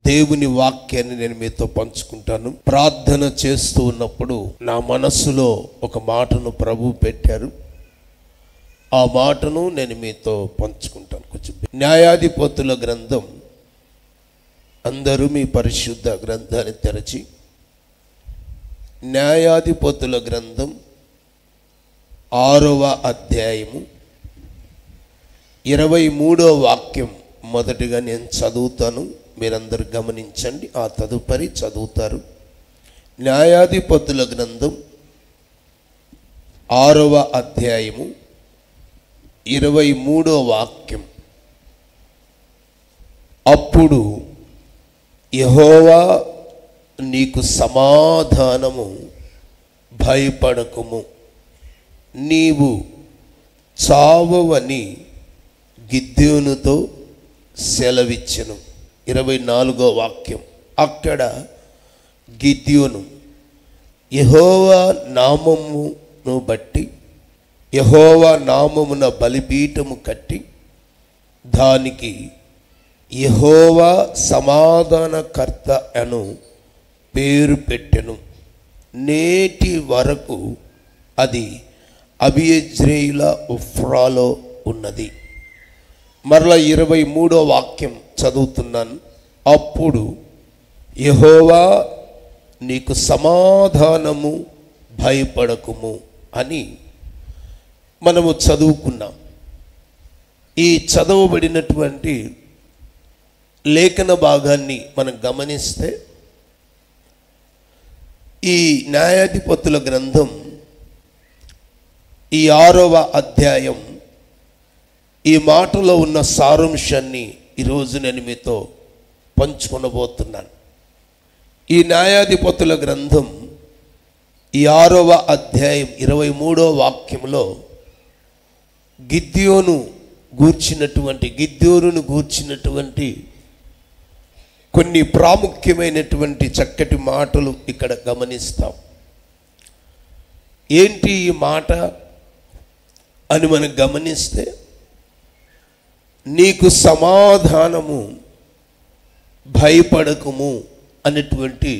దేవుని వాక్యాన్ని నేను మీతో పంచుకుంటాను. ప్రార్థన చేస్తూ ఉన్నప్పుడు నా మనస్సులో ఒక మాటను ప్రభు పెట్టారు. ఆ మాటను నేను మీతో పంచుకుంటాను. కొంచెం న్యాయాధిపతుల గ్రంథం, అందరూ మీ పరిశుద్ధ గ్రంథాన్ని తెరచి న్యాయాధిపతుల గ్రంథం 6వ అధ్యాయము 23వ వాక్యం మొదటిగా నేను చదువుతాను. మీరందరూ గమనించండి, ఆ తదుపరి చదువుతారు. న్యాయాధిపతుల గ్రంథం 6వ అధ్యాయము 23వ వాక్యం. అప్పుడు యెహోవా నీకు సమాధానము, భయపడకుము, నీవు చావవని గిద్యోనుతో సెలవిచ్చెను. 24వ వాక్యం. అక్కడ గిద్యోను యెహోవా నామమును బట్టి యెహోవా నామమున బలిపీఠము కట్టి దానికి యెహోవా సమాధానకర్త అను పేరు పెట్టెను. నేటి వరకు అది అబీయెజ్రీయుల ఉఫ్రాలో ఉన్నది. మరలా 23వ వాక్యం చదువుతున్నాను. అప్పుడు యెహోవా నీకు సమాధానము, భయపడకుము అని మనము చదువుకున్నాం. ఈ చదవబడినటువంటి లేఖన భాగాన్ని మనం గమనిస్తే ఈ న్యాయాధిపతుల గ్రంథం ఈ 6వ అధ్యాయం, ఈ మాటలో ఉన్న సారాంశాన్ని ఈరోజు నేను మీతో పంచుకొనబోతున్నాను. ఈ న్యాయాధిపతుల గ్రంథం ఈ 6వ అధ్యాయం 23వ వాక్యంలో గిద్యోనును గూర్చినటువంటి కొన్ని ప్రాముఖ్యమైనటువంటి చక్కటి మాటలు ఇక్కడ గమనిస్తాం. ఏంటి ఈ మాట అని మనం గమనిస్తే, నీకు సమాధానము, భయపడకుము అనేటువంటి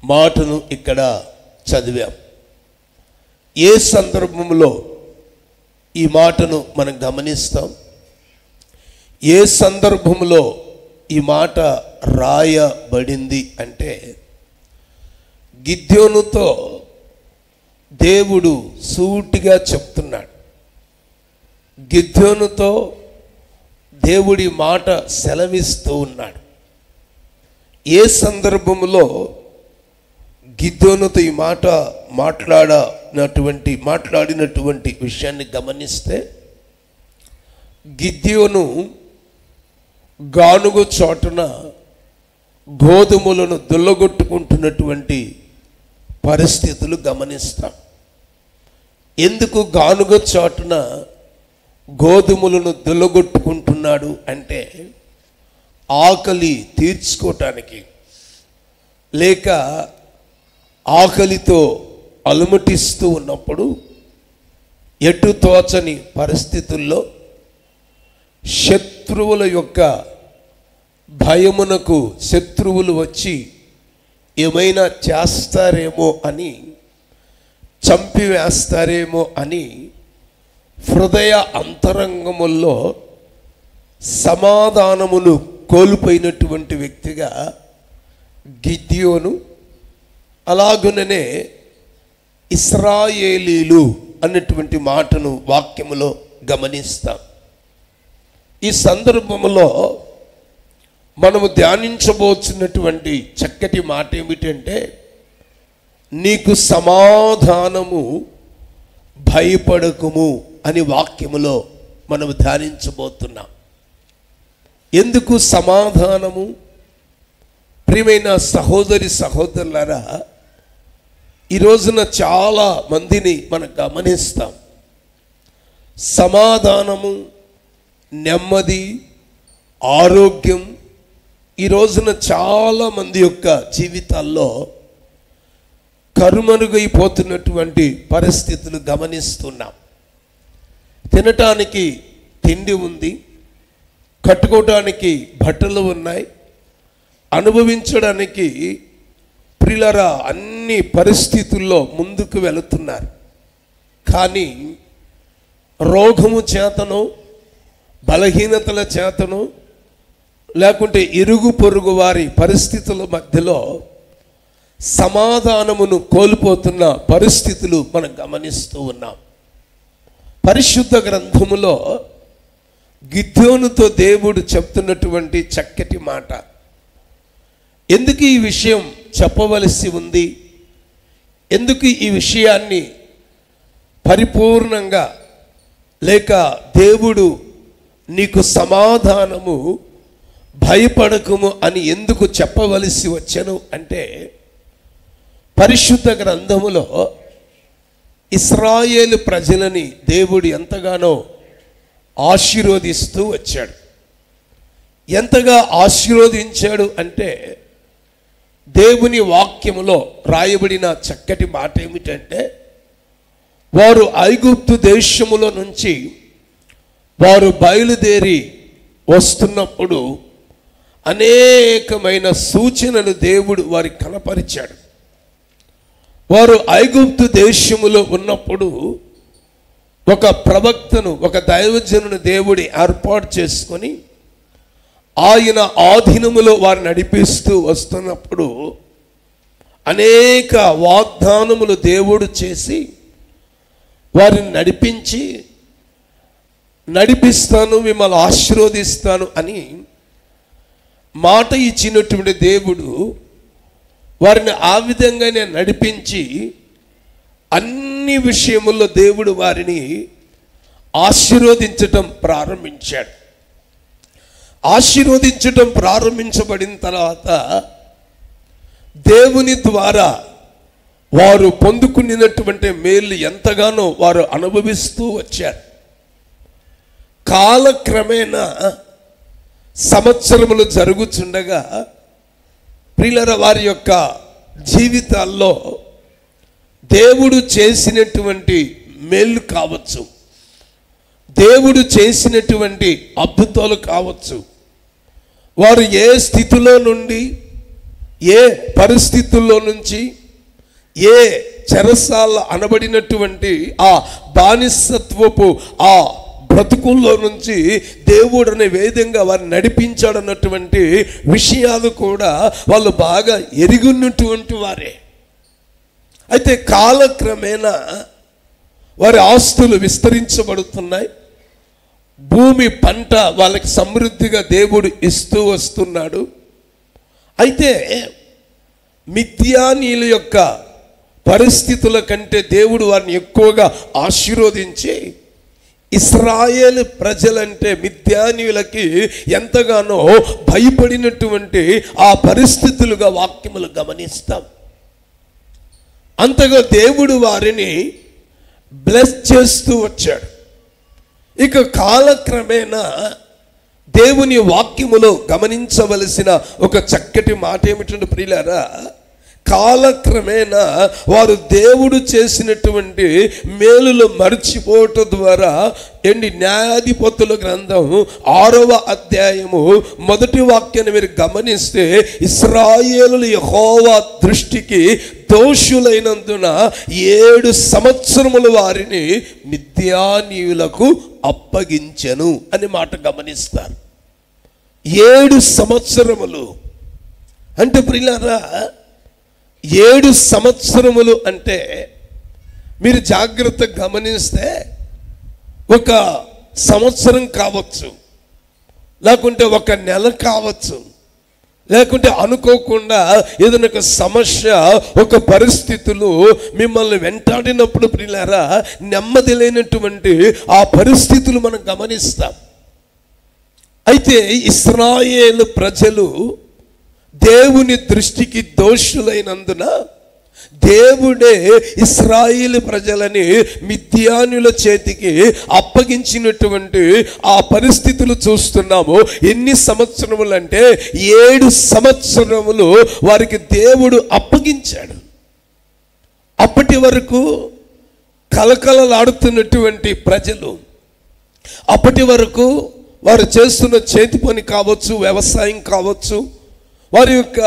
మాటను ఇక్కడ చదివాం. ఏ సందర్భంలో ఈ మాటను మనం గమనిస్తాం? ఏ సందర్భంలో ఈ మాట రాయబడింది అంటే, గిద్యోనుతో దేవుడు సూటిగా చెప్తున్నాడు. గిద్యోనుతో దేవుడి మాట సెలవిస్తూ ఉన్నాడు. ఏ సందర్భంలో గిద్యోనుతో ఈ మాట మాట్లాడినటువంటి విషయాన్ని గమనిస్తే, గిద్యోను గానుగ చోటున గోధుమలను దుల్లగొట్టుకుంటున్నటువంటి పరిస్థితులు గమనిస్తాం. ఎందుకు గానుగ చోటున గోధుమలను దుల్లగొట్టుకుంటున్నాడు అంటే, ఆకలి తీర్చుకోవటానికి, లేక ఆకలితో అలుమటిస్తూ ఉన్నప్పుడు ఎటు తోచని పరిస్థితుల్లో శత్రువుల యొక్క భయమునకు శత్రువులు వచ్చి ఏమైనా చేస్తారేమో అని, చంపివేస్తారేమో అని హృదయ అంతరంగముల్లో సమాధానమును కోల్పోయినటువంటి వ్యక్తిగా గిద్యోను, అలాగుననే ఇశ్రాయేలీలు అన్నటువంటి మాటను వాక్యములో గమనిస్తాం. ఈ సందర్భంలో మనము ధ్యానించబోతున్నటువంటి చక్కటి మాట ఏమిటంటే, నీకు సమాధానము, భయపడకుము అని వాక్యములో మనము ధ్యానించబోతున్నాం. ఎందుకు సమాధానము? ప్రియమైన సహోదరి సహోదరులారా, ఈ రోజున చాలా మందిని మనం గమనిస్తాం. సమాధానము, నెమ్మది, ఆరోగ్యం ఈ రోజున చాలా మంది యొక్క జీవితాల్లో కరుమరుగైపోతున్నటువంటి పరిస్థితులు గమనిస్తున్నాం. తినటానికి తిండి ఉంది, కట్టుకోవటానికి బట్టలు ఉన్నాయి, అనుభవించడానికి ప్రియులారా అన్ని పరిస్థితుల్లో ముందుకు వెళుతున్నారు. కానీ రోగము చేతను, బలహీనతల చేతను, లేకుంటే ఇరుగు పొరుగు వారి పరిస్థితుల మధ్యలో సమాధానమును కోల్పోతున్న పరిస్థితులు మనం గమనిస్తూ ఉన్నాం. పరిశుద్ధ గ్రంథములో గిద్యోనుతో దేవుడు చెప్తున్నటువంటి చక్కటి మాట. ఎందుకు ఈ విషయం చెప్పవలసి ఉంది, ఎందుకు ఈ విషయాన్ని పరిపూర్ణంగా లేక దేవుడు నీకు సమాధానము భయపడకుము అని ఎందుకు చెప్పవలసి వచ్చను అంటే, పరిశుద్ధ గ్రంథములో ఇశ్రాయేలు ప్రజలని దేవుడు ఎంతగానో ఆశీర్వదిస్తూ వచ్చాడు. ఎంతగా ఆశీర్వదించాడు అంటే, దేవుని వాక్యములో రాయబడిన చక్కటి మాట ఏమిటంటే, వారు ఐగుప్తు దేశములో నుంచి వారు బయలుదేరి వస్తున్నప్పుడు అనేకమైన సూచనలు దేవుడు వారికి కనపరిచాడు. వారు ఐగుప్తు దేశములో ఉన్నప్పుడు ఒక ప్రవక్తను, ఒక దైవజనుని దేవుడి ఏర్పాటు చేసుకొని ఆయన ఆధీనములో వారు నడిపిస్తూ వస్తున్నప్పుడు అనేక వాగ్దానములు దేవుడు చేసి వారిని నడిపిస్తాను, మిమ్మల్ని ఆశీర్వదిస్తాను అని మాట ఇచ్చినటువంటి దేవుడు వారిని ఆ విధంగానే నడిపించి అన్ని విషయముల్లో దేవుడు వారిని ఆశీర్వదించటం ప్రారంభించాడు. ఆశీర్వదించటం ప్రారంభించబడిన తర్వాత దేవుని ద్వారా వారు పొందుకున్నటువంటి మేలు ఎంతగానో వారు అనుభవిస్తూ వచ్చారు. కాలక్రమేణా సంవత్సరములు జరుగుతుండగా ప్రియులారా వారి యొక్క జీవితాల్లో దేవుడు చేసినటువంటి మేలు కావచ్చు, దేవుడు చేసినటువంటి అద్భుతాలు కావచ్చు, వారు ఏ స్థితిలో నుండి, ఏ పరిస్థితుల్లో నుంచి, ఏ చెరసాల అనబడినటువంటి ఆ బానిసత్వపు ఆ బ్రతుకుల్లో నుంచి దేవుడు అనే విధంగా వారిని నడిపించాడన్నటువంటి విషయాలు కూడా వాళ్ళు బాగా ఎరుగున్నటువంటి వారే. అయితే కాలక్రమేణా వారి ఆస్తులు విస్తరించబడుతున్నాయి. భూమి పంట వాళ్ళకి సమృద్ధిగా దేవుడు ఇస్తూ వస్తున్నాడు. అయితే మిద్యానీయుల యొక్క పరిస్థితుల కంటే దేవుడు వారిని ఎక్కువగా ఆశీర్వదించి ఇశ్రాయేలు ప్రజలంటే మిద్యానీయులకి ఎంతగానో భయపడినటువంటి ఆ పరిస్థితులుగా వాక్యములు గమనిస్తాం. అంతగా దేవుడు వారిని బ్లెస్ చేస్తూ వచ్చాడు. ఇక కాలక్రమేణా దేవుని వాక్యములో గమనించవలసిన ఒక చక్కటి మాట ఏమిటంటే ప్రియులారా, కాలక్రమేణా వారు దేవుడు చేసినటువంటి మేలులు మర్చిపోవటం ద్వారా న్యాయాధిపతుల గ్రంథం 6వ అధ్యాయము 1వ వాక్యాన్ని మీరు గమనిస్తే, ఇశ్రాయేలుల యెహోవా దృష్టికి దోషులైనందున 7 సంవత్సరములు వారిని మిద్యానీయులకు అప్పగించెను అని మాట గమనిస్తారు. 7 సంవత్సరములు అంటే ప్రియులారా, 7 సంవత్సరములు అంటే మీరు జాగ్రత్తగా గమనిస్తే ఒక సంవత్సరం కావచ్చు, లేకుంటే ఒక నెల కావచ్చు, లేకుంటే అనుకోకుండా ఏదైనా ఒక సమస్య, ఒక పరిస్థితులు మిమ్మల్ని వెంటాడినప్పుడు ప్రియులారా నెమ్మది లేనటువంటి ఆ పరిస్థితులు మనం గమనిస్తాం. అయితే ఇశ్రాయేలు ప్రజలు దేవుని దృష్టికి దోషులైనందున దేవుడే ఇశ్రాయేలు ప్రజలని మిద్యానుల చేతికి అప్పగించినటువంటి ఆ పరిస్థితులు చూస్తున్నాము. ఎన్ని సంవత్సరములు అంటే 7 సంవత్సరములు వారికి దేవుడు అప్పగించాడు. అప్పటి వరకు కలకలలాడుతున్నటువంటి ప్రజలు, అప్పటి వరకు వారు చేస్తున్న చేతి పని కావచ్చు, వ్యవసాయం కావచ్చు, వారి యొక్క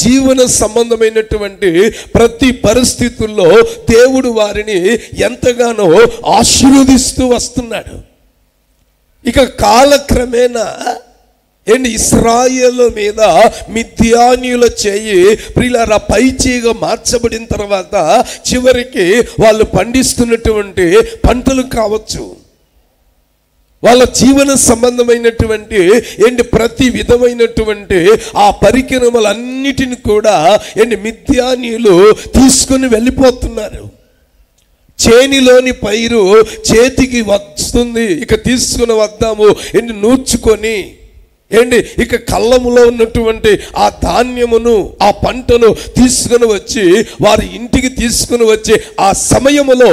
జీవన సంబంధమైనటువంటి ప్రతి పరిస్థితుల్లో దేవుడు వారిని ఎంతగానో ఆశీర్వదిస్తూ వస్తున్నాడు. ఇక కాలక్రమేణా ఇశ్రాయేలు మీద మిద్యానీయుల చేయి ప్రియులారా పైచేయిగా మార్చబడిన తర్వాత చివరికి వాళ్ళు పండిస్తున్నటువంటి పంటలు కావచ్చు, వాళ్ళ జీవన సంబంధమైనటువంటి ప్రతి విధమైనటువంటి ఆ పరికరములన్నిటిని కూడా మిద్యానీయులు తీసుకుని వెళ్ళిపోతున్నారు. చేనిలోని పైరు చేతికి వస్తుంది, ఇక తీసుకుని వద్దాము నూర్చుకొని ఇక కళ్ళములో ఉన్నటువంటి ఆ ధాన్యమును ఆ పంటను తీసుకుని వచ్చి వారి ఇంటికి తీసుకుని వచ్చి ఆ సమయములో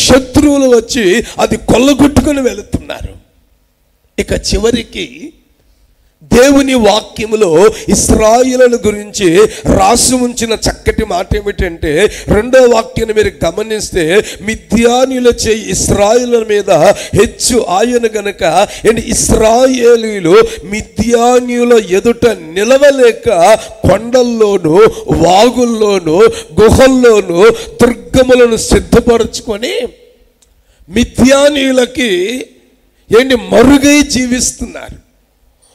శత్రువులు వచ్చి అది కొల్లగొట్టుకుని వెళుతున్నారు. ఇక చివరికి దేవుని వాక్యములో ఇశ్రాయేలుల గురించి రాసి ఉంచిన చక్కటి మాట ఏమిటంటే, రెండో వాక్యాన్ని మీరు గమనిస్తే, మిద్యానీయుల చేయి ఇశ్రాయేలుల మీద హెచ్చు ఆయన గనక ఇశ్రాయేలీయులు మిద్యానీయుల ఎదుట నిలవలేక కొండల్లోనూ వాగుల్లోనూ గుహల్లోనూ దుర్గములను సిద్ధపరచుకొని మిద్యానీయులకి మరుగై జీవిస్తున్నారు.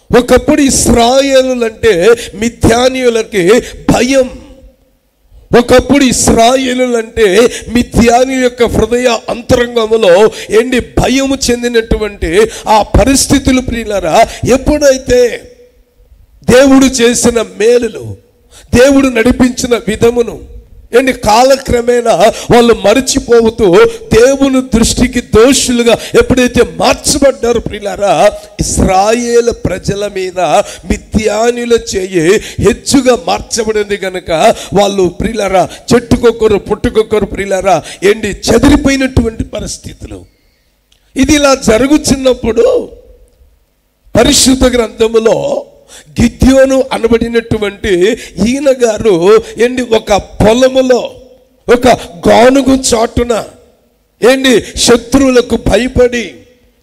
ఒకప్పుడు ఇశ్రాయేలులంటే మిద్యానీయులకి భయం. ఒకప్పుడు ఇశ్రాయేలులంటే మిద్యానీయుల యొక్క హృదయ అంతరంగములో భయము చెందినటువంటి ఆ పరిస్థితులు ప్రియులారా, ఎప్పుడైతే దేవుడు చేసిన మేలులు, దేవుడు నడిపించిన విధమును కాలక్రమేణా వాళ్ళు మరిచిపోతూ దేవుని దృష్టికి దోషులుగా ఎప్పుడైతే మార్చబడ్డారో ప్రియులారా, ఇశ్రాయేలు ప్రజల మీద మిద్యానీయుల చేయి హెచ్చుగా మార్చబడింది కనుక వాళ్ళు ప్రియులారా చెట్టుకొక్కరు పుట్టుకొక్కరు ప్రియులారా చెదిరిపోయినటువంటి పరిస్థితులు. ఇది ఇలా జరుగుతున్నప్పుడు పరిశుద్ధ గ్రంథములో గిద్యోను అనబడినటువంటి ఈయన గారు ఒక పొలములో ఒక గానుగు చాటున శత్రువులకు భయపడి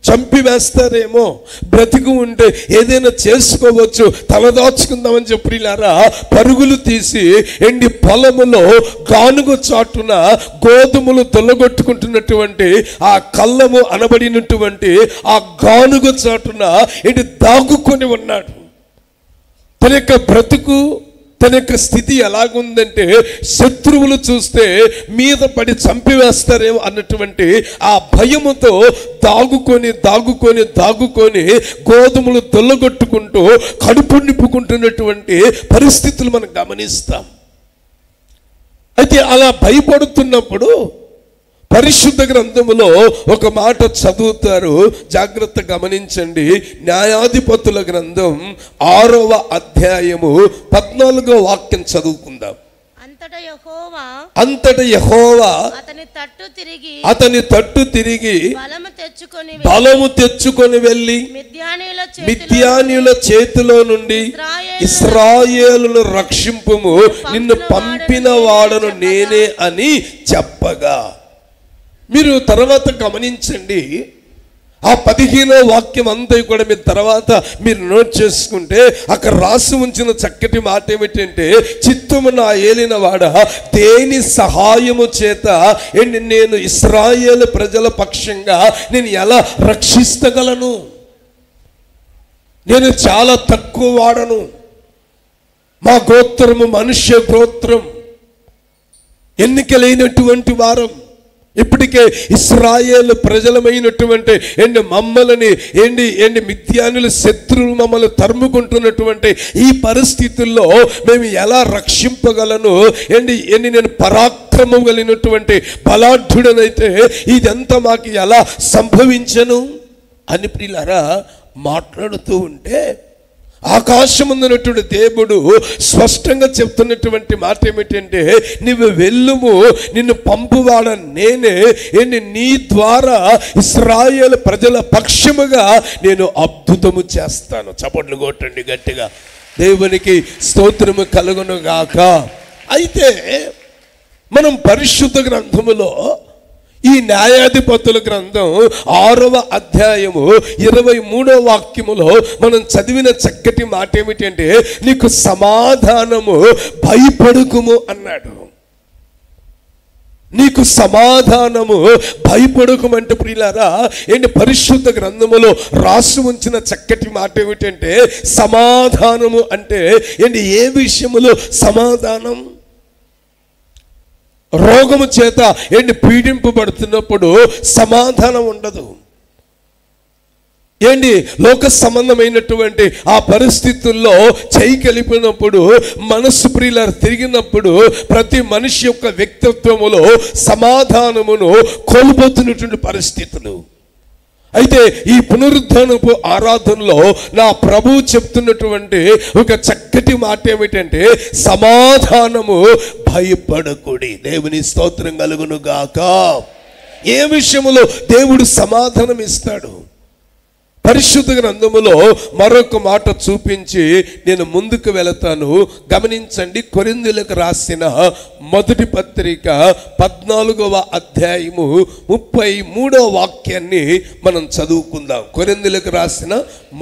చంపివేస్తారేమో, బ్రతికి ఉంటే ఏదైనా చేసుకోవచ్చు, తలదాచుకుందామని చెప్పిలారా పరుగులు తీసి పొలములో గానుగు చాటున గోధుమలు తొలగొట్టుకుంటున్నటువంటి ఆ కళ్ళము అనబడినటువంటి ఆ గానుగు చాటున దాగుకొని ఉన్నాడు. తన యొక్క బ్రతుకు, తన యొక్క స్థితి ఎలాగుందంటే శత్రువులు చూస్తే మీద పడి చంపివేస్తారేమో అన్నటువంటి ఆ భయముతో దాగుకొని దాగుకొని దాగుకొని గోధుమలు తొలగొట్టుకుంటూ కడుపు నింపుకుంటున్నటువంటి పరిస్థితులు మనం గమనిస్తాం. అయితే అలా భయపడుతున్నప్పుడు పరిశుద్ధ గ్రంథములో ఒక మాట చదువుతారు, జాగ్రత్త గమనించండి. న్యాయాధిపతుల గ్రంథం 6వ అధ్యాయము 14వ వాక్యం చదువుకుందాం. అంతట యెహోవా అతని తట్టు తిరిగి బలము తెచ్చుకొని వెళ్ళి మిద్యానీయుల చేతిలో నుండి ఇశ్రాయేలును రక్షింపుము, నిన్ను పంపిన వాడను నేనే అని చెప్పగా. మీరు తర్వాత గమనించండి, ఆ 15వ వాక్యం అంతా కూడా మీరు తర్వాత మీరు నోట్ చేసుకుంటే అక్కడ రాసి ఉంచిన చక్కటి మాట ఏమిటంటే, చిత్తము నా ఏలిన వాడ దేని సహాయము చేత నేను ఇశ్రాయేలు ప్రజల పక్షంగా నేను ఎలా రక్షిస్తగలను? నేను చాలా తక్కువ వాడను, మా గోత్రము మనుష్య గోత్రం, ఎన్నికలైనటువంటి వారం, ఇప్పటికే ఇశ్రాయేలు ప్రజలమైనటువంటి మమ్మల్ని మిద్యానుల శత్రువులు మమ్మల్ని తరుముకుంటున్నటువంటి ఈ పరిస్థితుల్లో మేము ఎలా రక్షింపగలను? నేను పరాక్రమం కలిగినటువంటి బలాఢ్యుడనైతే ఇదంతా మాకు ఎలా సంభవించను అని ప్రియులారా మాట్లాడుతూ ఉంటే, ఆకాశమున్నటువంటి దేవుడు స్పష్టంగా చెప్తున్నటువంటి మాట ఏమిటంటే, నువ్వు వెళ్ళుము, నిన్ను పంపువాడ నేనే, నీ ద్వారా ఇశ్రాయేలు ప్రజల పక్షముగా నేను అద్భుతము చేస్తాను. చప్పట్లు కొట్టండి గట్టిగా, దేవునికి స్తోత్రము కలుగును గాక. అయితే మనం పరిశుద్ధ గ్రంథములో ఈ న్యాయాధిపతుల గ్రంథం 6వ అధ్యాయము 23వ వాక్యములో మనం చదివిన చక్కటి మాట ఏమిటంటే, నీకు సమాధానము, భయపడుకుము అన్నాడు. నీకు సమాధానము, భయపడుకుమంటే ప్రియులారా, ఏంటి పరిశుద్ధ గ్రంథములో రాసి ఉంచిన చక్కటి మాట ఏమిటంటే, సమాధానము అంటే ఏంటి? ఏ విషయములో సమాధానం? రోగము చేత ఏంటి పీడింపబడుతున్నప్పుడు సమాధానం ఉండదు. ఏంటి? లోక సంబంధమైనటువంటి ఆ పరిస్థితుల్లో చేయి కలిపినప్పుడు, మనస్సు ప్రియులారా తిరిగినప్పుడు ప్రతి మనిషి యొక్క వ్యక్తిత్వములో సమాధానమును కోల్పోతున్నటువంటి పరిస్థితులు. అయితే ఈ పునరుద్ధానపు ఆరాధనలో నా ప్రభువు చెప్తున్నటువంటి ఒక చక్కటి మాట ఏమిటంటే, సమాధానము, భయపడకుడి. దేవుని స్తోత్రం కలుగును గాక. ఏ విషయములో దేవుడు సమాధానం ఇస్తాడు? పరిశుద్ధ గ్రంథములో మరొక మాట చూపించి నేను ముందుకు వెళతాను. గమనించండి. కొరింథీయులకు రాసిన మొదటి పత్రిక 14వ అధ్యాయము 33వ వాక్యాన్ని మనం చదువుకుందాం. కొరింథీయులకు రాసిన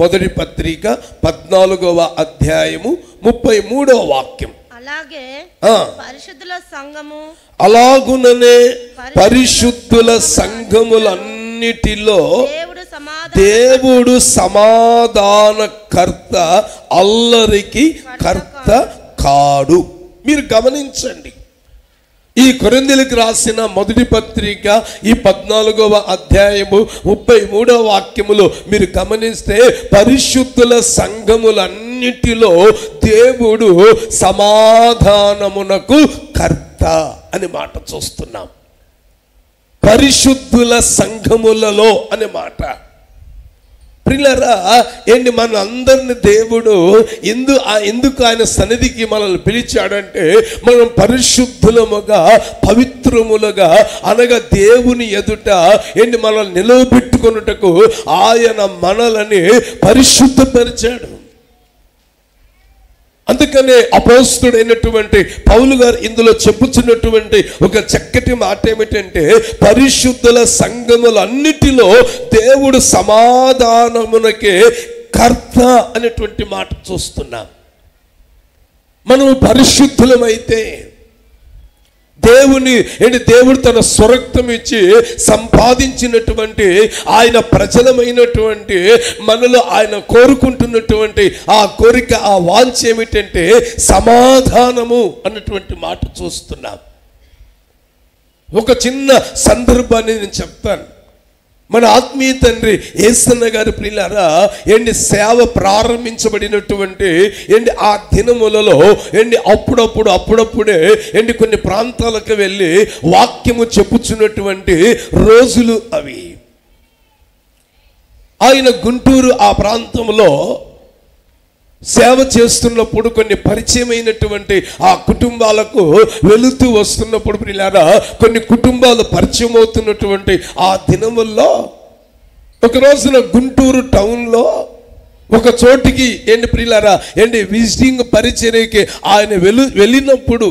మొదటి పత్రిక 14వ అధ్యాయము 33వ వాక్యం. అలాగే పరిశుద్ధుల సంఘము, అలాగుననే పరిశుద్ధుల సంఘములన్నిటిలో దేవుడు సమాధానకర్త, అల్లరికి కర్త కాడు. మీరు గమనించండి. ఈ కొరింథీయులకు రాసిన మొదటి పత్రిక ఈ 14వ అధ్యాయము 33వ వాక్యములో మీరు గమనిస్తే, పరిశుద్ధుల సంఘములన్నిటిలో దేవుడు సమాధానమునకు కర్త అనే మాట చూస్తున్నాం. పరిశుద్ధుల సంఘములలో అనే మాట. ప్రియులారా, ఏంటి మన అందరిని దేవుడు ఎందుకు ఆయన సన్నిధికి మనల్ని పిలిచాడంటే, మనం పరిశుద్ధులముగా, పవిత్రములుగా, అనగా దేవుని ఎదుట ఏంటి మనల్ని నిలవబెట్టుకొనుటకు ఆయన మనల్ని పరిశుద్ధపరిచాడు. అందుకనే అపోస్తుడైనటువంటి పౌలు గారు ఇందులో చెప్పుచున్నటువంటి ఒక చక్కటి మాట ఏమిటంటే, పరిశుద్ధుల సంఘములన్నిటిలో దేవుడు సమాధానమునకే కర్త అనేటువంటి మాట చూస్తున్నాం. మనము పరిశుద్ధులమైతే దేవుడు తన స్వరక్తం ఇచ్చి సంపాదించినటువంటి ఆయన ప్రజలమైనటువంటి మనలో ఆయన కోరుకుంటున్నటువంటి ఆ కోరిక, ఆ వాంఛ ఏమిటంటే సమాధానము అన్నటువంటి మాట చూస్తున్నాం. ఒక చిన్న సందర్భాన్ని నేను చెప్తాను. మన ఆత్మీయ తండ్రి యేసన్న గారి ప్రియులారా, సేవ ప్రారంభించబడినటువంటి ఆ దినములలో అప్పుడప్పుడే కొన్ని ప్రాంతాలకు వెళ్ళి వాక్యము చెప్పుచున్నటువంటి రోజులు అవి. ఆయన గుంటూరు ఆ ప్రాంతంలో సేవ చేస్తున్నప్పుడు కొన్ని పరిచయమైనటువంటి ఆ కుటుంబాలకు వెళుతూ వస్తున్నప్పుడు ప్రియులారా, కొన్ని కుటుంబాలు పరిచయం అవుతున్నటువంటి ఆ దినముల్లో ఒక రోజున గుంటూరు టౌన్లో ఒక చోటికి ప్రియులారా విజిటింగ్ పరిచర్యకి ఆయన వెళ్ళినప్పుడు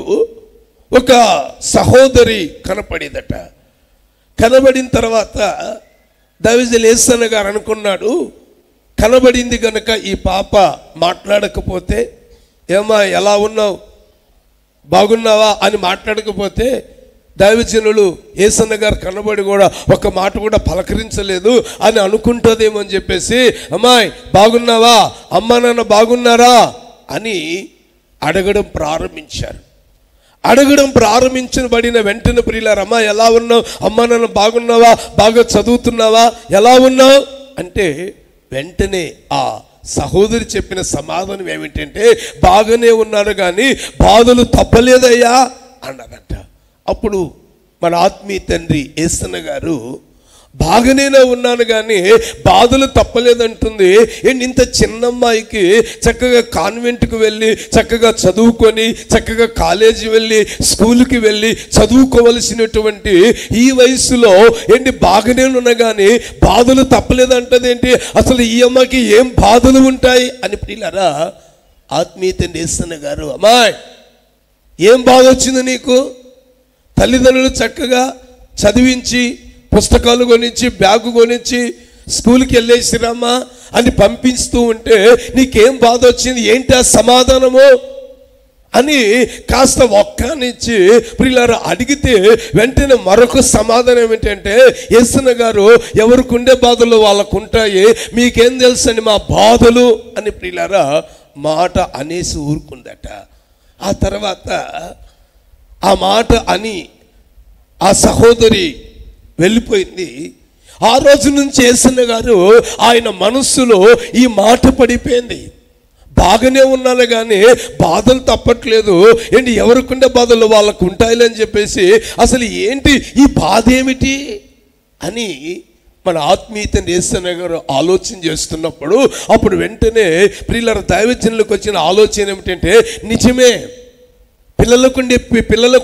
ఒక సహోదరి కనపడిందట. కనబడిన తర్వాత దైవజనులు యేసన్న గారు అనుకున్నాడు, కనబడింది కనుక ఈ పాప మాట్లాడకపోతే, ఏమా ఎలా ఉన్నావు, బాగున్నావా అని మాట్లాడకపోతే, దైవజనులు యేసన్న గారు కనబడి కూడా ఒక మాట కూడా పలకరించలేదు అని అనుకుంటుందేమో అని చెప్పేసి, అమ్మాయి బాగున్నావా, అమ్మ నాన్న బాగున్నారా అని అడగడం ప్రారంభించారు. అడగడం ప్రారంభించబడిన వెంటనే ప్రియులారా, అమ్మ ఎలా ఉన్నావు, అమ్మ నాన్న బాగున్నావా, బాగా చదువుతున్నావా, ఎలా ఉన్నావు అంటే వెంటనే ఆ సహోదరి చెప్పిన సమాధానం ఏమిటంటే, బాగానే ఉన్నాడు కానీ బాధలు తప్పలేదయ్యా అన్నదట. అప్పుడు మన ఆత్మీయ తండ్రి యేసన్న గారు, బాగానే ఉన్నాను కానీ బాధలు తప్పలేదంటుంది. ఇంత చిన్నమ్మాయికి చక్కగా కాన్వెంట్కి వెళ్ళి చక్కగా చదువుకొని, చక్కగా కాలేజీ వెళ్ళి, స్కూల్కి వెళ్ళి చదువుకోవలసినటువంటి ఈ వయసులో బాగానే ఉన్నా కానీ బాధలు తప్పలేదంటదేంటి, అసలు ఈ అమ్మకి ఏం బాధలు ఉంటాయి అని ప్రియులారా ఆత్మీయ తండ్రి యేసన్న గారు, అమ్మాయి ఏం బాధ వచ్చింది నీకు, తల్లిదండ్రులు చక్కగా చదివించి పుస్తకాలు కొనిచ్చి బ్యాగు కొనిచ్చి స్కూల్కి వెళ్ళేసిరమ్మా అని పంపిస్తూ ఉంటే నీకేం బాధ వచ్చింది, ఏంటి ఆ సమాధానము అని కాస్త ఒక్కనిచ్చి ప్రియులారా అడిగితే వెంటనే మరొక సమాధానం ఏమిటంటే, యేసన్న గారు ఎవరికి ఉండే బాధలు వాళ్ళకు ఉంటాయి, మీకేం తెలుసని మా బాధలు అని ప్రియులారా మాట అనేసి ఊరుకుందట. ఆ తర్వాత ఆ మాట అని ఆ సహోదరి వెళ్ళిపోయింది. ఆ రోజు నుంచి యేసన్న గారు ఆయన మనస్సులో ఈ మాట పడిపోయింది. బాగానే ఉన్నాను కానీ బాధలు తప్పట్లేదు, ఏంటి ఎవరికుండే బాధలు వాళ్ళకు ఉంటాయిలే అని చెప్పేసి అసలు ఏంటి ఈ బాధ ఏమిటి అని మన ఆత్మీయతను యేసన్న గారు ఆలోచన చేస్తున్నప్పుడు అప్పుడు వెంటనే ప్రియులారా దైవజనులకు వచ్చిన ఆలోచన ఏమిటంటే, నిజమే పిల్లలకు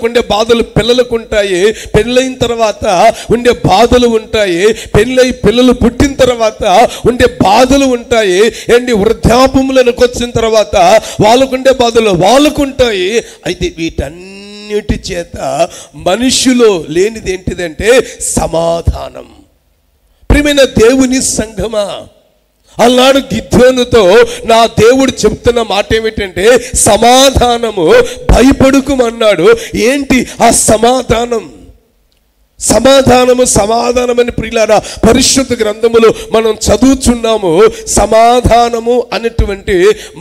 ఉండే బాధలు పిల్లలకు ఉంటాయి, పెళ్ళైన తర్వాత ఉండే బాధలు ఉంటాయి, పిల్లలు పుట్టిన తర్వాత ఉండే బాధలు ఉంటాయి, ఏంటి వృద్ధాపములకు వచ్చిన తర్వాత వాళ్ళకుండే బాధలు వాళ్ళకుంటాయి. అయితే వీటన్నిటి చేత మనుషులో లేనిది ఏంటిదంటే సమాధానం. ప్రియమైన దేవుని సంఘమా, అన్నాడు గిద్యోనుతో నా దేవుడు చెప్తున్న మాట ఏమిటంటే సమాధానము, భయపడుకుమన్నాడు. ఏంటి ఆ సమాధానం? సమాధానమని ప్రియులారా పరిశుద్ధ గ్రంథములో మనం చదువుచున్నాము. సమాధానము అనేటువంటి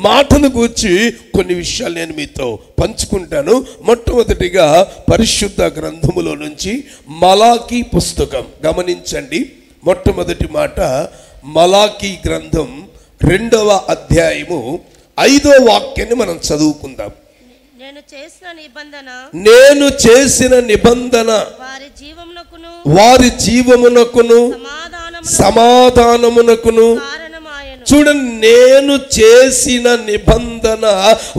మాటను గూర్చి కొన్ని విషయాలు నేను మీతో పంచుకుంటాను. మొట్టమొదటిగా పరిశుద్ధ గ్రంథములో నుంచి మలాకీ పుస్తకం గమనించండి. మొట్టమొదటి మాట మలాకీ గ్రంథం 2వ అధ్యాయము 5వ వాక్యాన్ని మనం చదువుకుందాం. నేను చేసిన నిబంధన వారి జీవమునకును సమాధానమునకును. చూడండి, నేను చేసిన నిబంధన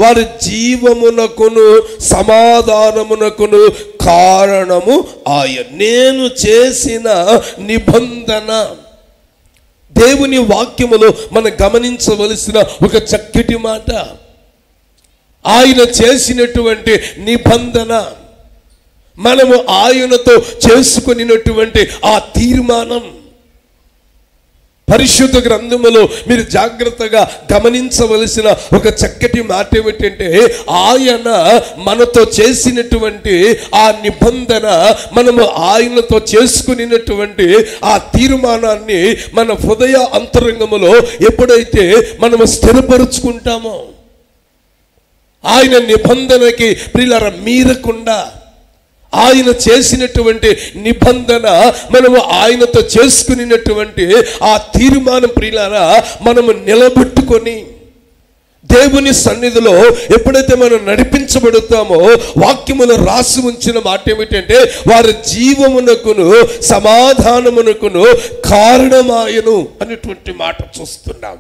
వారి జీవమునకును సమాధానమునకును కారణము ఆయన. నేను చేసిన నిబంధన, దేవుని వాక్యములో మనం గమనించవలసిన ఒక చక్కటి మాట. ఆయన చేసినటువంటి నిబంధన, మనము ఆయనతో చేసుకున్నటువంటి ఆ తీర్మానం. పరిశుద్ధ గ్రంథములో మీరు జాగ్రత్తగా గమనించవలసిన ఒక చక్కటి మాట ఏమిటంటే, ఆయన మనతో చేసినటువంటి ఆ నిబంధన, మనము ఆయనతో చేసుకున్నటువంటి ఆ తీర్మానాన్ని మన హృదయ అంతరంగములో ఎప్పుడైతే మనము స్థిరపరుచుకుంటామో, ఆయన నిబంధనకి ప్రియులారా మీరకుండా ఆయన చేసినటువంటి నిబంధన, మనము ఆయనతో చేసుకున్నటువంటి ఆ తీర్మానం ప్రియులారా మనము నిలబెట్టుకొని దేవుని సన్నిధిలో ఎప్పుడైతే మనం నడిపించబడుతామో, వాక్యములో రాసి ఉంచిన మాట ఏమిటంటే వారి జీవమునకును సమాధానమునకును కారణమాయను అనేటువంటి మాట చూస్తున్నాం.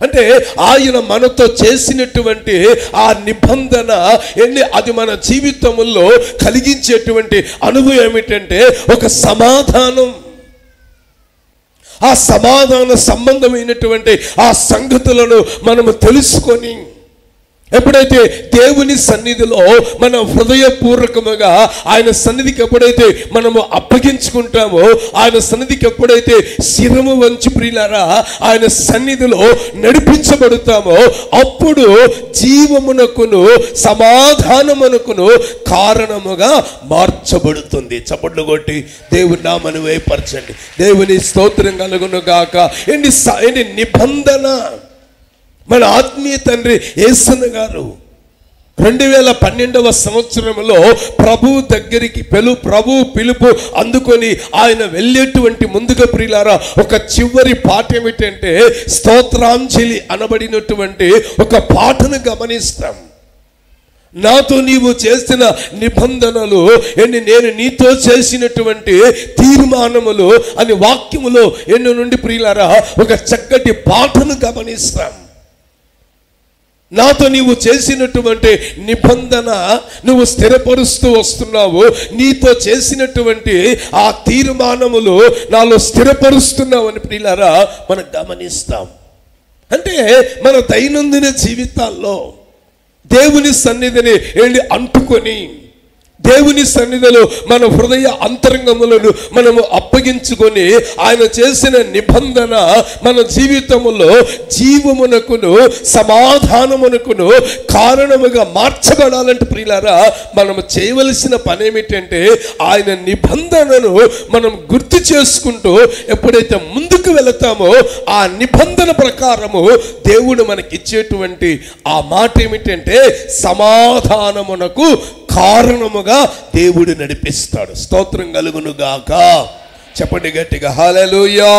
అంటే ఆయన మనతో చేసినటువంటి ఆ నిబంధన అది మన జీవితంలో కలిగించేటువంటి అనుభవం ఏమిటంటే ఒక సమాధానం. ఆ సమాధాన సంబంధమైనటువంటి ఆ సంగతులను మనము తెలుసుకొని ఎప్పుడైతే దేవుని సన్నిధిలో మనం హృదయపూర్వకముగా ఆయన సన్నిధికి ఎప్పుడైతే మనము అప్పగించుకుంటామో, ఆయన సన్నిధికి ఎప్పుడైతే శిరము వంచి ప్రియులారా ఆయన సన్నిధిలో నడిపించబడతామో, అప్పుడు జీవమునకును సమాధానమునకును కారణముగా మార్చబడుతుంది. చప్పట్లు కొట్టి దేవుని నామమును వేయపరచండి. దేవుని స్తోత్రం కలుగును గాక. ఏంటి నిబంధన? మన ఆత్మీయ తండ్రి యేసన్న గారు 2012వ సంవత్సరంలో ప్రభు దగ్గరికి ప్రభు పిలుపు అందుకొని ఆయన వెళ్ళేటువంటి ముందుగా ప్రియులారా ఒక చివరి పాట ఏమిటంటే స్తోత్రాంజలి అనబడినటువంటి ఒక పాటను గమనిస్తాం. నాతో నీవు చేసిన నిబంధనలు, నేను నీతో చేసినటువంటి తీర్మానములు అని వాక్యములో నుండి ప్రియులారా ఒక చక్కటి పాటను గమనిస్తాం. నాతో నీవు చేసినటువంటి నిబంధన నువ్వు స్థిరపరుస్తూ వస్తున్నావు, నీతో చేసినటువంటి ఆ తీర్మానములు నాలో స్థిరపరుస్తున్నావు అని ప్రియులారా మనం గమనిస్తాం. అంటే మన దైనందిన జీవితాల్లో దేవుని సన్నిధిని అంటుకొని దేవుని సన్నిధిలో మన హృదయ అంతరంగములను మనము అప్పగించుకొని ఆయన చేసిన నిబంధన మన జీవితములో జీవమునకును సమాధానమునకును కారణముగా మార్చబడాలంటే ప్రియులారా, మనము చేయవలసిన పని ఏమిటంటే ఆయన నిబంధనను మనం గుర్తు చేసుకుంటూ ఎప్పుడైతే ముందుకు వెళతామో ఆ నిబంధన ప్రకారము దేవుడు మనకిచ్చేటువంటి ఆ మాట ఏమిటంటే సమాధానమునకు కారణముగా దేవుడు నడిపిస్తాడు. స్తోత్రం కలుగును గాక. చెప్పండి గట్టిగా హల్లెలూయా.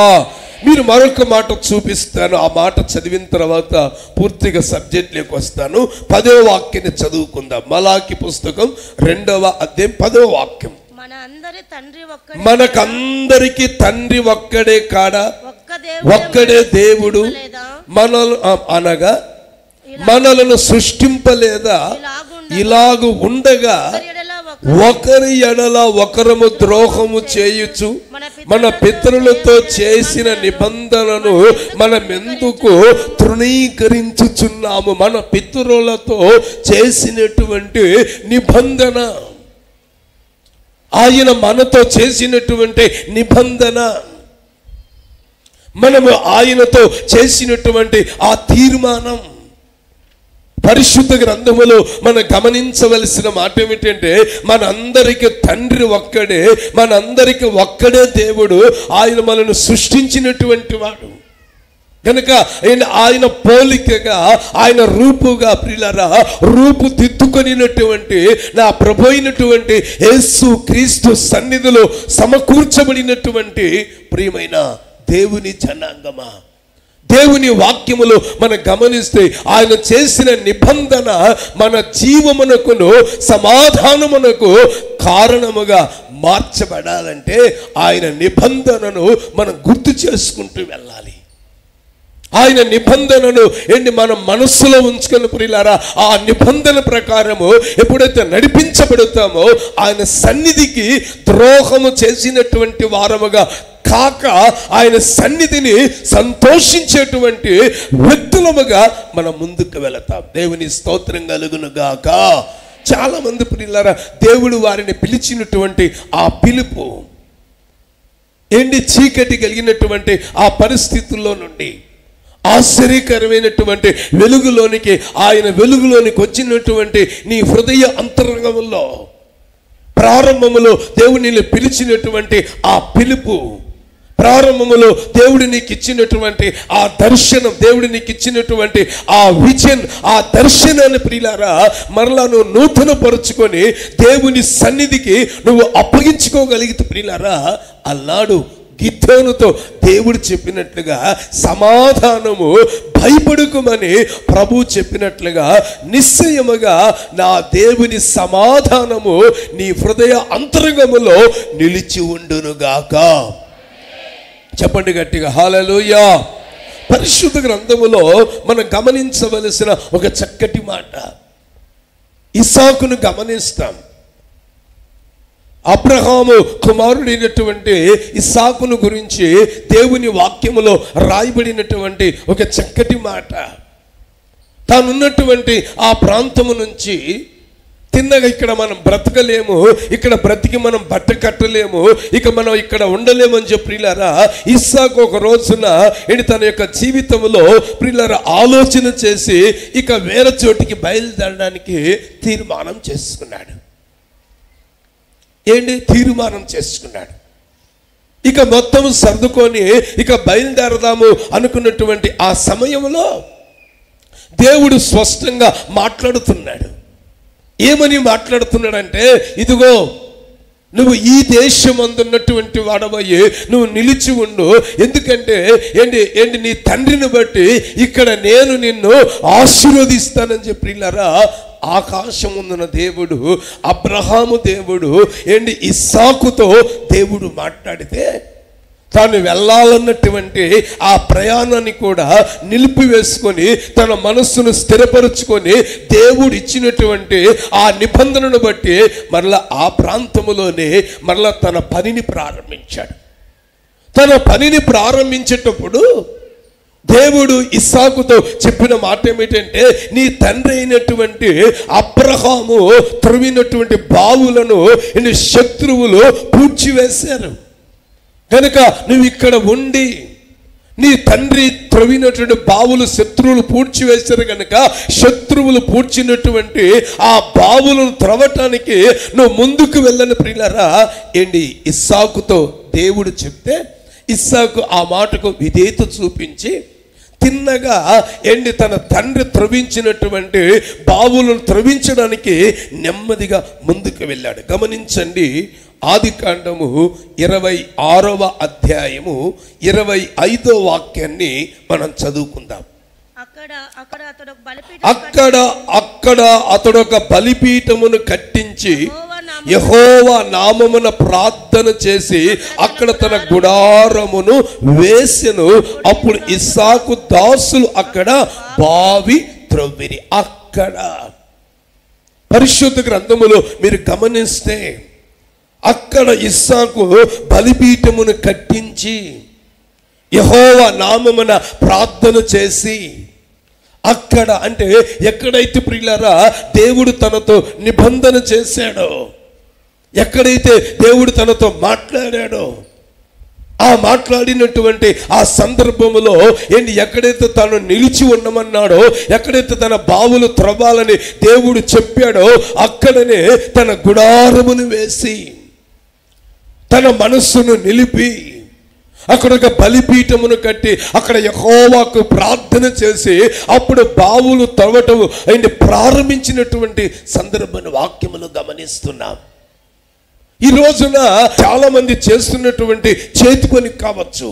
మీరు మరొక మాట చూపిస్తాను. ఆ మాట చదివిన తర్వాత పూర్తిగా సబ్జెక్ట్లోకి వస్తాను. 10వ వాక్యాన్ని చదువుకుందాం. మలాకి పుస్తకం 2వ అధ్యాయం 10వ వాక్యం. మనకందరికి తండ్రి ఒక్కడే కాడా, ఒక్కడే దేవుడు మనల్ని అనగా మనలను సృష్టింపలేదా, ఇలాగు ఉండగా ఒకరి ఎడల ఒకరము ద్రోహము చేయుచు మన పితరులతో చేసిన నిబంధనను మనమెందుకు తృణీకరించుచున్నాము. మన పితరులతో చేసినటువంటి నిబంధన, ఆయన మనతో చేసినటువంటి నిబంధన, మనము ఆయనతో చేసినటువంటి ఆ తీర్మానం, పరిశుద్ధ గ్రంథములో మనం గమనించవలసిన మాట ఏమిటంటే మనందరికి తండ్రి ఒక్కడే, మనందరికి ఒక్కడే దేవుడు. ఆయన మనల్ని సృష్టించినటువంటి వాడు కనుక ఆయన పోలికగా, ఆయన రూపుగా ప్రియులారా రూపుదిద్దుకొనినటువంటి నా ప్రభు అయినటువంటి యేసు క్రీస్తు సన్నిధిలో సమకూర్చబడినటువంటి ప్రియమైన దేవుని జనాంగమా, దేవుని వాక్యములో మనం గమనిస్తే ఆయన చేసిన నిబంధన మన జీవమునకును సమాధానమునకు కారణముగా మార్చబడాలంటే ఆయన నిబంధనను మనం గుర్తు చేసుకుంటూ వెళ్ళాలి. ఆయన నిబంధనను మనం మనస్సులో ఉంచుకున్న ప్రియులారా, ఆ నిబంధన ప్రకారము ఎప్పుడైతే నడిపించబడతామో ఆయన సన్నిధికి ద్రోహము చేసినటువంటి వారముగా కాక ఆయన సన్నిధిని సంతోషించేటువంటి వ్యక్తులముగా మనం ముందుకు వెళతాం. దేవుని స్తోత్రం కలుగును గాక. చాలా మంది ప్రియులారా దేవుడు వారిని పిలిచినటువంటి ఆ పిలుపు చీకటి కలిగినటువంటి ఆ పరిస్థితుల్లో నుండి ఆశ్చర్యకరమైనటువంటి వెలుగులోనికి, ఆయన వెలుగులోనికి వచ్చినటువంటి నీ హృదయ అంతరంగంలో ప్రారంభములో దేవుడిని పిలిచినటువంటి ఆ పిలుపు, ప్రారంభములో దేవుడు నీకు ఇచ్చినటువంటి ఆ దర్శనం, దేవుడు నీకు ఇచ్చినటువంటి ఆ విజన్, ఆ దర్శనాన్ని ప్రియులారా మరలా నువ్వు నూతన పరుచుకొని దేవుని సన్నిధికి నువ్వు అప్పగించుకోగలిగితే ప్రియులారా, అల్లాడు గిద్దోనుతో దేవుడు చెప్పినట్లుగా సమాధానము భయపడుకోమని ప్రభు చెప్పినట్లుగా నిశ్చయముగా నా దేవుని సమాధానము నీ హృదయ అంతరంగములో నిలిచి ఉండునుగాక. చెప్పండి గట్టిగా హల్లెలూయా. పరిశుద్ధ గ్రంథములో మనం గమనించవలసిన ఒక చక్కటి మాట, ఇస్సాకును గమనిస్తాం. అబ్రహాము కుమారుడైనటువంటి ఇస్సాకును గురించి దేవుని వాక్యములో రాయబడినటువంటి ఒక చక్కటి మాట. తానున్నటువంటి ఆ ప్రాంతము నుంచి తిన్నగా ఇక్కడ మనం బ్రతకలేము, ఇక్కడ బ్రతికి మనం బట్ట కట్టలేము, ఇక మనం ఇక్కడ ఉండలేము అని చెప్పి ప్రియులారా ఇస్సాకు ఒక రోజున తన యొక్క జీవితంలో ప్రియులారా ఆలోచన చేసి ఇక వేరే చోటికి బయలుదేరడానికి తీర్మానం చేసుకున్నాడు. తీర్మానం చేసుకున్నాడు. ఇక మొత్తం సర్దుకొని ఇక బయలుదేరదాము అనుకున్నటువంటి ఆ సమయంలో దేవుడు స్పష్టంగా మాట్లాడుతున్నాడు. ఏమని మాట్లాడుతున్నాడంటే, ఇదిగో నువ్వు ఈ దేశమందున్నటువంటి వాడవయ్యి నువ్వు నిలిచి ఉండు, ఎందుకంటే నీ తండ్రిని బట్టి ఇక్కడ నేను నిన్ను ఆశీర్వదిస్తానని చెప్పి ప్రియులారా ఆకాశం ఉందన్న దేవుడు, అబ్రహాము దేవుడు ఇస్సాకుతో దేవుడు మాట్లాడితే తాను వెళ్ళాలన్నటువంటి ఆ ప్రయాణాన్ని కూడా నిలిపివేసుకొని తన మనస్సును స్థిరపరుచుకొని దేవుడు ఇచ్చినటువంటి ఆ నిబంధనను బట్టి మరలా ఆ ప్రాంతములోనే మరలా తన పనిని ప్రారంభించాడు. తన పనిని ప్రారంభించేటప్పుడు దేవుడు ఇస్సాకుతో చెప్పిన మాట ఏమిటంటే, నీ తండ్రి అయినటువంటి అబ్రహాము త్రవ్వినటువంటి బావులను నీ శత్రువులు పూడ్చివేశారు కనుక నువ్వు ఇక్కడ ఉండి, నీ తండ్రి త్రవ్వినటువంటి బావులు శత్రువులు పూడ్చివేశారు కనుక శత్రువులు పూడ్చినటువంటి ఆ బావులను త్రవ్వటానికి నువ్వు ముందుకు వెళ్ళని ప్రియులారా ఏంటి ఇస్సాకుతో దేవుడు చెప్తే, ఇస్సాకు ఆ మాటకు విధేయత చూపించి తిన్నగా ఎండి తన తండ్రి త్రవ్వించినటువంటి బావులను త్రవ్వించడానికి నెమ్మదిగా ముందుకు వెళ్ళాడు. గమనించండి, ఆదికాండము 26వ అధ్యాయము 25వ వాక్యాన్ని మనం చదువుకుందాం. అక్కడ అతడు ఒక బలిపీఠమును కట్టించి యెహోవా నామమున ప్రార్థన చేసి అక్కడ తన గుడారమును వేసెను. అప్పుడు ఇస్సాకు దాసులు అక్కడ బావి త్రవ్విరి. అక్కడ పరిశుద్ధ గ్రంథములో మీరు గమనిస్తే అక్కడ ఇస్సాకు బలిపీఠమును కట్టించి యెహోవా నామమున ప్రార్థన చేసి అక్కడ అంటే ఎక్కడైతే ప్రియులారా దేవుడు తనతో నిబంధన చేశాడో, ఎక్కడైతే దేవుడు తనతో మాట్లాడాడో, ఆ మాట్లాడినటువంటి ఆ సందర్భంలో ఏంటి ఎక్కడైతే తను నిలిచి ఉండమన్నాడో, ఎక్కడైతే తన బావులు త్రవ్వాలని దేవుడు చెప్పాడో అక్కడనే తన గుడారమును వేసి తన మనస్సును నిలిపి అక్కడ ఒక బలిపీఠమును కట్టి అక్కడ యెహోవాకు ప్రార్థన చేసి అప్పుడు బావులు తవ్వటం ఆయన ప్రారంభించినటువంటి సందర్భాన్ని వాక్యములు గమనిస్తున్నాం. ఈ రోజున చాలా మంది చేస్తున్నటువంటి చేతి పని కావచ్చు,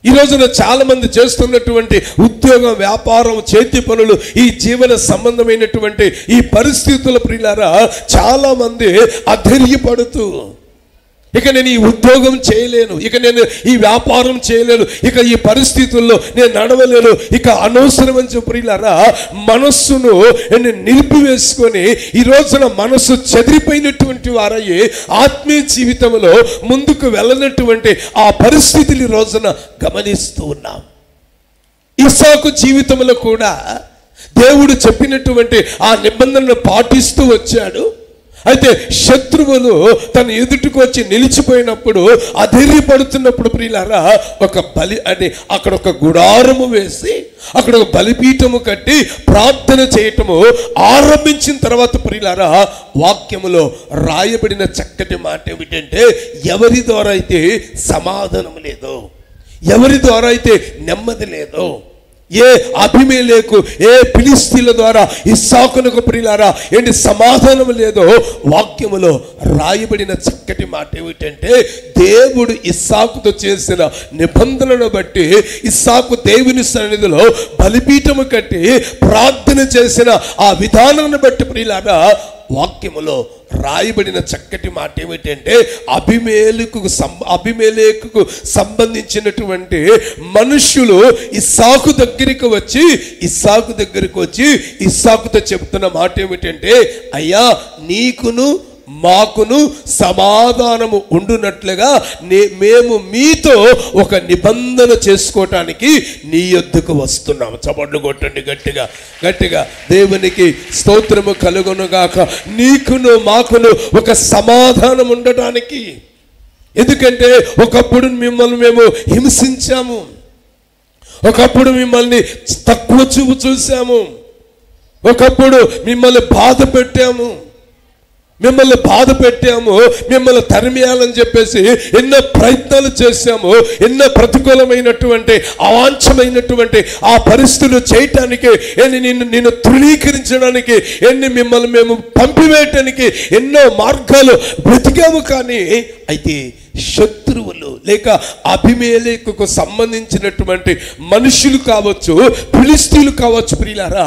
ఈ రోజున చాలా మంది చేస్తున్నటువంటి ఉద్యోగం, వ్యాపారం, చేతి పనులు, ఈ జీవన సంబంధమైనటువంటి ఈ పరిస్థితుల ప్రియులారా చాలా మంది అధైర్యపడుతూ ఇక నేను ఈ ఉద్యోగం చేయలేను, ఇక నేను ఈ వ్యాపారం చేయలేను, ఇక ఈ పరిస్థితుల్లో నేను నడవలేను, ఇక అనవసరం అని చెప్పిలారా మనస్సును నిలిపివేసుకొని ఈ రోజున మనస్సు చెదిరిపోయినటువంటి వారయ్యి ఆత్మీయ జీవితంలో ముందుకు వెళ్ళనటువంటి ఆ పరిస్థితులు ఈ రోజున గమనిస్తూ ఉన్నాం. ఇస్సాకు జీవితంలో కూడా దేవుడు చెప్పినటువంటి ఆ నిబంధనను పాటిస్తూ వచ్చాడు. అయితే శత్రువులు తన ఎదుటికి వచ్చి నిలిచిపోయినప్పుడు అధైర్యపడుతున్నప్పుడు ప్రియులారా ఒక బలి అని అక్కడ ఒక గుడారము వేసి అక్కడ ఒక బలిపీఠము కట్టి ప్రార్థన చేయటము ఆరంభించిన తర్వాత ప్రియులారా వాక్యములో రాయబడిన చక్కటి మాట ఏమిటంటే, ఎవరి ద్వారా అయితే సమాధానం లేదో, ఎవరి ద్వారా అయితే నెమ్మది లేదో, ఏ అబీమెలెకు ఏ ఫిలిష్తీయుల ద్వారా ఇస్సాకునకు ప్రియులారా ఏంటి సమాధానం లేదో వాక్యములో రాయబడిన చక్కటి మాట ఏమిటంటే, దేవుడు ఇస్సాకుతో చేసిన నిబంధనను బట్టి ఇస్సాకు దేవుని సన్నిధిలో బలిపీఠము కట్టి ప్రార్థన చేసిన ఆ విధానాన్ని బట్టి ప్రియులారా వాక్యములో రాయబడిన చక్కటి మాట ఏమిటంటే, అబీమెలెకుకు సంబంధించినటువంటి మనుష్యులు ఇస్సాకు దగ్గరికి వచ్చి ఇస్సాకుతో చెప్తున్న మాట ఏమిటంటే, అయ్యా నీకును మాకును సమాధానము ఉండునట్లుగా మేము మీతో ఒక నిబంధన చేసుకోవటానికి నీ యొద్దకు వస్తున్నాము. చప్పట్లు కొట్టండి గట్టిగా గట్టిగా. దేవునికి స్తోత్రము కలుగునుగాక. నీకును మాకును ఒక సమాధానం ఉండటానికి. ఎందుకంటే ఒకప్పుడు మిమ్మల్ని మేము హింసించాము, ఒకప్పుడు మిమ్మల్ని తక్కువ చూపు చూసాము, ఒకప్పుడు మిమ్మల్ని బాధ పెట్టాము, మిమ్మల్ని తరిమేయాలని చెప్పేసి ఎన్నో ప్రయత్నాలు చేశాము. ఎన్నో ప్రతికూలమైనటువంటి అవాంఛమైనటువంటి ఆ పరిస్థితులు చేయటానికి నిన్ను తృణీకరించడానికి మిమ్మల్ని మేము పంపివేయటానికి ఎన్నో మార్గాలు వెతికాము. కానీ అయితే శత్రువులు లేక అబీమెలెకుకు సంబంధించినటువంటి మనుషులు కావచ్చు, ఫిలిష్తీయులు కావచ్చు ప్రియులారా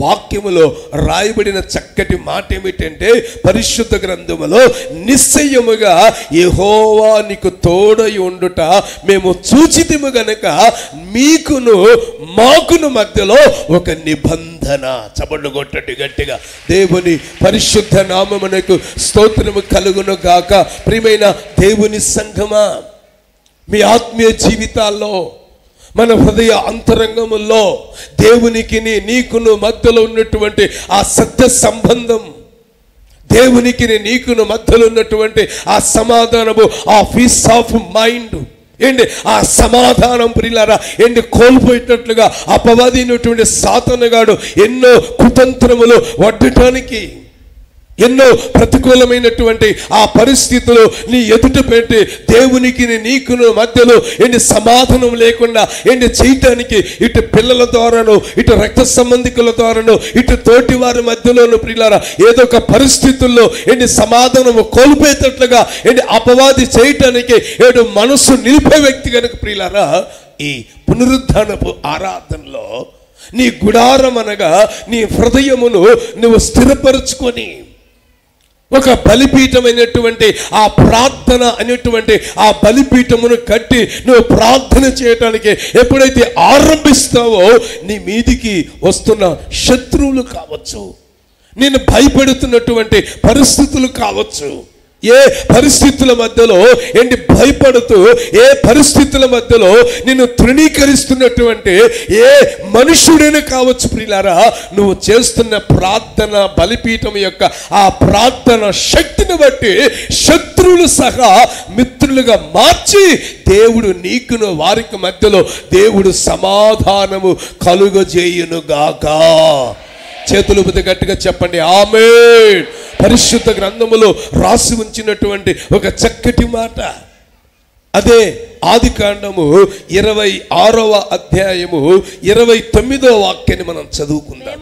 వాక్యములో రాయబడిన చక్కటి మాట ఏమిటంటే, పరిశుద్ధ గ్రంథములో నిశ్చయముగా యెహోవా నీకు తోడై ఉండుట మేము చూచితిము గనక మీకును మాకును మధ్యలో ఒక నిబంధన. చప్పట్లు కొట్టండి గట్టిగా. దేవుని పరిశుద్ధ నామమునకు స్తోత్రము కలుగును గాక. ప్రియమైన దేవుని సంఘమా, మీ ఆత్మీయ జీవితాల్లో మన హృదయ అంతరంగములో దేవునికి నీకును మధ్యలో ఉన్నటువంటి ఆ సత్య సంబంధం, దేవునికి నీకును మధ్యలో ఉన్నటువంటి ఆ సమాధానము, ఆ పీస్ ఆఫ్ మైండ్ ఏంటి, ఆ సమాధానం ప్రియులారా ఏంటి కోల్పోయేటట్లుగా అపవాదినటువంటి సాతానుగాడు ఎన్నో కుతంత్రములు వడ్డటానికి, ఎన్నో ప్రతికూలమైనటువంటి ఆ పరిస్థితులు నీ ఎదుట పెట్టి దేవునికి నీకును మధ్యలో ఏంటి సమాధానం లేకుండా ఏంటి చేయటానికి, ఇటు పిల్లల ద్వారాను, ఇటు రక్త సంబంధికుల ద్వారాను, ఇటు తోటి వారి మధ్యలోను ప్రియులారా ఏదో ఒక పరిస్థితుల్లో ఏంటి సమాధానము కోల్పోయేటట్లుగా ఏంటి అపవాది చేయటానికి ఏడు మనసు నిలిపే వ్యక్తి కనుక ప్రియులారా ఈ పునరుద్ధానపు ఆరాధనలో నీ గుడారం అనగా నీ హృదయమును నువ్వు స్థిరపరుచుకొని ఒక బలిపీఠమైనటువంటి ఆ ప్రార్థన అనేటువంటి ఆ బలిపీఠమును కట్టి నువ్వు ప్రార్థన చేయటానికి ఎప్పుడైతే ఆరంభిస్తావో నీ మీదికి వస్తున్న శత్రువులు కావచ్చు, నేను భయపెడుతున్నటువంటి పరిస్థితులు కావచ్చు, ఏ పరిస్థితుల మధ్యలో ఏంటి భయపడుతూ, ఏ పరిస్థితుల మధ్యలో నిన్ను తృణీకరిస్తున్నటువంటి ఏ మనుషుడైనా కావచ్చు ప్రియులారా, నువ్వు చేస్తున్న ప్రార్థన బలిపీఠం యొక్క ఆ ప్రార్థన శక్తిని బట్టి శత్రువులు సహా మిత్రులుగా మార్చి దేవుడు నీకును వారికి మధ్యలో దేవుడు సమాధానము కలుగజేయునుగాక. చేతులు గట్టిగా చెప్పండి ఆమేన్. పరిశుద్ధ గ్రంథములో రాసి ఉంచినటువంటి ఒక చక్కటి మాట అదే ఆదికాండము 26వ అధ్యాయము 29వ వాక్యాన్ని మనం చదువుకుందాం.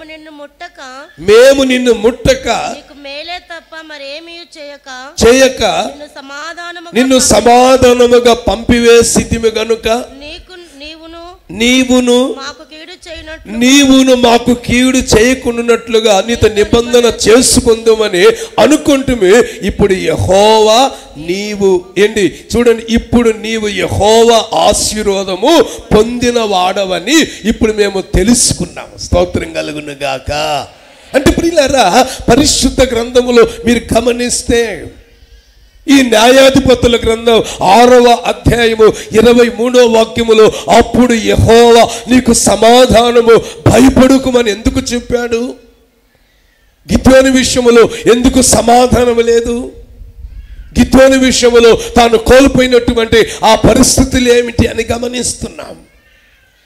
మేము నిన్ను ముట్టక నీకు మేలే తప్ప మరేమీ చేయక నిన్ను సమాధానముగా పంపివేసితిమి గనుక నీవును మాకు కీడు చేయకుండాట్లుగా నీతో నిబంధన చేసుకుందామని అనుకుంటుమే. ఇప్పుడు యెహోవా నీవు ఏంటి చూడండి, ఇప్పుడు నీవు యెహోవా ఆశీర్వాదము పొందిన వాడవని ఇప్పుడు మేము తెలుసుకున్నాము. స్తోత్రం కలుగును గాక. అంటే ప్రియులారా పరిశుద్ధ గ్రంథములో మీరు గమనిస్తే ఈ న్యాయాధిపతుల గ్రంథం 6వ అధ్యాయము 23వ వాక్యములో అప్పుడు యెహోవా నీకు సమాధానము భయపడుకుమని ఎందుకు చెప్పాడు? గిద్యోని విషయములో ఎందుకు సమాధానము లేదు? గిద్యోని విషయములో తాను కోల్పోయినటువంటి ఆ పరిస్థితులు ఏమిటి అని గమనిస్తున్నాం.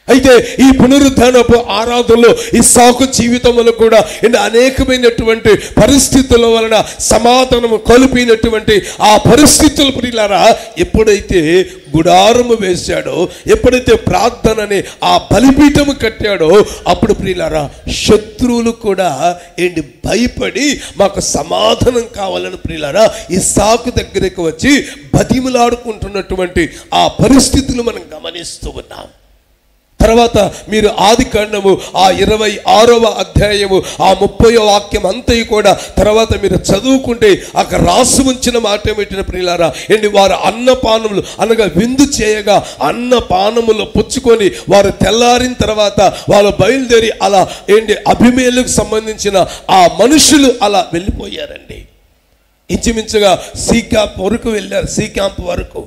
అయితే ఈ పునరుద్ధానపు ఆరాధనలో ఇస్సాకు జీవితంలో కూడా అనేకమైనటువంటి పరిస్థితుల వలన సమాధానము కోల్పోయినటువంటి ఆ పరిస్థితుల ప్రియులారా ఎప్పుడైతే గుడారము వేశాడో, ఎప్పుడైతే ప్రార్థనని ఆ బలిపీఠము కట్టాడో అప్పుడు ప్రియులారా శత్రువులు కూడా భయపడి మాకు సమాధానం కావాలని ప్రియులారా ఇస్సాకు దగ్గరికి వచ్చి బతిమలాడుకుంటున్నటువంటి ఆ పరిస్థితులు మనం గమనిస్తూ ఉన్నాం. తర్వాత మీరు ఆదికాండము ఆ 26వ అధ్యాయము ఆ 30వ వాక్యం అంతా కూడా తర్వాత మీరు చదువుకుంటే అక్కడ రాసి ఉంచిన మాట ఏమిటి ప్రియులారా వారు అన్నపానములు అనగా విందు చేయగా అన్నపానములు పుచ్చుకొని వారు తెల్లారిన తర్వాత వాళ్ళు బయలుదేరి అలా అభిమేలకు సంబంధించిన ఆ మనుషులు అలా వెళ్ళిపోయారండి. ఇంచుమించుగా సీ క్యాంప్ వరకు వెళ్ళారు. సీ క్యాంప్ వరకు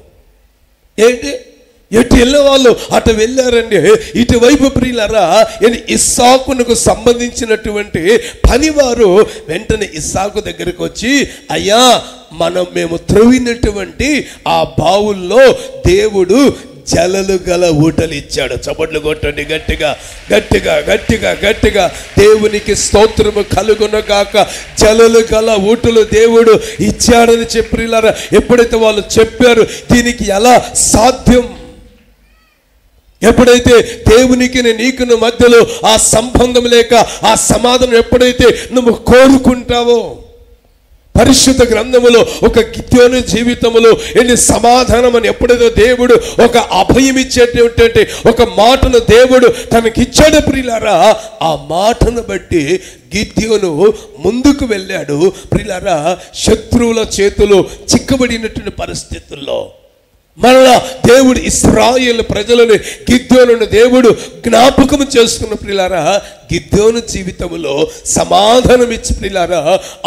ఎటు వెళ్ళే వాళ్ళు అటు వెళ్ళారండి. ఇటువైపు ప్రియులారా ఇస్సాకునకు సంబంధించినటువంటి పనివారు వెంటనే ఇస్సాకు దగ్గరికి వచ్చి అయ్యా మేము త్రవ్వినటువంటి ఆ బావుల్లో దేవుడు జలలు గల ఊటలు ఇచ్చాడు. చప్పట్లు కొట్టండి గట్టిగా గట్టిగా గట్టిగా గట్టిగా. దేవునికి స్తోత్రము కలుగును గాక. జలలు గల ఊటలు దేవుడు ఇచ్చాడని చెప్పిలారా ఎప్పుడైతే వాళ్ళు చెప్పారు దీనికి ఎలా సాధ్యం, ఎప్పుడైతే దేవునికి నీకును మధ్యలో ఆ సంబంధం లేక ఆ సమాధానం ఎప్పుడైతే నువ్వు కోరుకుంటావో పరిశుద్ధ గ్రంథములో ఒక గిద్యోను జీవితములో సమాధానం అని ఎప్పుడైతే దేవుడు ఒక అభయం ఇచ్చేటటువంటి ఒక మాటను దేవుడు తనకిచ్చాడు ప్రియులారా ఆ మాటను బట్టి గిద్యోను ముందుకు వెళ్ళాడు ప్రియులారా. శత్రువుల చేతులు చిక్కబడినటువంటి పరిస్థితుల్లో మరలా దేవుడు ఇశ్రాయేలు ప్రజలను గిద్యోనును దేవుడు జ్ఞాపకం చేసుకున్న ప్రియులారా గిద్యోను జీవితంలో సమాధానం ఇచ్చి ప్రియులారా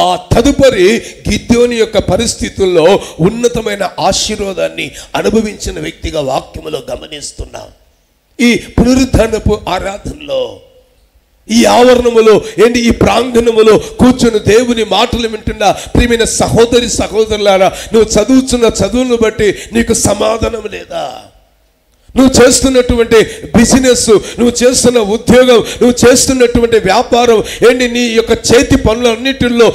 ఆ తదుపరి గిద్యోను యొక్క పరిస్థితుల్లో ఉన్నతమైన ఆశీర్వాదాన్ని అనుభవించిన వ్యక్తిగా వాక్యములో గమనిస్తున్నాం. ఈ పునరుద్ధానపు ఆరాధనలో, ఈ ఆవరణములో ఈ ప్రాంగణములో కూర్చొని దేవుని మాటలు వింటున్న ప్రియమైన సహోదరి సహోదరులారా, నువ్వు చదువుతున్న చదువును బట్టి నీకు సమాధానం లేదా? నువ్వు చేస్తున్నటువంటి బిజినెస్, నువ్వు చేస్తున్న ఉద్యోగం, నువ్వు చేస్తున్నటువంటి వ్యాపారం, నీ యొక్క చేతి పనులన్నిటిలో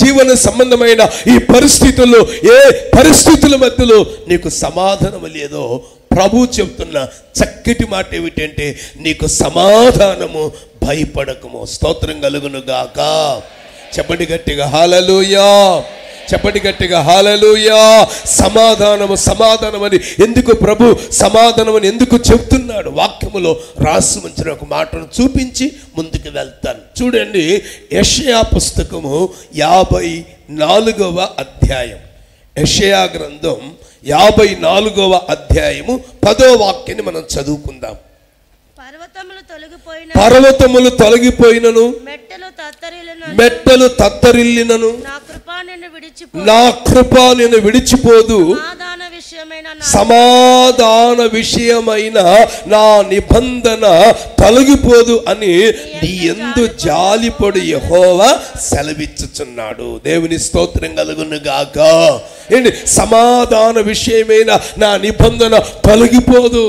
జీవన సంబంధమైన ఈ పరిస్థితుల్లో ఏ పరిస్థితుల మధ్యలో నీకు సమాధానం లేదో ప్రభు చెప్తున్న చక్కటి మాట ఏమిటంటే, నీకు సమాధానము, భయపడకము. స్తోత్రం కలుగును గాక. చెప్పండి గట్టిగా హల్లెలూయా, చెప్పండి గట్టిగా హల్లెలూయా. సమాధానము సమాధానం అని ఎందుకు ప్రభు సమాధానం అని ఎందుకు చెప్తున్నాడు? వాక్యములో రాసి ఉంచిన ఒక మాటను చూపించి ముందుకు వెళ్తాను. చూడండి, యెషయా పుస్తకము 54వ అధ్యాయం. యెషయా గ్రంథం 54వ అధ్యాయము 10వ వాక్యాన్ని మనం చదువుకుందాం. పర్వతములు తొలగిపోయినను, మెట్టలు తత్తరిల్లినను, నా కృప నేను విడిచిపోదు. సమాధాన విషయమైన నా నిబంధన తొలగిపోదు అని నీ యందు జాలిపడు యెహోవా సెలవిచ్చుచున్నాడు. దేవుని స్తోత్రం కలుగును గాక. సమాధాన విషయమైన నా నిబంధన తొలగిపోదు.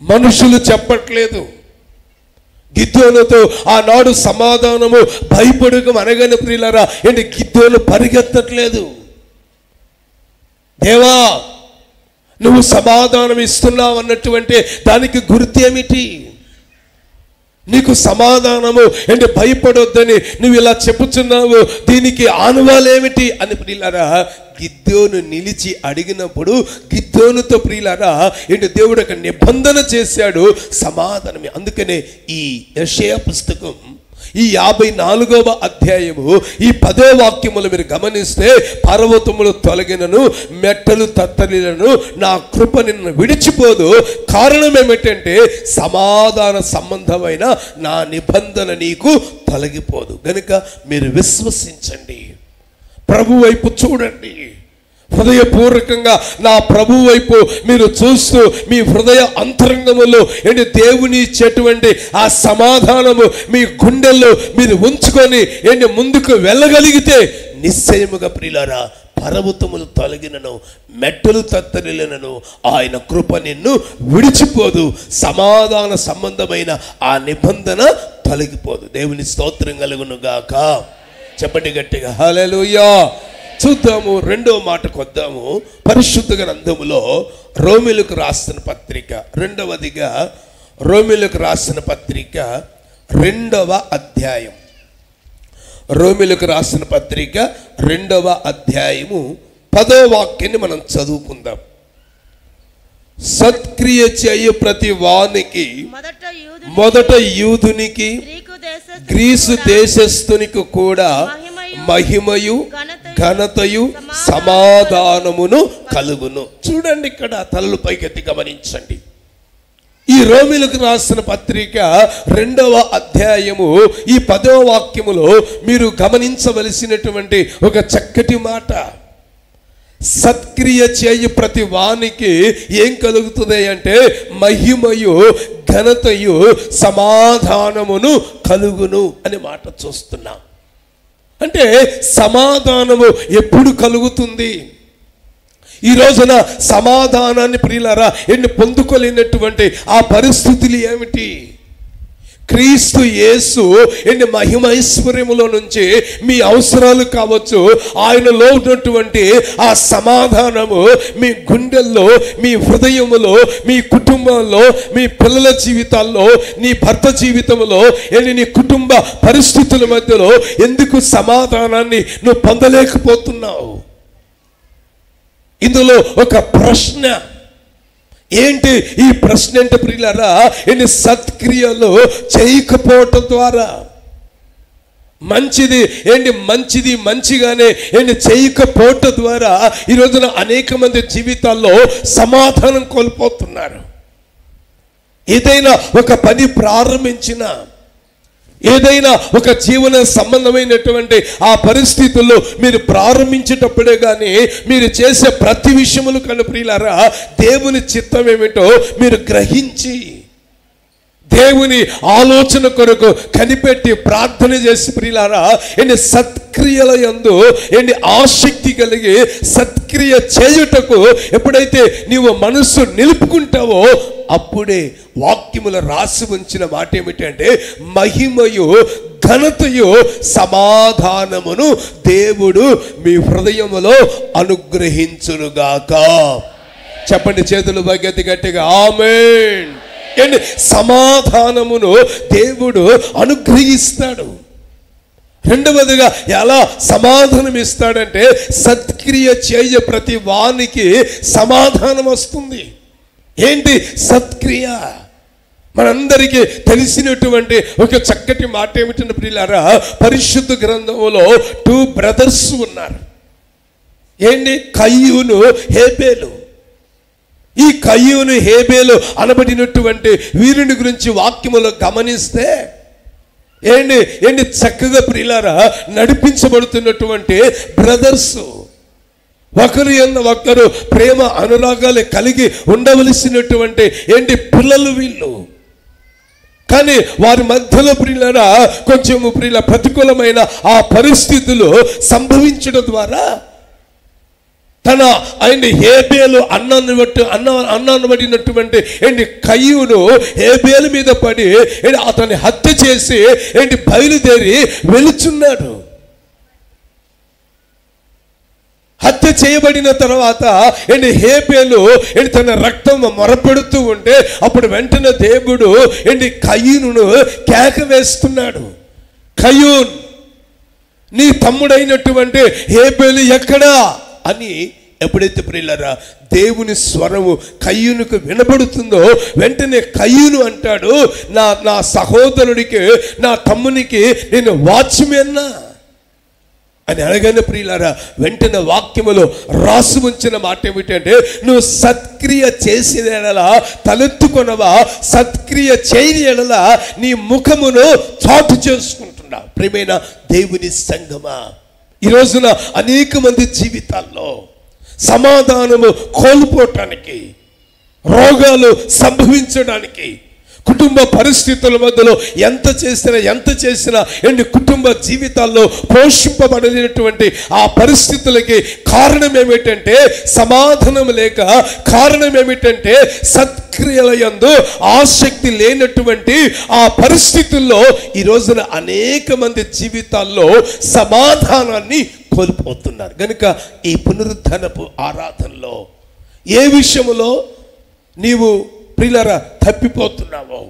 మనుషులు చెప్పట్లేదు. గిద్యోనుతో ఆనాడు సమాధానము భయపడక అనగానే ప్రియులారా, గిద్యోను పరిగెత్తట్లేదు. దేవా, నువ్వు సమాధానం ఇస్తున్నావు అన్నటువంటి దానికి గుర్తు ఏమిటి? నీకు సమాధానము భయపడొద్దని నువ్వు ఇలా చెప్పుచున్నావు, దీనికి ఆనవాలేమిటి అని ప్రియులారా గిద్యోను నిలిచి అడిగినప్పుడు గిద్యోనుతో ప్రియులారా దేవుడు ఒక నిబంధన చేశాడు, సమాధానమే. అందుకనే ఈ యెషయా పుస్తకం ఈ 54వ అధ్యాయము ఈ 10వ వాక్యములు మీరు గమనిస్తే, పర్వతములు తొలగినను, మెట్టలు తత్తరిల్లినను, నా కృప నిన్ను విడిచిపోదు. కారణం ఏమిటంటే, సమాధాన సంబంధమైన నా నిబంధన నీకు తొలగిపోదు. గనుక మీరు విశ్వసించండి, ప్రభు వైపు చూడండి. హృదయపూర్వకంగా నా ప్రభు వైపు మీరు చూస్తూ మీ హృదయ అంతరంగములో దేవుని ఇచ్చేటువంటి ఆ సమాధానము మీ గుండెల్లో మీరు ఉంచుకొని ముందుకు వెళ్ళగలిగితే నిశ్చయముగా ప్రియులారా, పర్వతములు తొలగినను, మెట్టలు తత్తరిల్లినను, ఆయన కృప నిన్ను విడిచిపోదు. సమాధాన సంబంధమైన ఆ నిబంధన తొలగిపోదు. దేవుని స్తోత్రం కలుగును గాక. చెప్పండి గట్టిగా హల్లెలూయా. చూద్దాము, రెండవ మాటకు వద్దాము. పరిశుద్ధ గ్రంథములో రోమీయులకు రాసిన పత్రిక, రెండవదిగా రోమీయులకు రాసిన పత్రిక 2వ అధ్యాయం. రోమీయులకు రాసిన పత్రిక 2వ అధ్యాయము 10వ వాక్యాన్ని మనం చదువుకుందాం. సత్క్రియ చేయు ప్రతి వానికి, మొదట యూదునికి గ్రీసు దేశస్థునికి కూడా మహిమయు ఘనతయు సమాధానమును కలుగును. చూడండి, ఇక్కడ తలలు పైకెత్తి గమనించండి. ఈ రోమీయులకు రాసిన పత్రిక 2వ అధ్యాయము ఈ 10వ వాక్యములో మీరు గమనించవలసినటువంటి ఒక చక్కటి మాట. సత్క్రియ చేయు ప్రతి వానికి ఏం కలుగుతుంది అంటే, మహిమయు ఘనతయు సమాధానమును కలుగును అనే మాట చూస్తున్నాం. అంటే సమాధానము ఎప్పుడు కలుగుతుంది? ఈ రోజున సమాధానాన్ని ప్రియులారా పొందుకోలేనటువంటి ఆ పరిస్థితులు ఏమిటి? క్రీస్తు యేసు మహిమైశ్వర్యములో నుంచి మీ అవసరాలు కావచ్చు, ఆయనలో ఉన్నటువంటి ఆ సమాధానము మీ గుండెల్లో, మీ హృదయములో, మీ కుటుంబంలో, మీ పిల్లల జీవితాల్లో, నీ భర్త జీవితంలో, నీ కుటుంబ పరిస్థితుల మధ్యలో ఎందుకు సమాధానాన్ని నువ్వు పొందలేకపోతున్నావు? ఇందులో ఒక ప్రశ్న. ఏంటి ఈ ప్రశ్న అంటే ప్రియులారా, సత్క్రియలు చేయకపోవటం ద్వారా మంచిది మంచిగానే చేయకపోవటం ద్వారా ఈ రోజున అనేక మంది జీవితాల్లో సమాధానం కోల్పోతున్నారు. ఏదైనా ఒక పని ప్రారంభించిన ఏదైనా ఒక జీవన సంబంధమైనటువంటి ఆ పరిస్థితుల్లో మీరు ప్రారంభించేటప్పుడే కానీ మీరు చేసే ప్రతి విషయములు కను ప్రియులారా దేవుని చిత్తం ఏమిటో మీరు గ్రహించి దేవుని ఆలోచన కొరకు కనిపెట్టి ప్రార్థన చేసి ప్రియులారా ఎన్ని సత్క్రియల యందు ఎన్ని ఆసక్తి కలిగి సత్క్రియ చేయుటకు ఎప్పుడైతే నీవు మనస్సు నిలుపుకుంటావో అప్పుడే వాక్యముల రాసి ఉంచిన మాట ఏమిటంటే మహిమయు ఘనతయు సమాధానమును దేవుడు మీ హృదయములో అనుగ్రహించునుగాక. చెప్పండి చేతులు బగ్గెత్తి గట్టిగా ఆమేన్. సమాధానమును దేవుడు అనుగ్రహిస్తాడు. రెండవదిగా ఎలా సమాధానం ఇస్తాడంటే సత్క్రియ చేయ ప్రతి వానికి సమాధానం వస్తుంది. ఏంటి సత్క్రియ? మనందరికీ తెలిసినటువంటి ఒక చక్కటి మాట ఏమిటంటే ప్రియులారా పరిశుద్ధ గ్రంథంలో 2 బ్రదర్స్ ఉన్నారు. ఏంటి? కయ్యూను హేబేలు. ఈ కయ్యూను హేబేలు అనబడినటువంటి వీరుని గురించి వాక్యములో గమనిస్తే ఏంటి చక్కగా ప్రియులారా నడిపించబడుతున్నటువంటి బ్రదర్స్. ఒకరు ఎన్న ఒకరు ప్రేమ అనురాగాలు కలిగి ఉండవలసినటువంటి పిల్లలు వీళ్ళు. కానీ వారి మధ్యలో ప్రియులారా కొంచెము ప్రియుల ప్రతికూలమైన ఆ పరిస్థితులు సంభవించడం ద్వారా ఆయన హేబేలు అన్నబడినటువంటి కయ్యూను హేబేలు మీద పడి అతన్ని హత్య చేసి బయలుదేరి వెళుచున్నాడు. హత్య చేయబడిన తర్వాత హేబేలు తన రక్తం మొరపెడుతూ ఉంటే అప్పుడు వెంటనే దేవుడు కయ్యూనును కేక వేస్తున్నాడు. కయ్యూన్, నీ తమ్ముడైనటువంటి హేబేలు ఎక్కడా అని ఎప్పుడైతే ప్రియులారా దేవుని స్వరము కయ్యూనుకు వినబడుతుందో వెంటనే కయ్యూను అంటాడు, నా సహోదరుడికి నా తమ్మునికి నేను వాచ్మెన్నా అని అనగానే ప్రియులారా వెంటనే వాక్యములో రాసి ఉంచిన మాట ఏమిటంటే నువ్వు సత్క్రియ చేసిన ఎడలా తలెత్తుకొనవా, సత్క్రియ చేయని ఎడలా నీ ముఖమును చాటు చేసుకుంటున్నా. ప్రియమైన దేవుని సంగమా, ఈ రోజున అనేక మంది జీవితాల్లో సమాధానము కోల్పోవటానికి, రోగాలు సంభవించడానికి, కుటుంబ పరిస్థితుల మధ్యలో ఎంత చేసినా కుటుంబ జీవితాల్లో పోషింపబడినటువంటి ఆ పరిస్థితులకి కారణం ఏమిటంటే సమాధానం లేక, కారణం ఏమిటంటే సత్క్రియల యందు ఆసక్తి లేనటువంటి ఆ పరిస్థితుల్లో ఈ రోజున అనేక మంది జీవితాల్లో సమాధానాన్ని కోల్పోతున్నారు. కనుక ఈ పునరుద్ధరణపు ఆరాధనలో ఏ విషయములో నీవు ప్రియులారా తప్పిపోతున్నావో,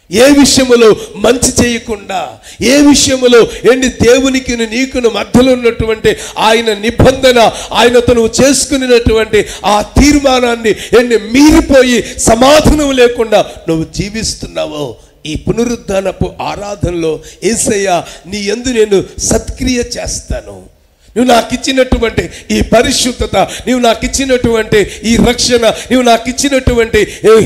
ఏ విషయములో మంచి చేయకుండా, ఏ విషయములో దేవునికి నీకును మధ్యలో ఉన్నటువంటి ఆయన నిబంధన, ఆయనతో నువ్వు చేసుకున్నటువంటి ఆ తీర్మానాన్ని మీరిపోయి సమాధానం లేకుండా నువ్వు జీవిస్తున్నావో, ఈ పునరుద్ధరణపు ఆరాధనలో యేసయ్య నీ యందు నేను సత్క్రియ చేస్తాను, నువ్వు నాకు ఇచ్చినటువంటి ఈ పరిశుద్ధత, నువ్వు నాకు ఇచ్చినటువంటి ఈ రక్షణ, నువ్వు నాకు ఇచ్చినటువంటి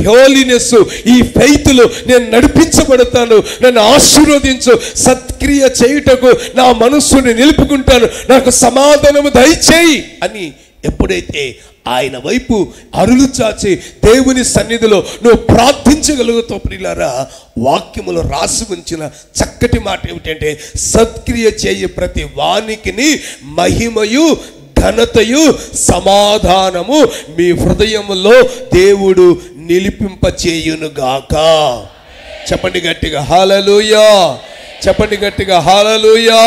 హోలీనెస్, ఈ ఫెయిత్లు నేను నడిపించబడతాను, నన్ను ఆశీర్వదించు, సత్క్రియ చేయుటకు నా మనస్సుని నిలుపుకుంటాను, నాకు సమాధానము దయచేయి అని ఎప్పుడైతే ఆయన వైపు అరులు చాచి దేవుని సన్నిధిలో నువ్వు ప్రార్థించగలుగుతావు ప్రియులారా, వాక్యములో రాసి ఉంచిన చక్కటి మాట ఏమిటంటే సత్క్రియ చేయ ప్రతి వానికిని మహిమయు ఘనతయు సమాధానము మీ హృదయములో దేవుడు నిలిపింపచేయునుగాక. చెప్పండి గట్టిగా హల్లెలూయా, చెప్పండి గట్టిగా హల్లెలూయా.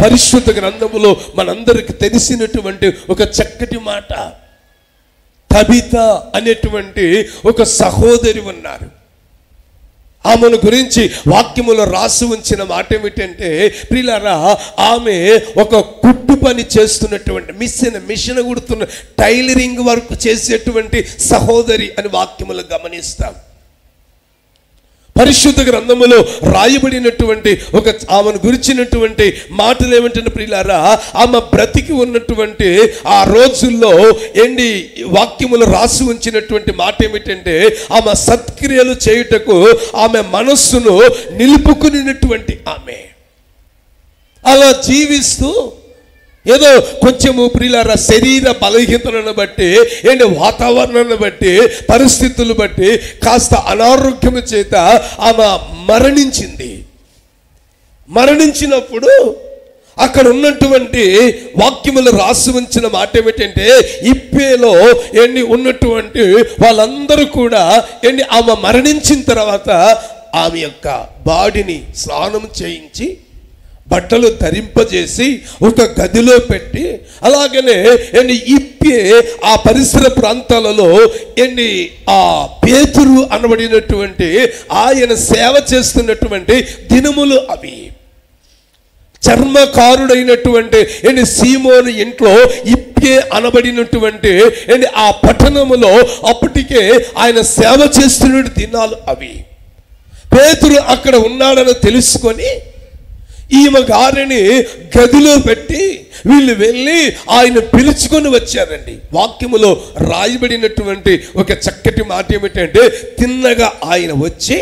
పరిశుద్ధ గ్రంథములో మనందరికి తెలిసినటువంటి ఒక చక్కటి మాట, తబిత అనేటువంటి ఒక సహోదరి ఉన్నారు. ఆమెను గురించి వాక్యములో రాసి ఉంచిన మాట ఏమిటంటే ప్రియులారా ఆమె ఒక కుట్టు పని చేస్తున్నటువంటి మిషన్ కుడుతున్న టైలరింగ్ వర్క్ చేసేటువంటి సహోదరి అని వాక్యములు గమనిస్తాం. పరిశుద్ధ గ్రంథములో రాయబడినటువంటి ఒక ఆమెను గురించినటువంటి మాటలు ఏమిటంటే ప్రియులారా, ఆమె బ్రతికి ఉన్నటువంటి ఆ రోజుల్లో వాక్యములు రాసి ఉంచినటువంటి మాట ఏమిటంటే, ఆమె సత్క్రియలు చేయుటకు ఆమె మనస్సును నిలుపుకున్నటువంటి ఆమె అలా జీవిస్తూ ఏదో కొంచెము ప్రియులారా శరీర బలహీనతలను బట్టి వాతావరణాన్ని బట్టి పరిస్థితులు బట్టి కాస్త అనారోగ్యము చేత ఆమె మరణించినప్పుడు అక్కడ ఉన్నటువంటి వాక్యములు రాసి ఉంచిన మాట ఏమిటంటే, ఇప్పేలో ఉన్నటువంటి వాళ్ళందరూ కూడా ఆమె మరణించిన తర్వాత ఆమె యొక్క బాడీని స్నానం చేయించి బట్టలు ధరింపజేసి ఒక గదిలో పెట్టి, అలాగనే ఇప్పే ఆ పరిసర ప్రాంతాలలో ఆ పేతురు అనబడినటువంటి ఆయన సేవ చేస్తున్నటువంటి దినములు అవి. చర్మకారుడైనటువంటి సీమోను ఇంట్లో ఇప్పే అనబడినటువంటి ఆ పట్టణములో అప్పటికే ఆయన సేవ చేస్తున్న దినాలు అవి. పేతురు అక్కడ ఉన్నాడని తెలుసుకొని ఈమె గారిని గదిలో పెట్టి వీళ్ళు వెళ్ళి ఆయన పిలుచుకొని వచ్చారండి. వాక్యములో రాయబడినటువంటి ఒక చక్కటి మాట ఏమిటంటే, తిన్నగా ఆయన వచ్చి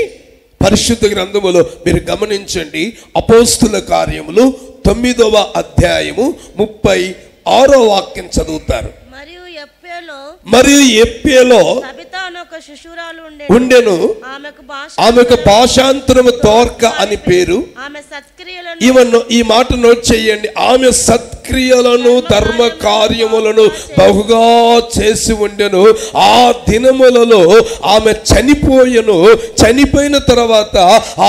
పరిశుద్ధ గ్రంథములో మీరు గమనించండి, అపోస్తుల కార్యములు 9వ అధ్యాయము 36వ వాక్యం చదువుతారు. మరియు ఎప్పేలో ఉండెను, ఆమెకు భాషాంతరము తోర్క అని పేరు. ఈ మాట నోట్ చేయండి. ఆమె సత్క్రియలను ధర్మ కార్యములను బహుగా చేసి ఉండెను. ఆ దినములలో ఆమె చనిపోయిన తర్వాత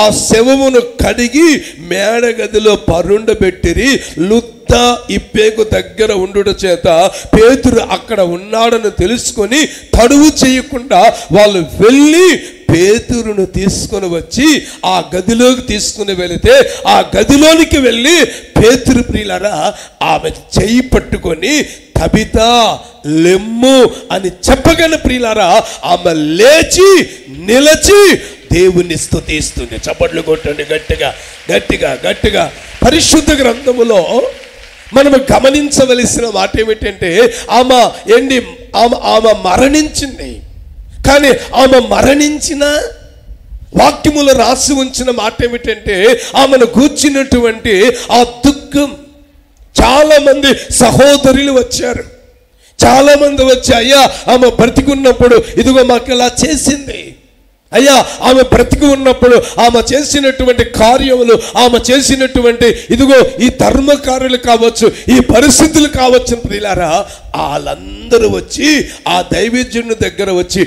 ఆ శవమును కడిగి మేడగదిలో పరుండబెట్టిరి. ఇప్పేకు దగ్గర ఉండుట చేత పేతురు అక్కడ ఉన్నాడని తెలుసుకొని తడువు చేయకుండా వాళ్ళు వెళ్ళి పేతురును తీసుకొని వచ్చి ఆ గదిలోకి తీసుకుని వెళితే, ఆ గదిలోనికి వెళ్ళి పేతురు ప్రియులారా ఆమె చెయ్యి పట్టుకొని తబితా లెమ్ము అని చెప్పగానే ప్రియులారా ఆమె లేచి నిలచి దేవుని స్తుతిస్తుంది. చప్పట్లు కొట్టండి గట్టిగా గట్టిగా గట్టిగా. పరిశుద్ధ గ్రంథములో మనము గమనించవలసిన మాట ఏమిటంటే, ఆమె మరణించింది. కానీ ఆమె మరణించిన వాక్యములు రాసి ఉంచిన మాట ఏమిటంటే, ఆమెను కూర్చున్నటువంటి ఆ దుఃఖం చాలా మంది సహోదరులు వచ్చారు. చాలా మంది వచ్చి, అయ్యా ఆమె బ్రతికున్నప్పుడు ఇదిగో మాకు ఇలా చేసింది, అయ్యా ఆమె బ్రతికి ఉన్నప్పుడు ఆమె చేసినటువంటి కార్యములు, ఆమె చేసినటువంటి ఇదిగో ఈ ధర్మకార్యాలు కావచ్చు, ఈ పరిస్థితులు కావచ్చు ప్రియులారా, వాళ్ళందరూ వచ్చి ఆ దైవజనుని దగ్గర వచ్చి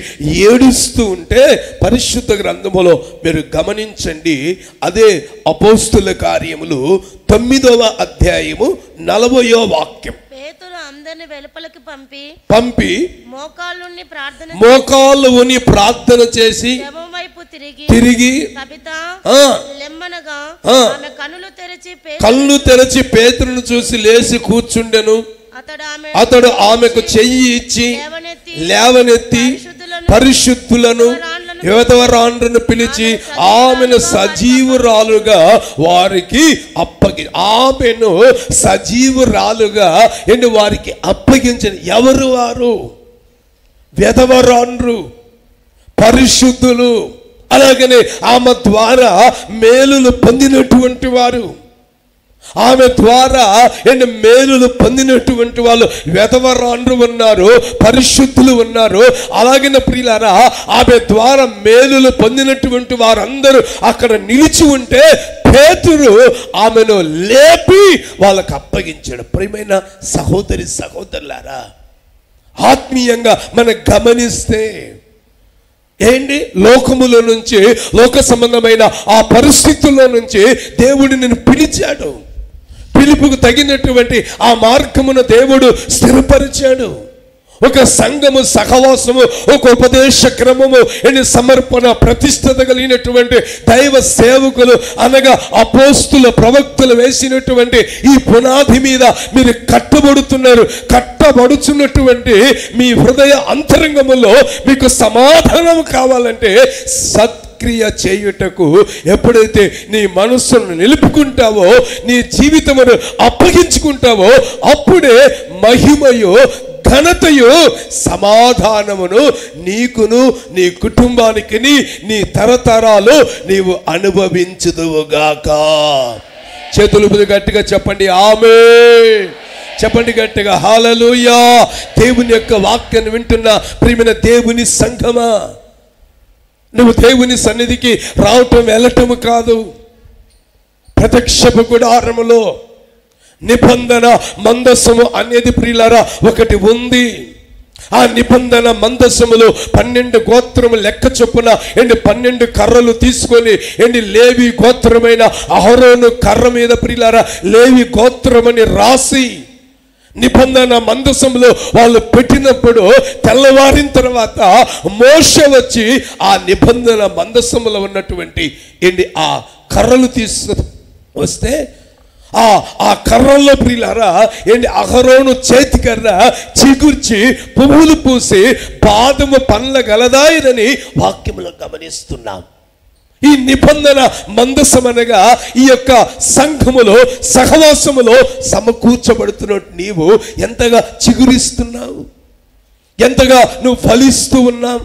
ఏడుస్తూ ఉంటే పరిశుద్ధ గ్రంథములో మీరు గమనించండి. అదే అపోస్తుల కార్యములు 9వ అధ్యాయము 40వ వాక్యం. అందరిని వెలుపలికి పంపి మోకాళ్ళు ఉని ప్రార్థన చేసి తిరిగి కళ్ళు తెరచి పేతురును చూసి లేచి కూర్చుండెను. అతడు ఆమెకు చెయ్యి ఇచ్చి లేవనెత్తి పరిశుద్ధులను యువతవరాండ్రను పిలిచి ఆమెను సజీవురాలుగా వారికి ఆమెను సజీవురాలుగా వారికి అప్పగించండి. ఎవరు వారు? విధవరాండ్రు, పరిశుద్ధులు, అలాగనే ఆమె ద్వారా మేలులు పొందినటువంటి వారు, ఆమె ద్వారా మేలులు పొందినటువంటి వాళ్ళు విధవరాండ్రు ఉన్నారు, పరిశుద్ధులు ఉన్నారు. అలాగే ప్రియులారా ఆమె ద్వారా మేలులు పొందినటువంటి వారందరూ అక్కడ నిలిచి ఉంటే పేతురు ఆమెను లేపి వాళ్ళకు అప్పగించాడు. ప్రియమైన సహోదరి సహోదరులారా, ఆత్మీయంగా మనం గమనిస్తే లోకములో నుంచి, లోక సంబంధమైన ఆ పరిస్థితుల్లో నుంచి దేవుడు నిన్ను పిలిచాడు. పిలుపుకు తగినటువంటి ఆ మార్గమును దేవుడు స్థిరపరిచాడు. ఒక సంఘము, సహవాసము, ఒక ఉపదేశ క్రమము, సమర్పణ, ప్రతిష్టత కలిగినటువంటి దైవ సేవకులు అనగా అపోస్తుల, ప్రవక్తలు వేసినటువంటి ఈ పునాది మీద మీరు కట్టబడుతున్నారు. కట్టబడుచున్నటువంటి మీ హృదయ అంతరంగములో మీకు సమాధానం కావాలంటే సత్క్రియ చేయుటకు ఎప్పుడైతే నీ మనస్సును నిలుపుకుంటావో, నీ జీవితమును అప్పగించుకుంటావో, అప్పుడే మహిమయు, ఘనతయు, సమాధానమును నీకును నీ కుటుంబానికి నీ తరతరాలు నీవు అనుభవించుదువుగాక. చేతులు గట్టిగా చెప్పండి ఆమేన్. చెప్పండి గట్టిగా హల్లెలూయా. దేవుని యొక్క వాక్యాన్ని వింటున్న ప్రియమైన దేవుని సంఘమా, నువ్వు దేవుని సన్నిధికి రావటం వెళ్ళటము కాదు. ప్రత్యక్షపు గుడారములో నిబంధన మందసము అనేది ప్రియులారా ఒకటి ఉంది. ఆ నిబంధన మందసములో 12 గోత్రము లెక్క చొప్పున 12 కర్రలు తీసుకొని లేవి గోత్రమైన అహరోను కర్ర మీద ప్రియులారా లేవి గోత్రమని రాసి నిబంధన మందసంలో వాళ్ళు పెట్టినప్పుడు తెల్లవారిన తర్వాత మోషే వచ్చి ఆ నిబంధన మందసంలో ఉన్నటువంటి ఆ కర్రలు తీసుకు వస్తే ఆ కర్రల్లో ప్రియులారా అహరోను చేతి కర్ర చిగుర్చి పువ్వులు పూసి బాదము పండ్ల గలదాయనని వాక్యములో గమనిస్తున్నాం. ఈ నిబంధన మందసమనగా ఈ యొక్క సంఘములో, సహవాసములో సమకూర్చబడుతున్నట్టు నీవు ఎంతగా చిగురిస్తున్నావు, ఎంతగా నువ్వు ఫలిస్తూ ఉన్నావు,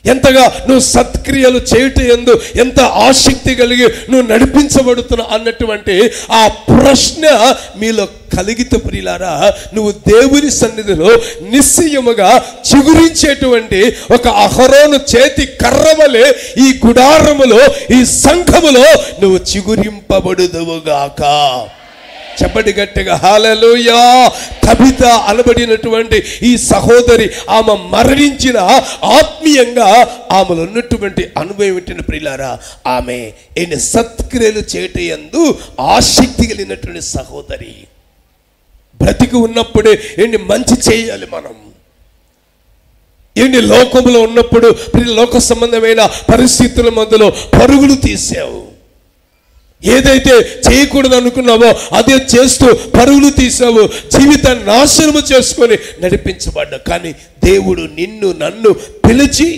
ఎంతగా నువ్వు సత్క్రియలు చేయటం యందు ఎంత ఆసక్తి కలిగి నువ్వు నడిపించబడుతున్నావు అన్నటువంటి ఆ ప్రశ్న మీలో కలిగితే ప్రియులారా, నువ్వు దేవుని సన్నిధిలో నిశ్చయముగా చిగురించేటువంటి ఒక అహరోను చేతి కర్రవలే ఈ గుడారములో, ఈ సంఘములో నువ్వు చిగురింపబడుదువుగాక. చెప్పండి గట్టిగా హల్లెలూయా. కవిత అనబడినటువంటి ఈ సహోదరి, ఆమె మరణించిన ఆత్మీయంగా ఆమెలో ఉన్నటువంటి అనుభవం ఏంటంటే ప్రియులారా, ఆమె సత్క్రియలు చేయటందు ఆసక్తి కలిగినటువంటి సహోదరి. బ్రతికి ఉన్నప్పుడే మంచి చేయాలి మనం. లోకంలో ఉన్నప్పుడు లోక సంబంధమైన పరిస్థితుల మధ్యలో పరుగులు తీసావు. ఏదైతే చేయకూడదు అనుకున్నావో అదే చేస్తూ పరుగులు తీసావు, జీవితాన్ని నాశనము చేసుకొని నడిపించబడ్డా. కానీ దేవుడు నిన్ను నన్ను పిలిచి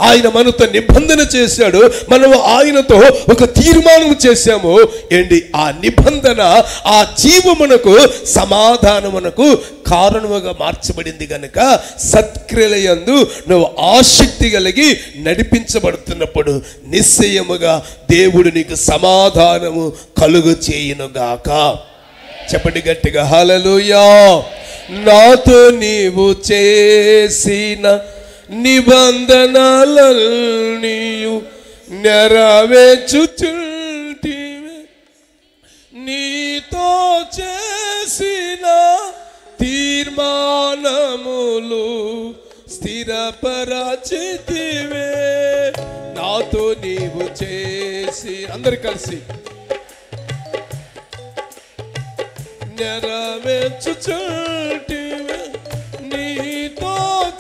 ఆయన మనతో నిబంధన చేశాడు. మనం ఆయనతో ఒక తీర్మానం చేశాము. ఆ నిబంధన ఆ జీవమునకు, సమాధానమునకు కారణముగా మార్చబడింది కనుక సత్క్రియలయందు నువ్వు ఆసక్తి కలిగి నడిపించబడుతున్నప్పుడు నిశ్చయముగా దేవుడు నీకు సమాధానము కలుగు చేయునుగాక. చెప్పండి గట్టిగా హల్లెలూయా. నాతో నీవు చేసిన నిబంధనలన్నీయు నెరవేర్చుచుంటివి, నీతో చేసిన తీర్మానములు స్థిరపరచితివే. నాతో నీవు చేసి అందరు కలిసి నెరవేర్చుచుంటివే, నీతో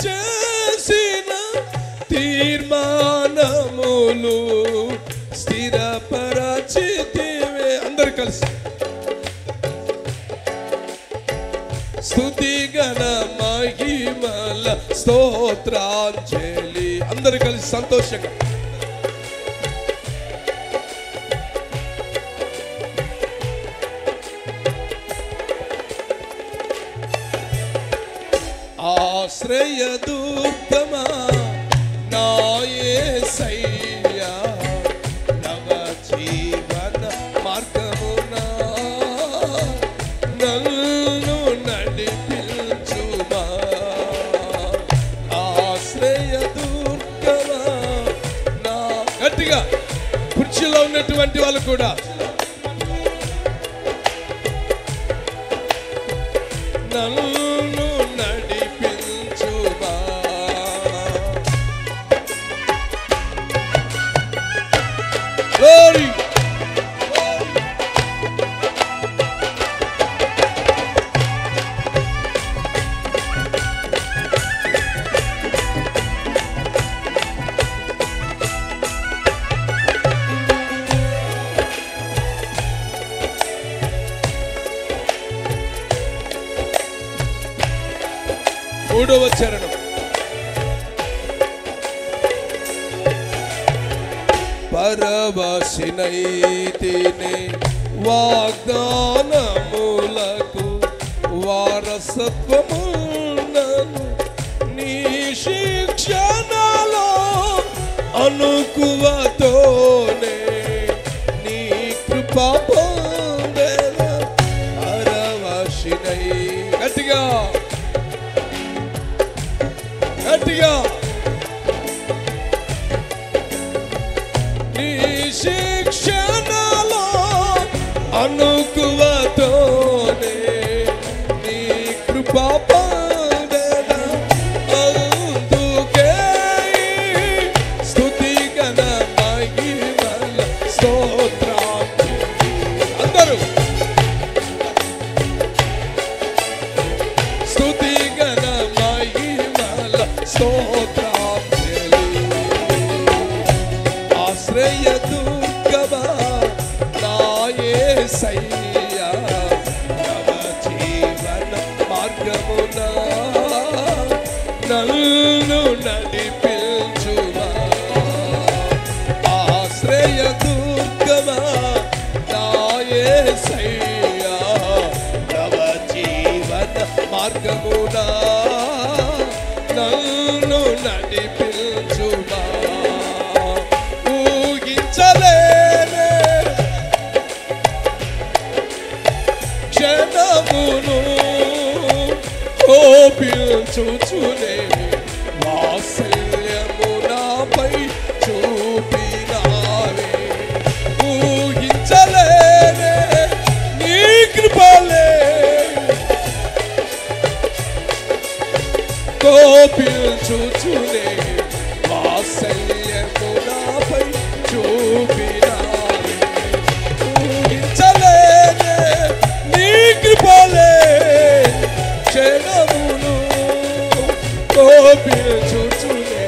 చేసిన తీర్మానములు స్థిరపరచితివే. అందరు కలిసి స్తుతి గణ మహిమల స్తోత్రాంజలి. అందరు కలిసి సంతోషంగా ఆశ్రయ దుర్గమా నా యేసయ్యా, నవ జీవన మార్గమునా నన్ను నడిపించుమా. ఆశ్రయ దుర్గమా నా, గట్టిగా కుర్చీలో ఉన్నటువంటి వాళ్ళు కూడా నన్ను నడిపించుమా. Glory. 3వ చరణం. పరవశినైతినే వాగ్దానములకు వారసత్వమున్నను నీ శిక్షణలో అనుకువతోనే నీ కృపా పొందెద పరవశినై. గట్టిగా గట్టిగా నీ శిక్షణలో అనుకువతోనే నీ కృపా పొందెద అందుకే స్తుతి గణ మహిమల స్తోత్రం. అందరూ స్తుతి గణ మహిమల స్తోత్రం. ఆశ్రయ దుర్గమా నా యేసయ్యా నవ జీవన మార్గమున నన్ను నడిపించుమా. ఆశ్రయ దుర్గమా నా యేసయ్యా నవ జీవన మార్గమున నన్ను నడిపించుమా. ఊహించలేనే క్షణమును కోపించుచునే వాత్సల్యము నాపై చూపినావే. ఊహించలేనే నీ కృపలే కోపించుచునే వాత్సల్యము నాపై చూపినావే. ఊహించలేనే నీ కృపలే క్షణమును కోపించుచునే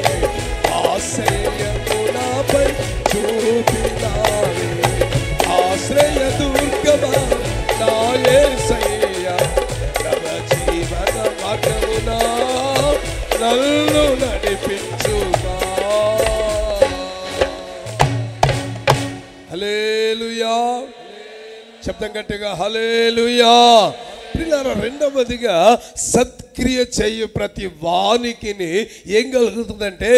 వాత్సల్యము నాపై చూపినావే. ఆశ్రయ దుర్గమా నా యేసయ్యా నవ జీవన మార్గమున నన్ను నడిపించుమా. హల్లెలూయా. శబ్దం గట్టిగా హల్లెలూయా. ప్రియులారా, రెండవదిగా సత్క్రియ చేయు ప్రతి వానికి ఏం కలుగుతుందంటే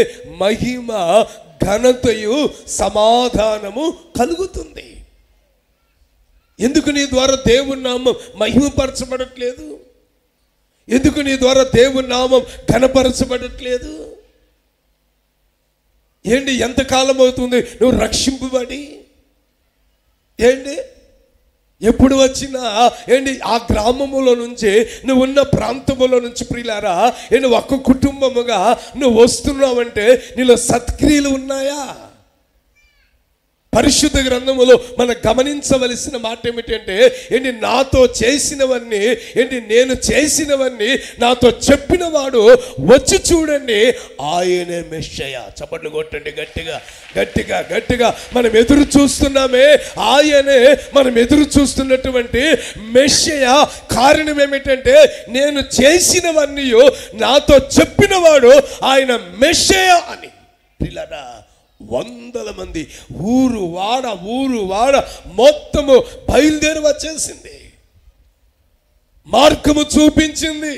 మహిమ, ఘనతయు, సమాధానము కలుగుతుంది. ఎందుకు నీ ద్వారా దేవుని నామం మహిమపరచబడట్లేదు? ఎందుకు నీ ద్వారా దేవుని నామం ఘనపరచబడట్లేదు? ఏంటి, ఎంతకాలం అవుతుంది నువ్వు రక్షింపబడి? ఏంటి, ఎప్పుడు వచ్చినా ఏంటి ఆ గ్రామములో నుంచి, నువ్వు ఉన్న ప్రాంతములో నుంచి ప్రియులారా, ఏంటి ఒక్క కుటుంబముగా నువ్వు వస్తున్నావంటే నీలో సత్క్రియలు ఉన్నాయా? పరిశుద్ధ గ్రంథములో మనం గమనించవలసిన మాట ఏమిటంటే ఏంటి, నాతో చేసినవన్నీ ఏంటి, నేను చేసినవన్నీ నాతో చెప్పినవాడు వచ్చి చూడండి ఆయనే మెస్సయ్య. చప్పట్లు కొట్టండి గట్టిగా గట్టిగా గట్టిగా. మనం ఎదురు చూస్తున్నామే, ఆయనే మనం ఎదురు చూస్తున్నటువంటి మెస్సయ్య. కారణం ఏమిటంటే నేను చేసినవన్నీ నాతో చెప్పినవాడు ఆయన మెస్సయ్య అని. పిల్లరా, వందల మంది ఊరు వాడ మొత్తము బయలుదేరి వచ్చేసింది, మార్గము చూపించింది.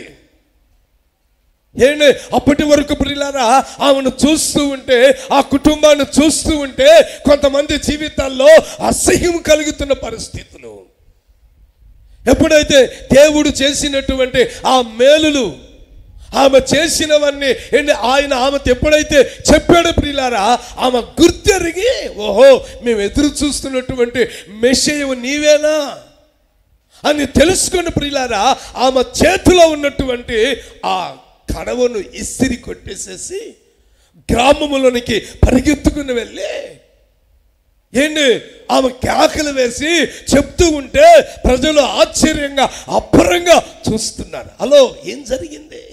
ఏంటి, అప్పటి వరకు ప్రియులారా ఆమెను చూస్తూ ఉంటే, ఆ కుటుంబాన్ని చూస్తూ ఉంటే కొంతమంది జీవితాల్లో అసహ్యం కలుగుతున్న పరిస్థితులు. ఎప్పుడైతే దేవుడు చేసినటువంటి ఆ మేలులు, ఆమె చేసినవన్నీ ఏంటి, ఆయన ఆమెతో ఎప్పుడైతే చెప్పాడో ప్రియులారా, ఆమె గుర్తెరిగి ఓహో మేము ఎదురు చూస్తున్నటువంటి మెస్సయ్య నీవేనా అని తెలుసుకుని ప్రియులారా, ఆమె చేతిలో ఉన్నటువంటి ఆ కడవను ఇసిరి కొట్టేసేసి గ్రామములోనికి పరిగెత్తుకుని వెళ్ళి ఏంటి ఆమె కేకలు వేసి చెప్తూ ఉంటే ప్రజలు ఆశ్చర్యంగా అబ్బరంగా చూస్తున్నారు. హలో, ఏం జరిగింది?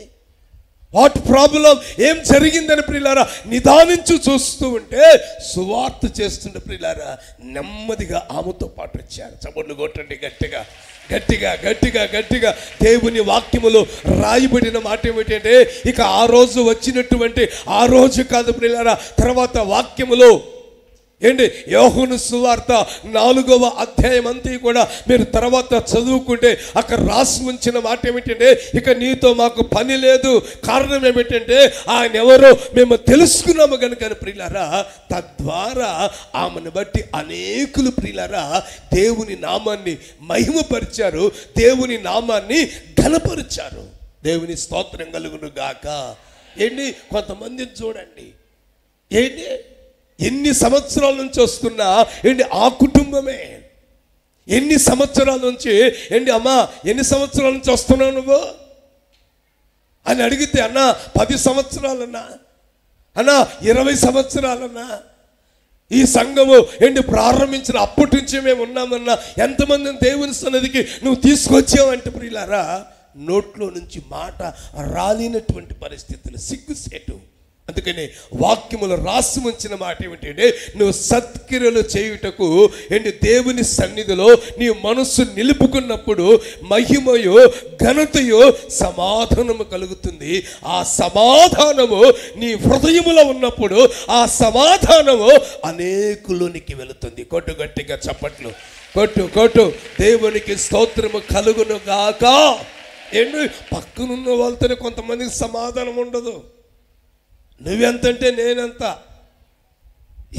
వాట్ ప్రాబ్లం, ఏం జరిగిందని ప్రియులారా నిదానించు చూస్తూ ఉంటే సువార్త చేస్తుండే ప్రియులారా నెమ్మదిగా ఆమెతో పాటు వచ్చారు. చప్పట్లు కొట్టండి గట్టిగా గట్టిగా గట్టిగా గట్టిగా. దేవుని వాక్యములో రాయబడిన మాట ఏమిటంటే, ఇక ఆ రోజు వచ్చినటువంటి ఆ రోజు కాదు ప్రియులారా, తర్వాత వాక్యములో ఏంటి యోహాను సువార్త 4వ అధ్యాయం అంతా కూడా మీరు తర్వాత చదువుకుంటే అక్కడ రాసి ఉంచిన మాట ఏమిటంటే, ఇక నీతో మాకు పని లేదు. కారణం ఏమిటంటే ఆయన ఎవరో మేము తెలుసుకున్నాము కనుక ప్రియులారా, తద్వారా ఆమెను బట్టి అనేకులు ప్రియులారా దేవుని నామాన్ని మహిమపరిచారు, దేవుని నామాన్ని ఘనపరిచారు. దేవుని స్తోత్రం కలుగును గాక. ఏంటి కొంతమందిని చూడండి, ఏంటి ఎన్ని సంవత్సరాల నుంచి వస్తున్నా ఏంటి ఆ కుటుంబమే, ఎన్ని సంవత్సరాల నుంచి ఏంటి అమ్మా ఎన్ని సంవత్సరాల నుంచి వస్తున్నావు నువ్వు అని అడిగితే, అన్నా 10 సంవత్సరాలన్నా, అన్నా 20 సంవత్సరాలన్నా, ఈ సంఘము ఏంటి ప్రారంభించిన అప్పటి నుంచి మేము ఉన్నామన్నా, ఎంతమందిని దేవుని సన్నిధికి నువ్వు తీసుకొచ్చావంటే ప్రియులారా నోట్లో నుంచి మాట రాలినటువంటి పరిస్థితులు, సిగ్గుసేటు. అందుకని వాక్యములు రాసి ఉంచిన మాట ఏమిటంటే, నువ్వు సత్క్రియలు చేయుటకు ఏంటి దేవుని సన్నిధిలో నీ మనస్సు నిలుపుకున్నప్పుడు మహిమయు ఘనతయు సమాధానము కలుగుతుంది. ఆ సమాధానము నీ హృదయములో ఉన్నప్పుడు ఆ సమాధానము అనేకులోనికి వెళుతుంది. కొట్టు గట్టిగా చప్పట్లు కొట్టు కొట్టు. దేవునికి స్తోత్రము కలుగును గాక. ఏంటి పక్కనున్న వాళ్ళతోనే కొంతమందికి సమాధానం ఉండదు. నువ్వెంతంటే నేనెంత,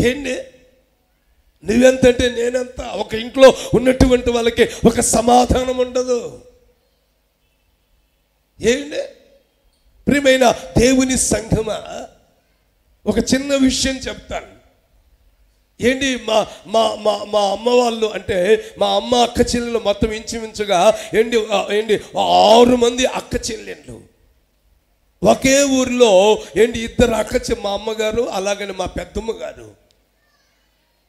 ఏంటి నువ్వెంతంటే నేనెంత. ఒక ఇంట్లో ఉన్నటువంటి వాళ్ళకి ఒక సమాధానం ఉండదు. ఏంటి ప్రియమైన దేవుని సంఘమా, ఒక చిన్న విషయం చెప్తాను. ఏంటి మా మా మా మా అమ్మ వాళ్ళు అంటే మా అమ్మ అక్క చెల్లెలు మొత్తం ఇంచుమించుగా ఏంటి ఏంటి 6 మంది అక్క చెల్లెళ్ళు. ఒకే ఊరిలో ఏంటి 2 అక్క మా అమ్మగారు అలాగని మా పెద్దమ్మ గారు.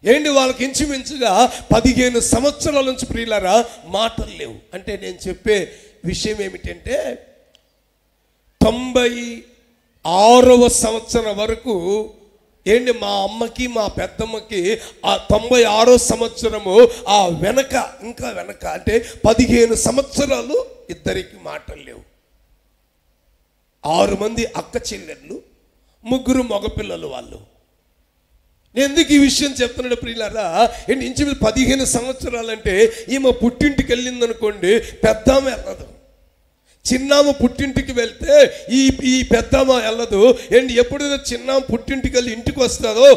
ఏంటి వాళ్ళకి ఇంచుమించుగా 15 సంవత్సరాల నుంచి ప్రియులారా మాటలు లేవు. అంటే నేను చెప్పే విషయం ఏమిటంటే 96వ సంవత్సరం వరకు ఏంటి మా అమ్మకి మా పెద్దమ్మకి ఆ 96వ సంవత్సరము ఆ వెనక ఇంకా వెనక అంటే 15 సంవత్సరాలు ఇద్దరికి మాటలు లేవు. 6 మంది అక్క చెల్లెళ్ళు, 3 మగపిల్లలు వాళ్ళు. నేను ఎందుకు ఈ విషయం చెప్తున్నాడు ప్రియులారా, ఏంటి ఇంచుమించు 15 సంవత్సరాలంటే ఈమె పుట్టింటికి వెళ్ళింది అనుకోండి, పెద్దామ వెళ్ళదు. చిన్నామ పుట్టింటికి వెళ్తే ఈ పెద్దమ్మ వెళ్ళదు. ఏంటి ఎప్పుడైతే చిన్నామ పుట్టింటికి వెళ్ళి ఇంటికి వస్తుందో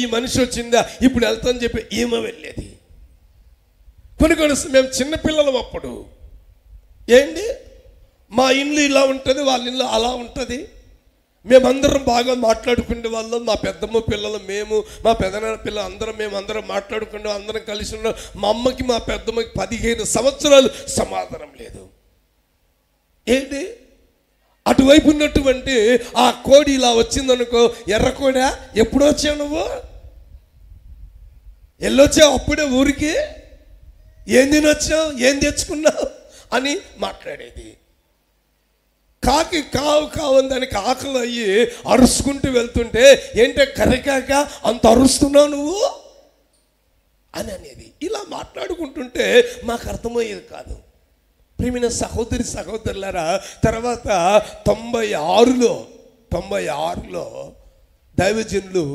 ఈ మనిషి వచ్చిందా ఇప్పుడు వెళ్తానని చెప్పి ఈమె వెళ్ళేది. కొన్ని మేము చిన్నపిల్లలం అప్పుడు. ఏంటి మా ఇల్లు ఇలా ఉంటుంది, వాళ్ళ ఇల్లు అలా ఉంటుంది. మేమందరం బాగా మాట్లాడుకునే వాళ్ళం, మా పెద్దమ్మ పిల్లలు, మేము మా పెదనాన్న పిల్లలు అందరం మేమందరం మాట్లాడుకునే అందరం కలిసి ఉన్నాం. మా అమ్మకి మా పెద్దమ్మకి 15 సంవత్సరాలు సమాధానం లేదు. ఏంటి అటువైపు ఉన్నటువంటి ఆ కోడి ఇలా వచ్చిందనుకో, ఎర్రకోడా ఎప్పుడు వచ్చావు నువ్వు, ఎల్లొచ్చావు అప్పుడే ఊరికి, ఏం తినొచ్చావు, ఏం తెచ్చుకున్నావు అని మాట్లాడేది. కాకి కావు కావని దానికి ఆకలి అయ్యి అరుచుకుంటూ వెళ్తుంటే ఏంటంటే కరికాక అంత అరుస్తున్నావు నువ్వు అని అనేది. ఇలా మాట్లాడుకుంటుంటే మాకు అర్థమయ్యేది కాదు. ప్రియమైన సహోదరులారా, తర్వాత 96లో దైవజనులు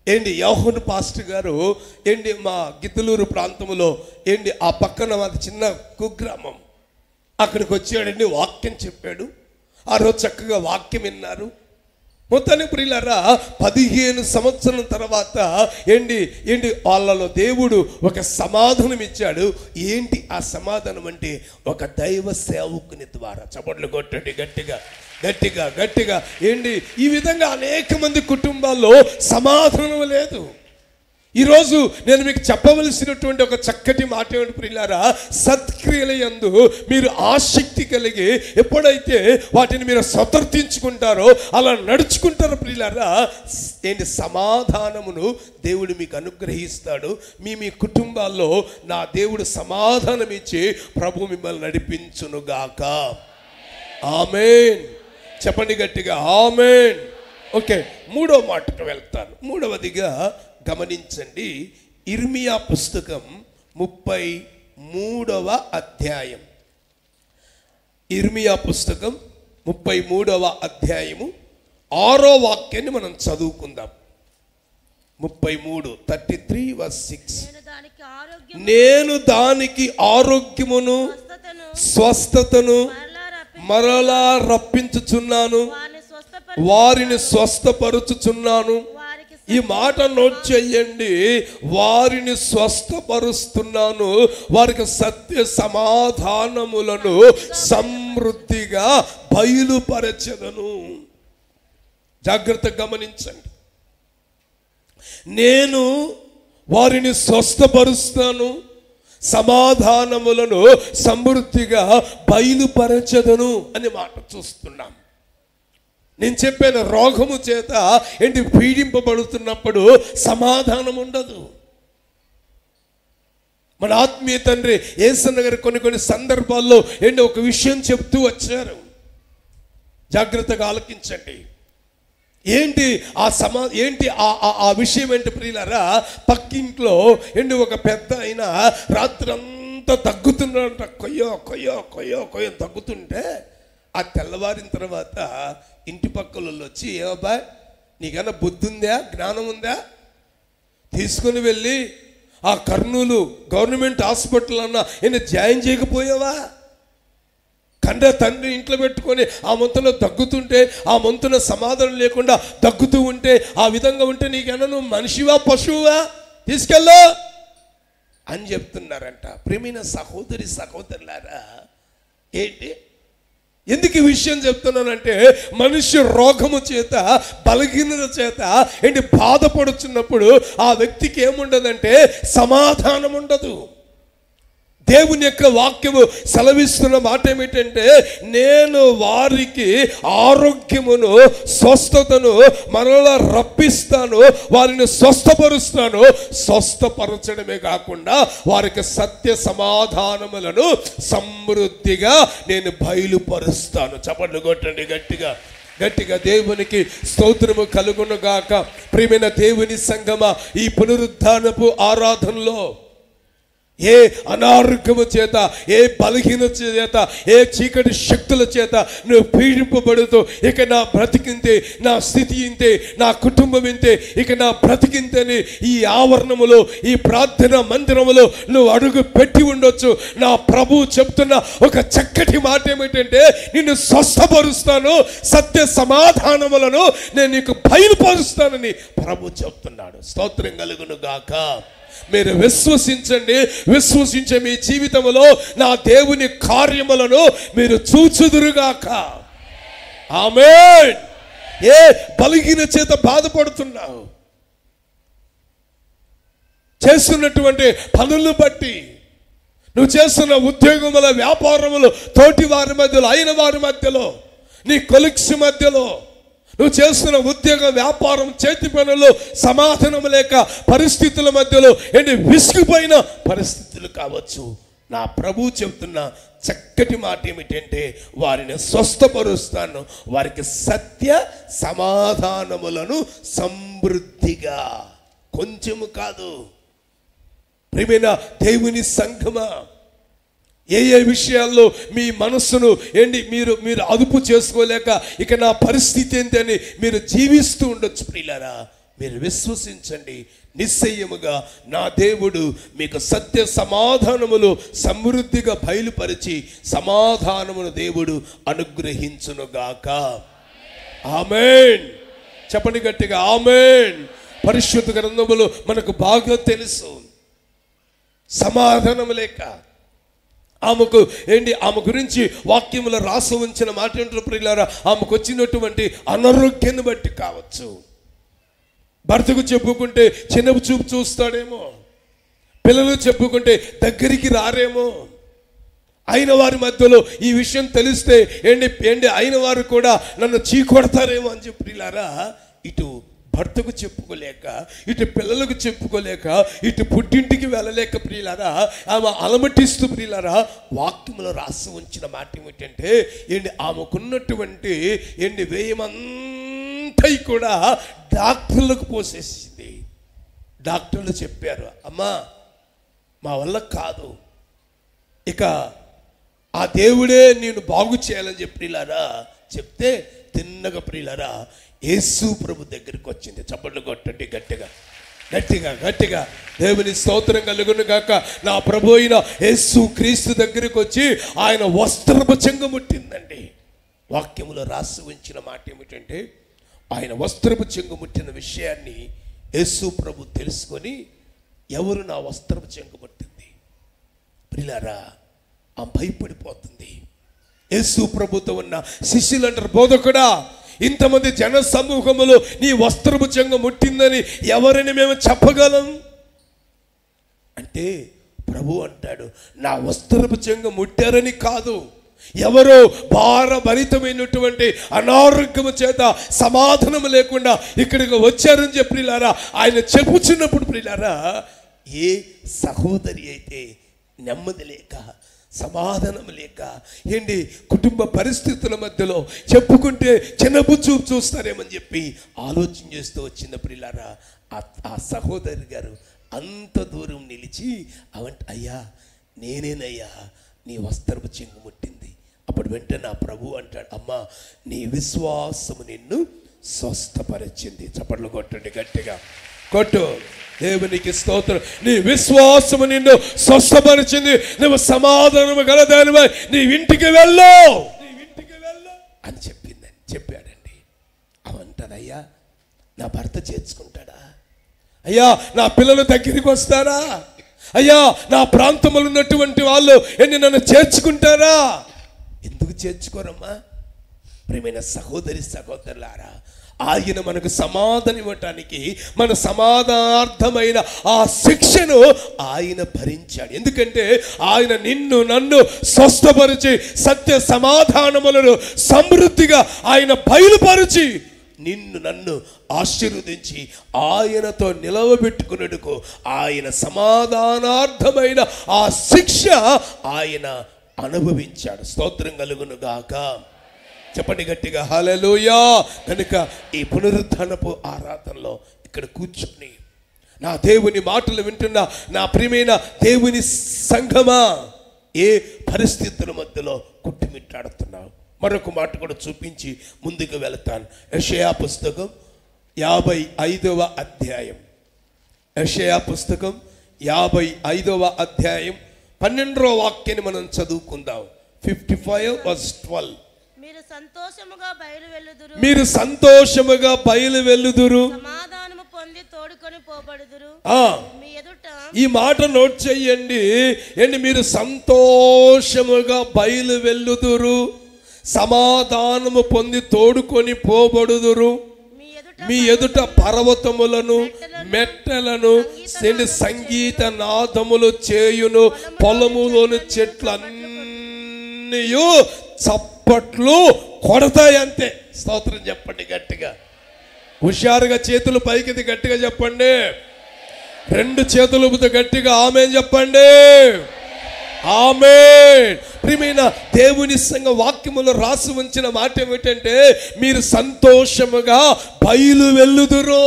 ఏంటి యోహాను పాస్టర్ గారు ఏంటి మా గిద్దలూరు ప్రాంతంలో ఏంటి ఆ పక్కన మాది చిన్న కుగ్రామం, అక్కడికి వచ్చాడండి, వాక్యం చెప్పాడు. ఆ రోజు చక్కగా వాక్యం విన్నారు. మొత్తానికి ప్రియులారా 15 సంవత్సరం తర్వాత ఏంటి ఏంటి వాళ్ళలో దేవుడు ఒక సమాధానం ఇచ్చాడు. ఏంటి ఆ సమాధానం అంటే, ఒక దైవ సేవకుని ద్వారా. చప్పట్లు కొట్టండి గట్టిగా గట్టిగా గట్టిగా. ఏంటి ఈ విధంగా అనేక మంది కుటుంబాల్లో సమాధానం లేదు. ఈరోజు నేను మీకు చెప్పవలసినటువంటి ఒక చక్కటి మాట ఏమిటి ప్రియులారా, సత్క్రియల యందు మీరు ఆసక్తి కలిగి ఎప్పుడైతే వాటిని మీరు సతర్తించుకుంటారో, అలా నడుచుకుంటారో ప్రియులారా, ఏంటి సమాధానమును దేవుడు మీకు అనుగ్రహిస్తాడు. మీ కుటుంబాల్లో నా దేవుడు సమాధానం ఇచ్చి ప్రభు మిమ్మల్ని నడిపించునుగాక. ఆమేన్. చెప్పండి గట్టిగా ఆమేన్. ఓకే, మూడో మాటకు వెళ్తాను. మూడవదిగా గమనించండి, ఇర్మియా పుస్తకం 33వ అధ్యాయం. ఇర్మియా పుస్తకం 33వ అధ్యాయము 6వ వాక్యాన్ని మనం చదువుకుందాం. 33:33 నేను దానికి ఆరోగ్యమును స్వస్థతను మరలా రప్పించుచున్నాను, వారిని స్వస్థపరుచుచున్నాను. ఈ మాట నోట్ చేయండి, వారిని స్వస్థపరుస్తున్నాను, వారికి సత్య సమాధానములను సమృద్ధిగా బయలుపరచెదను. జాగ్రత్తగా గమనించండి, నేను వారిని స్వస్థపరుస్తాను, సమాధానములను సమృద్ధిగా బయలుపరచెదను అనే మాట చూస్తున్నాం. నేను చెప్పాను, రోగము చేత పీడింపబడుతున్నప్పుడు సమాధానం ఉండదు. మన ఆత్మీయ తండ్రి యేసన్న గారు కొన్ని సందర్భాల్లో ఒక విషయం చెప్తూ వచ్చారు. జాగ్రత్తగా ఆలకించండి. ఏంటి ఆ విషయం ఏంటి ప్రియులారా? పక్కింట్లో ఒక పెద్ద ఆయన రాత్రంతా తగ్గుతున్నాడంట. కొయ్యో కొయ్యో కొయ్యో కొయ్యో తగ్గుతుంటే ఆ తెల్లవారిన తర్వాత ఇంటి పక్కల వచ్చి, ఏమబ్బా నీకన్నా బుద్ధి ఉందా, జ్ఞానం ఉందా, తీసుకుని వెళ్ళి ఆ కర్నూలు గవర్నమెంట్ హాస్పిటల్ అన్న జాయిన్ చేయకపోయావా? తండ్రి ఇంట్లో పెట్టుకొని ఆ మంతులో దగ్గుతుంటే, ఆ మంతున సమాధానం లేకుండా దగ్గుతూ ఉంటే, ఆ విధంగా ఉంటే నీకన్నా నువ్వు మనిషివా పశువువా? తీసుకెళ్ళు అని చెప్తున్నారంట. ప్రియమైన సహోదరి సహోదరులారా, ఎందుకు ఈ విషయం చెప్తున్నానంటే, మనిషి రోగము చేత బలహీనత చేత బాధపడుతున్నప్పుడు ఆ వ్యక్తికి ఏముండదంటే సమాధానం ఉండదు. దేవుని యొక్క వాక్యము సెలవిస్తున్న మాట ఏమిటంటే, నేను వారికి ఆరోగ్యమును స్వస్థతను మరలా రప్పిస్తాను, వారిని స్వస్థపరుస్తాను. స్వస్థపరచడమే కాకుండా వారికి సత్య సమాధానములను సమృద్ధిగా నేను బయలుపరుస్తాను. చప్పట్లు కొట్టండి గట్టిగా గట్టిగా. దేవునికి స్తోత్రము కలుగును గాక. ప్రియమైన దేవుని సంగమా, ఈ పునరుద్ధానపు ఆరాధనలో ఏ అనారోగ్యము చేత, ఏ బలహీనత చేత, ఏ చీకటి శక్తుల చేత నువ్వు పీడింపబడుతూ ఇక నా బ్రతికింతే, నా స్థితి ఇంతే, నా కుటుంబం ఇంతే, ఇక నా బ్రతికింతేని ఈ ఆవరణములో, ఈ ప్రార్థన మందిరములో నువ్వు అడుగు పెట్టి ఉండొచ్చు. నా ప్రభువు చెప్తున్న ఒక చక్కటి మాట ఏమిటంటే, నిన్ను స్వస్థపరుస్తాను, సత్య సమాధానములను నేను నీకు బయలుపరుస్తానని ప్రభు చెప్తున్నాడు. స్తోత్రం కలుగును గాక. మీరు విశ్వసించండి. విశ్వసించే మీ జీవితంలో నా దేవుని కార్యములను మీరు చూచుదురుగాక. ఆమేన్. ఏ బలహీన చేత బాధపడుతున్నావు, చేస్తున్నటువంటి పనులను బట్టి, నువ్వు చేస్తున్న ఉద్యోగముల, వ్యాపారములు, తోటి వారి మధ్యలో, అయిన వారి మధ్యలో, నీ కొలీగ్స్ మధ్యలో, నువ్వు చేస్తున్న ఉద్యోగ వ్యాపారం, చేతి పనులు, సమాధానం లేక పరిస్థితుల మధ్యలో విసిగిపోయిన పరిస్థితులు కావచ్చు. నా ప్రభు చెబుతున్న చక్కటి మాట ఏమిటంటే, వారిని స్వస్థపరుస్తాను, వారికి సత్య సమాధానములను సమృద్ధిగా. కొంచెము కాదు. ప్రియమైన దేవుని సంఘమా, ఏ ఏ విషయాల్లో మీ మనస్సును మీరు అదుపు చేసుకోలేక ఇక నా పరిస్థితి ఏంటి అని మీరు జీవిస్తూ ఉండొచ్చు. ప్రియులారా, మీరు విశ్వసించండి, నిశ్చయముగా నా దేవుడు మీకు సత్య సమాధానములు సమృద్ధిగా బయలుపరిచి సమాధానమును దేవుడు అనుగ్రహించునుగాక. ఆమేన్. చెప్పండి గట్టిగా ఆమేన్. పరిశుద్ధ గ్రంథములు మనకు బాగా తెలుసు, సమాధానం లేక ఆమె గురించి వాక్యములో రాసి ఉంచిన మాట ఏంటో ప్రియులారా, ఆమెకు వచ్చినటువంటి అనారోగ్యాన్ని బట్టి కావచ్చు. భర్తకు చెప్పుకుంటే చిన్న చూపు చూస్తాడేమో, పిల్లలు చెప్పుకుంటే దగ్గరికి రారేమో, అయిన వారి మధ్యలో ఈ విషయం తెలిస్తే అయిన వారు కూడా నన్ను చీకొడతారేమో అని చెప్పి ప్రియులారా ఇటు భర్తకు చెప్పుకోలేక, ఇటు పిల్లలకు చెప్పుకోలేక, ఇటు పుట్టింటికి వెళ్ళలేక ప్రియులారా ఆమె అలమటిస్తూ ప్రియులారా వాక్యంలో రాసి ఉంచిన మాట ఏమిటంటే ఆమెకున్నటువంటి వ్యయమంతా కూడా డాక్టర్లకు పోసేసింది. డాక్టర్లు చెప్పారు, అమ్మా మా వల్ల కాదు, ఇక ఆ దేవుడే నేను బాగు చేయాలని చెప్పి ప్రియులారా చెప్తే తిన్నగా ప్రియులారా యేసు ప్రభు దగ్గరికి వచ్చింది. చప్పట్లు కొట్టండి గట్టిగా గట్టిగా గట్టిగా. దేవుని స్తోత్రం కలుగును గాక. నా ప్రభు అయిన యేసు క్రీస్తు దగ్గరికి వచ్చి ఆయన వస్త్రపు చెంగు ముట్టిందండి. వాక్యములో రాసి ఉంచిన మాట ఏమిటంటే ఆయన వస్త్రపు చెంగు ముట్టిన విషయాన్ని యేసు ప్రభు తెలుసుకొని ఎవరు నా వస్త్రపు చెంగు ముట్టింది ప్రియులారా ఆ భయపడిపోతుంది. యేసు ప్రభుతో ఉన్న శిష్యులు అంటారు, బోధకుడా ఇంతమంది జన సమూహములో నీ వస్త్రపు చెంగు ముట్టిందని ఎవరిని మేము చెప్పగలం అంటే ప్రభు అంటాడు, నా వస్త్రపు చెంగు ముట్టారని కాదు, ఎవరో భారభరితమైనటువంటి అనారోగ్యము చేత సమాధానం లేకుండా ఇక్కడికి వచ్చారని చెప్పి ప్రియులారా ఆయన చెప్పుచున్నప్పుడు ప్రియులారా ఏ సహోదరి అయితే నెమ్మది లేక సమాధానం లేక కుటుంబ పరిస్థితుల మధ్యలో చెప్పుకుంటే చిన్నబుచ్చు చూస్తారేమని చెప్పి ఆలోచన చేస్తూ వచ్చిన ప్రియులారా ఆ సహోదరి గారు అంత దూరం నిలిచి అయ్యా నేనేనయ్యా నీ వస్త్రపు చెంగు ముట్టింది. అప్పుడు వెంటనే నా ప్రభు అంటాడు, అమ్మా నీ విశ్వాసము నిన్ను స్వస్థపరిచింది. చప్పట్లు కొట్టండి గట్టిగా కొట్టు. దేవునికి స్తోత్రం. నీ విశ్వాసము నిన్ను స్వస్థపరిచింది, నువ్వు సమాధానము గలదానివై నీ ఇంటికి వెళ్ళు అని చెప్పాడండి. అవంటారయ్యా నా భర్త చేర్చుకుంటాడా, అయ్యా నా పిల్లలు దగ్గరికి వస్తారా, అయ్యా నా ప్రాంతంలో ఉన్నటువంటి వాళ్ళు నన్ను చేర్చుకుంటారా? ఎందుకు చేర్చుకోరమ్మా ప్రియమైన సహోదరులారా, ఆయన మనకు సమాధానం ఇవ్వటానికి మన సమాధానార్థమైన ఆ శిక్షను ఆయన భరించాడు. ఎందుకంటే ఆయన నిన్ను నన్ను స్వస్థపరిచి సత్య సమాధానములను సమృద్ధిగా ఆయన బయలుపరిచి నిన్ను నన్ను ఆశీర్వదించి ఆయనతో నిలవబెట్టుకున్నట్టుకు ఆయన సమాధానార్థమైన ఆ శిక్ష ఆయన అనుభవించాడు. స్తోత్రం కలుగును గాక. చెప్పండి గట్టిగా హల్లెలూయా. కనుక ఈ పునరుద్ధానపు ఆరాధనలో ఇక్కడ కూర్చొని నా దేవుని మాటలు వింటున్న నా ప్రియమైన దేవుని సంఘమా, ఏ పరిస్థితుల మధ్యలో కుట్టుమిట్టాడుతున్నావు? మరొక మాట కూడా చూపించి ముందుకు వెళతాను. యెషయా పుస్తకం 55వ అధ్యాయం. యెషయా పుస్తకం 55వ అధ్యాయం 12వ వాక్యాన్ని మనం చదువుకుందాం. 55:12. మీరు సంతోషముగా బయలు వెళ్ళుదురు, సమాధానము పొంది తోడుకొని పోబడుదురు. ఈ మాట నోట్ చెయ్యండి. మీరు సంతోషముగా బయలు వెళ్ళుదురు, సమాధానము పొంది తోడుకొని పోబడుదురు. మీ ఎదుట పర్వతములను మెట్టలను సంగీత నాదములు చేయును, పొలములోని చెట్లన్నీ చప్పట్లు కొడతాయి అంతే. స్తోత్రం చెప్పండి గట్టిగా. హుషారుగా చేతులు పైకి గట్టిగా చెప్పండి. 2 చేతులు గట్టిగా ఆమేన్ చెప్పండి. ఆమేన్. ప్రియమైన దేవుని సంఘ వాక్యములో రాసి ఉంచిన మాట ఏమిటంటే మీరు సంతోషముగా బయలు వెళ్ళుదురు.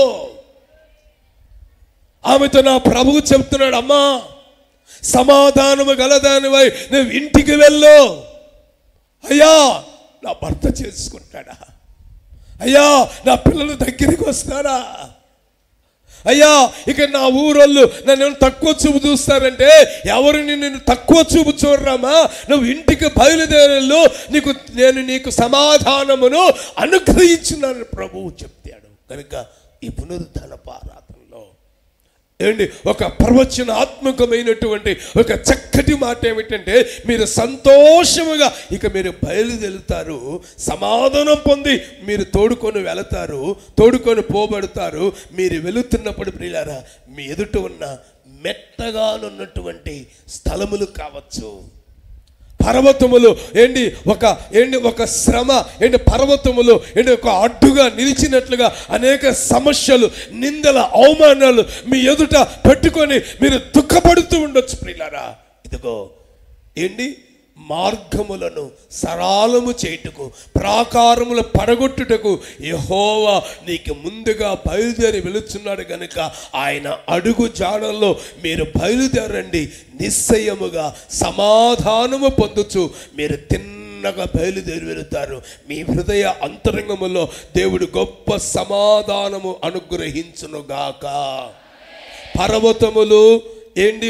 ఆమెతో నా ప్రభువు చెప్తున్నాడు, అమ్మా సమాధానము గలదానివై నువ్వు ఇంటికి వెళ్ళు. అయ్యా నా భర్త చేసుకుంటాడా, అయ్యా నా పిల్లలు దగ్గరికి వస్తారా, అయ్యా ఇక నా ఊరోళ్ళు నన్ను తక్కువ చూపు చూస్తారంటే ఎవరు నిన్ను తక్కువ చూపు చూడరామా, నువ్వు ఇంటికి బయలుదేరలు, నేను నీకు సమాధానమును అనుగ్రహించున్నాను ప్రభువు చెప్తాడు. కనుక ఈ పునరుద్ధాన ఆరాధనలో ఒక ప్రవచనాత్మకమైనటువంటి ఒక చక్కటి మాట ఏమిటంటే మీరు సంతోషముగా ఇక మీరు బయలుదేరుతారు, సమాధానం పొంది మీరు తోడుకొని వెళతారు, తోడుకొని పోబడతారు. మీరు వెళుతున్నప్పుడు ప్రియులారా మీ ఎదుట ఉన్న మెట్టగానున్నటువంటి స్థలములు కావచ్చు, పర్వతములు ఒక శ్రమ పర్వతములు ఒక అడ్డుగా నిలిచినట్లుగా అనేక సమస్యలు, నిందల, అవమానాలు మీ ఎదుట పెట్టుకొని మీరు దుఃఖపడుతూ ఉండొచ్చు ప్రియులారా. ఇదిగో మార్గములను సరళము చేయుటకు, ప్రాకారములు పడగొట్టుటకు యెహోవా నీకు ముందుగా బయలుదేరి వెళుచున్నాడు గనుక ఆయన అడుగు జాడల్లో మీరు బయలుదేరండి. నిశ్చయముగా సమాధానము పొందుచు మీరు తిన్నగా బయలుదేరి వెళుతారు. మీ హృదయ అంతరంగములో దేవుడు గొప్ప సమాధానము అనుగ్రహించునుగాక. పర్వతములు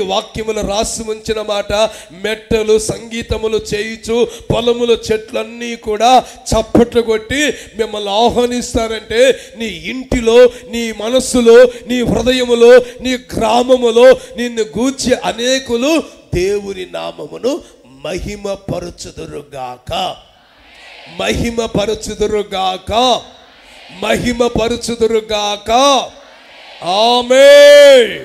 వాక్యములు రాసి ఉంచిన మాట, మెట్టలు సంగీతములు చేయుచు పొలముల చెట్లన్నీ కూడా చప్పట్లు కొట్టి మిమ్మల్ని ఆహ్వానిస్తారంటే నీ ఇంటిలో, నీ మనస్సులో, నీ హృదయములో, నీ గ్రామములో నిన్ను గూర్చి అనేకులు దేవుని నామమును మహిమపరచుదురుగాక, మహిమపరచుదురుగాక, మహిమపరచుదురుగాక. ఆమేన్.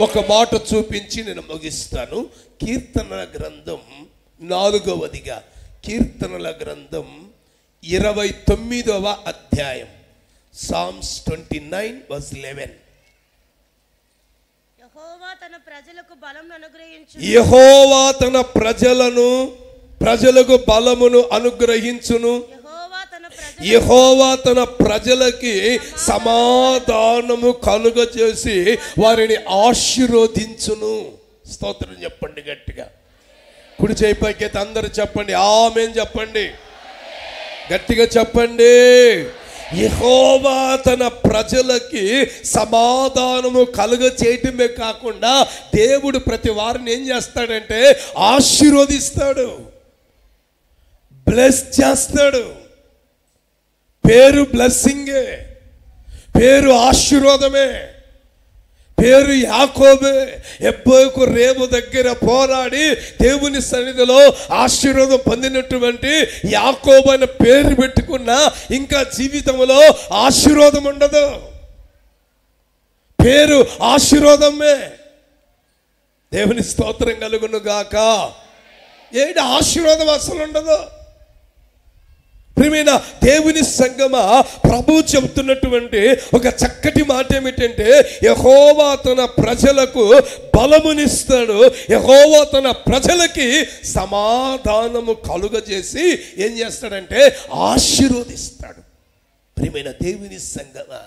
ఒక మాట చూపించి నేను ముగిస్తాను. కీర్తనల గ్రంథం 4వదిగా, కీర్తనల గ్రంథం 29వ అధ్యాయం, Psalms 29:11. యెహోవా తన ప్రజలకు బలమును అనుగ్రహించును. యెహోవా తన ప్రజలకు బలమును అనుగ్రహించును. యెహోవా తన ప్రజలకి సమాధానము కలుగజేసి వారిని ఆశీర్వదించును. స్తోత్రం చెప్పండి గట్టిగా. కుడి చేయి పైకెత్తి అందరూ చెప్పండి ఆమేన్ చెప్పండి. గట్టిగా చెప్పండి. యెహోవా తన ప్రజలకి సమాధానము కలుగ చేయటమే కాకుండా దేవుడు ప్రతి వారిని ఏం చేస్తాడంటే ఆశీర్వదిస్తాడు, బ్లెస్ చేస్తాడు. పేరు బ్లెస్సింగే, పేరు ఆశీర్వాదమే, పేరు యాకోబే. ఎబ్బోకు రేవు దగ్గర పోరాడి దేవుని సన్నిధిలో ఆశీర్వాదం పొందినటువంటి యాకోబు అనే పేరు పెట్టుకున్న ఇంకా జీవితంలో ఆశీర్వాదం ఉండదు. పేరు ఆశీర్వాదమే. దేవుని స్తోత్రం కలుగును గాక. ఏంటి ఆశీర్వాదం అసలు ఉండదు. ప్రియమైన దేవుని సంగమా, ప్రభువు చెబుతున్నటువంటి ఒక చక్కటి మాట ఏమిటంటే యెహోవా తన ప్రజలకు బలమునిస్తాడు. యెహోవా తన ప్రజలకి సమాధానము కలుగజేసి ఏం చేస్తాడంటే ఆశీర్వదిస్తాడు. ప్రియమైన దేవుని సంగమా,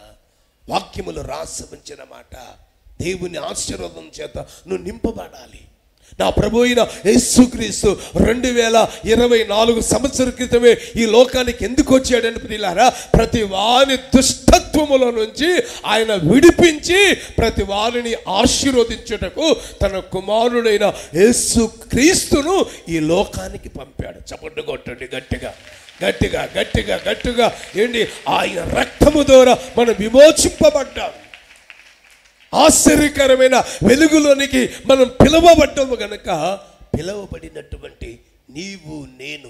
వాక్యములు రాసి ఉంచిన మాట, దేవుని ఆశీర్వాదం చేత నువ్వు నింపబడాలి. నా ప్రభు అయిన యేసుక్రీస్తు 2024 సంవత్సరాల క్రితమే ఈ లోకానికి ఎందుకు వచ్చాడని ప్రియులారా, ప్రతి వారి దుష్టత్వముల నుంచి ఆయన విడిపించి ప్రతి వారిని ఆశీర్వదించుటకు తన కుమారుడైన యేసుక్రీస్తును ఈ లోకానికి పంపాడు. చప్పట్లు కొట్టండి గట్టిగా గట్టిగా గట్టిగా గట్టిగా. ఆయన రక్తము ద్వారా మనం విమోచింపబడ్డాం. ఆశ్చర్యకరమైన వెలుగులోనికి మనం పిలువబడ్డాము గనక, పిలువబడినటువంటి నీవు నేను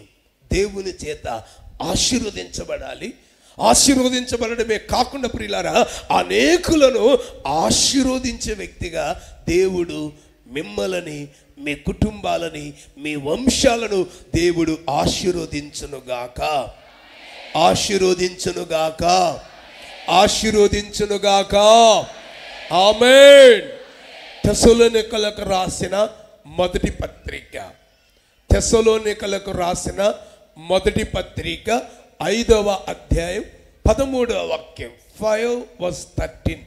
దేవుని చేత ఆశీర్వదించబడాలి. ఆశీర్వదించబడమే కాకుండా ప్రియులారా, అనేకులను ఆశీర్వదించే వ్యక్తిగా దేవుడు మిమ్మల్ని, మీ కుటుంబాలని, మీ వంశాలను దేవుడు ఆశీర్వదించునుగాక, ఆశీర్వదించునుగాక, ఆశీర్వదించునుగాక. ఆమేన్. తెస్సలోనికలకు రాసిన మొదటి పత్రిక, తెస్సలోనికలకు రాసిన మొదటి పత్రిక 5వ అధ్యాయం 13వ వాక్యం, 5:13.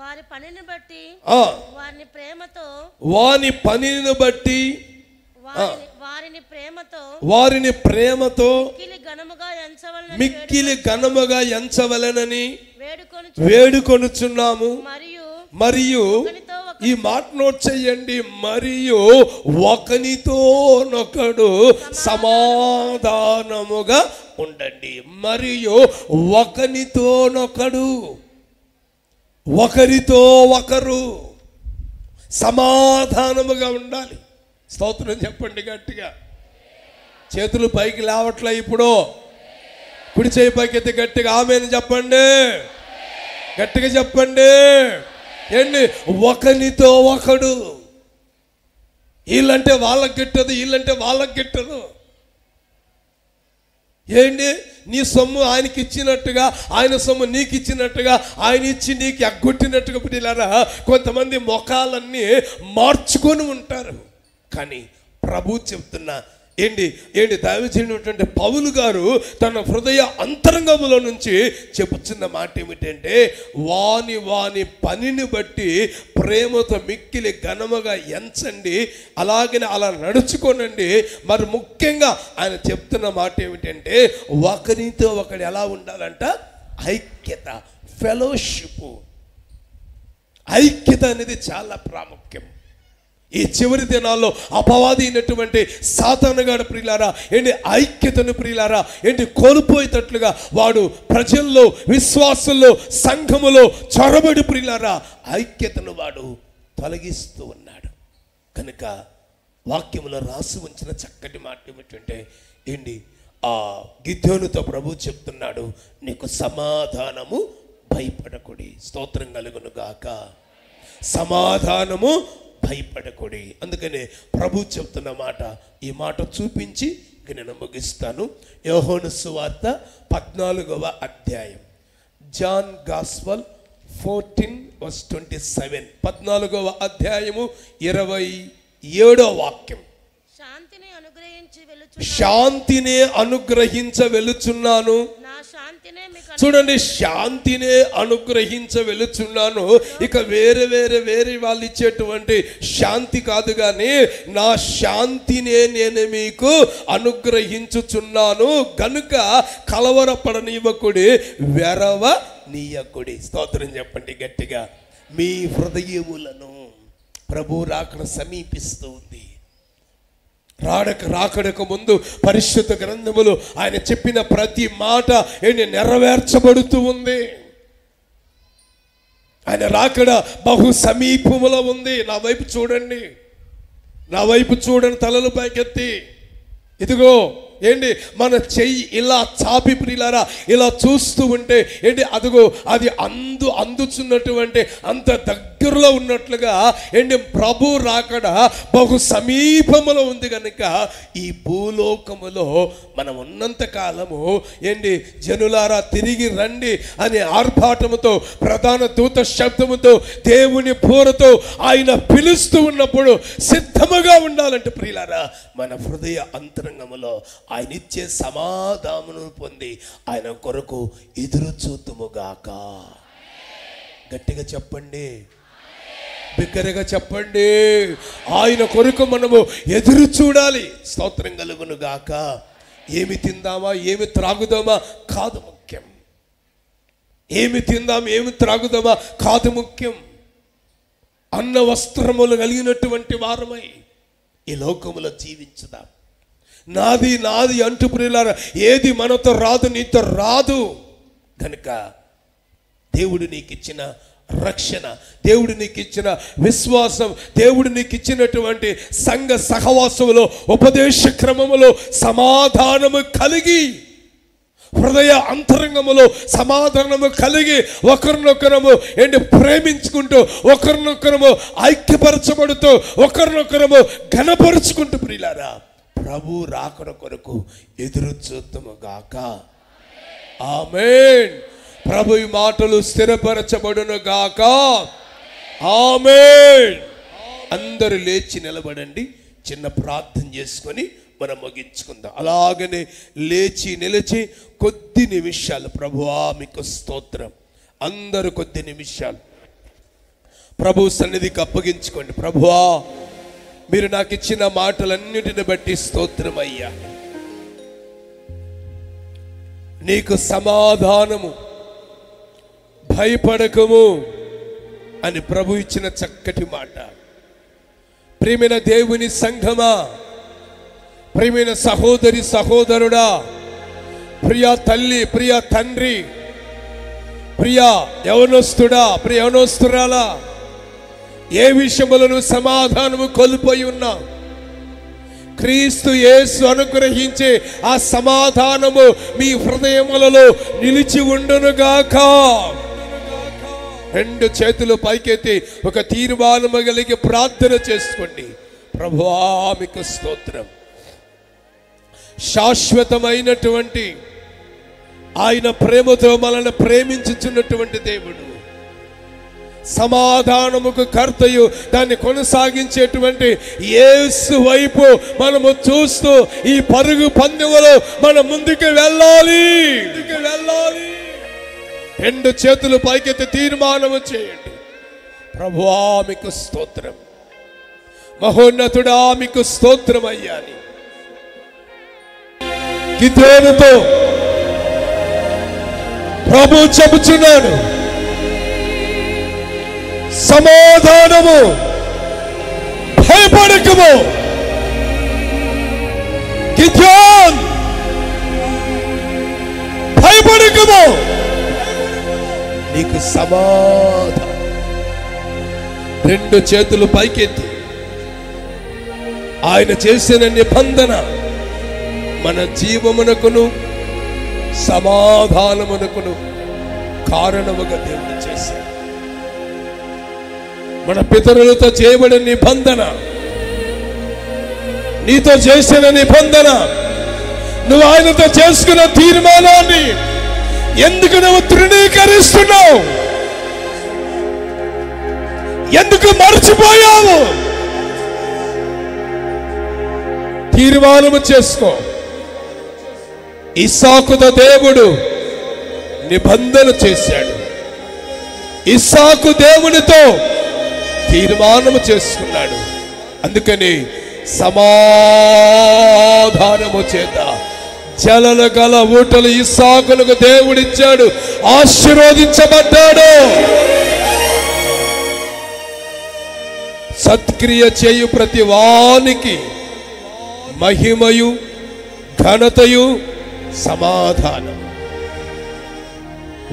వారి పనిని బట్టి వారిని ప్రేమతో, వాని పనిని బట్టి వారిని ప్రేమతో మిక్కిలి ఘనముగా ఎంచవలెనని వేడుకొనుచున్నాము. మరియు ఈ మాట నోట్ చేయండి, మరియు ఒకనితోనొకడు సమాధానముగా ఉండండి. మరియు ఒకనితోనొకడు, ఒకరితో ఒకరు సమాధానముగా ఉండాలి. స్తోత్రం చెప్పండి గట్టిగా. చేతులు పైకి లేవట్లే ఇప్పుడు. కుడి చేయి పైకి గట్టిగా ఆమేన్ చెప్పండి, గట్టిగా చెప్పండి. ఒకనితో ఒకడు. వీళ్ళంటే వాళ్ళకి గిట్టదు, వీళ్ళంటే వాళ్ళకి గిట్టదు. ఏంటి, నీ సొమ్ము ఆయనకి ఇచ్చినట్టుగా, ఆయన సొమ్ము నీకు ఇచ్చినట్టుగా, ఆయన ఇచ్చి నీకు ఎగ్గొట్టినట్టుగా పిల్లారా కొంతమంది ముఖాలన్నీ మార్చుకొని ఉంటారు. కానీ ప్రభు చెప్తున్నా ఏంటి దైవజనుడైనటువంటి పౌలు గారు తన హృదయ అంతరంగములో నుంచి చెప్పుచున్న మాట ఏమిటంటే, వాని పనిని బట్టి ప్రేమతో మిక్కిలి ఘనముగా ఎంచండి, అలాగనే అలా నడుచుకోనండి. మరి ముఖ్యంగా ఆయన చెప్తున్న మాట ఏమిటంటే, ఒకరితో ఒకడు ఎలా ఉండాలంట, ఐక్యత, ఫెలోషిప్. ఐక్యత అనేది చాలా ప్రాముఖ్యం. ఈ చివరి దినాల్లో అపవాది అయినటువంటి సాతానుగాడు ప్రియులారా ఐక్యతను ప్రియులారా కోల్పోయేటట్లుగా వాడు ప్రజల్లో, విశ్వాసుల్లో, సంఘములో చొరబడి ప్రియులారా ఐక్యతను వాడు తొలగిస్తూ ఉన్నాడు. కనుక వాక్యములో రాసి ఉంచిన చక్కటి మాట ఏమిటంటే ఆ గిద్యోనుతో ప్రభు చెప్తున్నాడు, నీకు సమాధానము, భయపడకుడి. స్తోత్రం కలుగును గాక. సమాధానము, భయపడకుడి. అందుకనే ప్రభు చెప్తున్న మాట, ఈ మాట చూపించి ఇక నేను ముగిస్తాను. యోహాను సువార్త 14వ అధ్యాయం, జాన్ గాస్పల్ 14:27, 14వ అధ్యాయము 27వ వాక్యం. శాంతినే అనుగ్రహించ వెలుచున్నాను. చూడండి, శాంతినే అనుగ్రహించ వెలుచున్నాను. ఇక వేరే వాళ్ళు ఇచ్చేటువంటి శాంతి కాదు, కానీ నా శాంతినే నేను మీకు అనుగ్రహించుచున్నాను గనుక కలవరపడనివ్వకుడి, వెరవనీయకుడి. స్తోత్రం చెప్పండి గట్టిగా. మీ హృదయములను ప్రభు రాకడ సమీపిస్తూ ఉంది. రాకడకు ముందు పరిశుద్ధ గ్రంథములు ఆయన చెప్పిన ప్రతి మాట నెరవేర్చబడుతూ ఉంది. ఆయన రాకడ బహు సమీపములో ఉంది. నా వైపు చూడండి, తలలు పైకెత్తి. ఇదిగో మన చెయ్యి ఇలా చాపి ప్రియులారా ఇలా చూస్తూ ఉంటే అదిగో అది అందుచున్నటువంటి అంత దగ్గరలో ఉన్నట్లుగా ప్రభు రాకడ బహు సమీపములో ఉంది. కనుక ఈ భూలోకములో మనం ఉన్నంత కాలము జనులారా తిరిగి రండి అనే ఆర్భాటముతో, ప్రధాన దూత శబ్దముతో, దేవుని పూరతో ఆయన పిలుస్తూ ఉన్నప్పుడు సిద్ధముగా ఉండాలంటే ప్రియులారా మన హృదయ అంతరంగములో ఆయన ఇచ్చే సమాధానమును పొంది ఆయన కొరకు ఎదురు చూతుముగాక. గట్టిగా చెప్పండి, బిగ్గరగా చెప్పండి. ఆయన కొరకు మనము ఎదురు చూడాలి. స్తోత్రం కలుగును గాక. ఏమి తిందామా, ఏమి త్రాగుదామా కాదు ముఖ్యం. ఏమి తిందాం, ఏమి త్రాగుదామా కాదు ముఖ్యం. అన్న వస్త్రములు కలిగినటువంటి వారమై ఈ లోకములో జీవించుదాం. నాది అంటూ ప్రియులారా ఏది మనతో రాదు, నీతో రాదు. కనుక దేవుడు నీకు ఇచ్చిన రక్షణ, దేవుడు నీకు ఇచ్చిన విశ్వాసం, దేవుడు నీకు ఇచ్చినటువంటి సంఘ సహవాసములో, ఉపదేశ క్రమములో సమాధానము కలిగి, హృదయ అంతరంగములో సమాధానము కలిగి ఒకరినొకరము ప్రేమించుకుంటూ, ఒకరినొకరము ఐక్యపరచబడుతూ, ఒకరినొకరము ఘనపరుచుకుంటూ ప్రియులారా ప్రభు రాకడ కొరకు ఎదురు చూద్దాము గాక. ఆమేన్. ప్రభు ఈ మాటలు స్థిరపరచబడును గాక. ఆమేన్. అందరూ లేచి నిలబడండి. చిన్న ప్రార్థన చేసుకొని మనం ముగించుకుందాం. అలాగనే లేచి నిలిచి కొద్ది నిమిషాలు, ప్రభువా మీకు స్తోత్రం, అందరూ కొద్ది నిమిషాలు ప్రభు సన్నిధికి అప్పగించుకోండి. ప్రభువా మీరు నాకు ఇచ్చిన మాటలన్నిటిని బట్టి స్తోత్రం అయ్యా. నీకు సమాధానము, భయపడకము అని ప్రభు ఇచ్చిన చక్కటి మాట. ప్రియమైన దేవుని సంఘమా, ప్రియమైన సహోదరి సహోదరుడా, ప్రియా తల్లి, ప్రియా తండ్రి, ప్రియా యవనస్తుడా, ప్రియ యవనస్తురాలా, ఏ విషయములను సమాధానము కోల్పోయి ఉన్నా క్రీస్తు యేసు అనుగ్రహించే ఆ సమాధానము మీ హృదయములలో నిలిచి ఉండునుగాక. రెండు చేతులు పైకెత్తి ఒక తీర్మానము కలిగి ప్రార్థన చేసుకోండి. ప్రభువా మీకు స్తోత్రం. శాశ్వతమైనటువంటి ఆయన ప్రేమతో మనల్ని ప్రేమించుచున్నటువంటి దేవుడు, సమాధానముకు కర్తయు దాన్ని కొనసాగించేటువంటి యేసు వైపు మనము చూస్తూ ఈ పరుగు పందెంలో మనం ముందుకు వెళ్ళాలి. రెండు చేతులు పైకెత్తి తీర్మానము చేయండి. ప్రభువా మీకు స్తోత్రం, మహోన్నతుడా మీకు స్తోత్రం అయ్యాని. గిద్యోనుతో ప్రభు చెబుచున్నాడు, సమాధానము, భయపడకము. గిద్యోన్ భయపడకము, నీకు సమాధానం. రెండు చేతులు పైకెత్తి ఆయన చేసిన నిబంధన మన జీవమునకును సమాధానమునకును కారణముగా దేవుడు చేశాడు. మన పితరులతో చేయబడిన నిబంధన, నీతో చేసిన నిబంధన, నువ్వు ఆయనతో చేసుకున్న తీర్మానాన్ని ఎందుకు నువ్వు తృణీకరిస్తున్నావు? ఎందుకు మర్చిపోయావు? తీర్మానము చేసుకో. ఇస్సాకుతో దేవుడు నిబంధన చేశాడు. ఇస్సాకు దేవునితో తీర్మానము చేసుకున్నాడు. అందుకని సమాధానము చేత జలల గల ఊటలు ఇస్సాకులకు దేవుడిచ్చాడు, ఆశీర్వదించబడ్డాడు. సత్క్రియ చేయు ప్రతి వానికి మహిమయు ఘనతయు సమాధానం,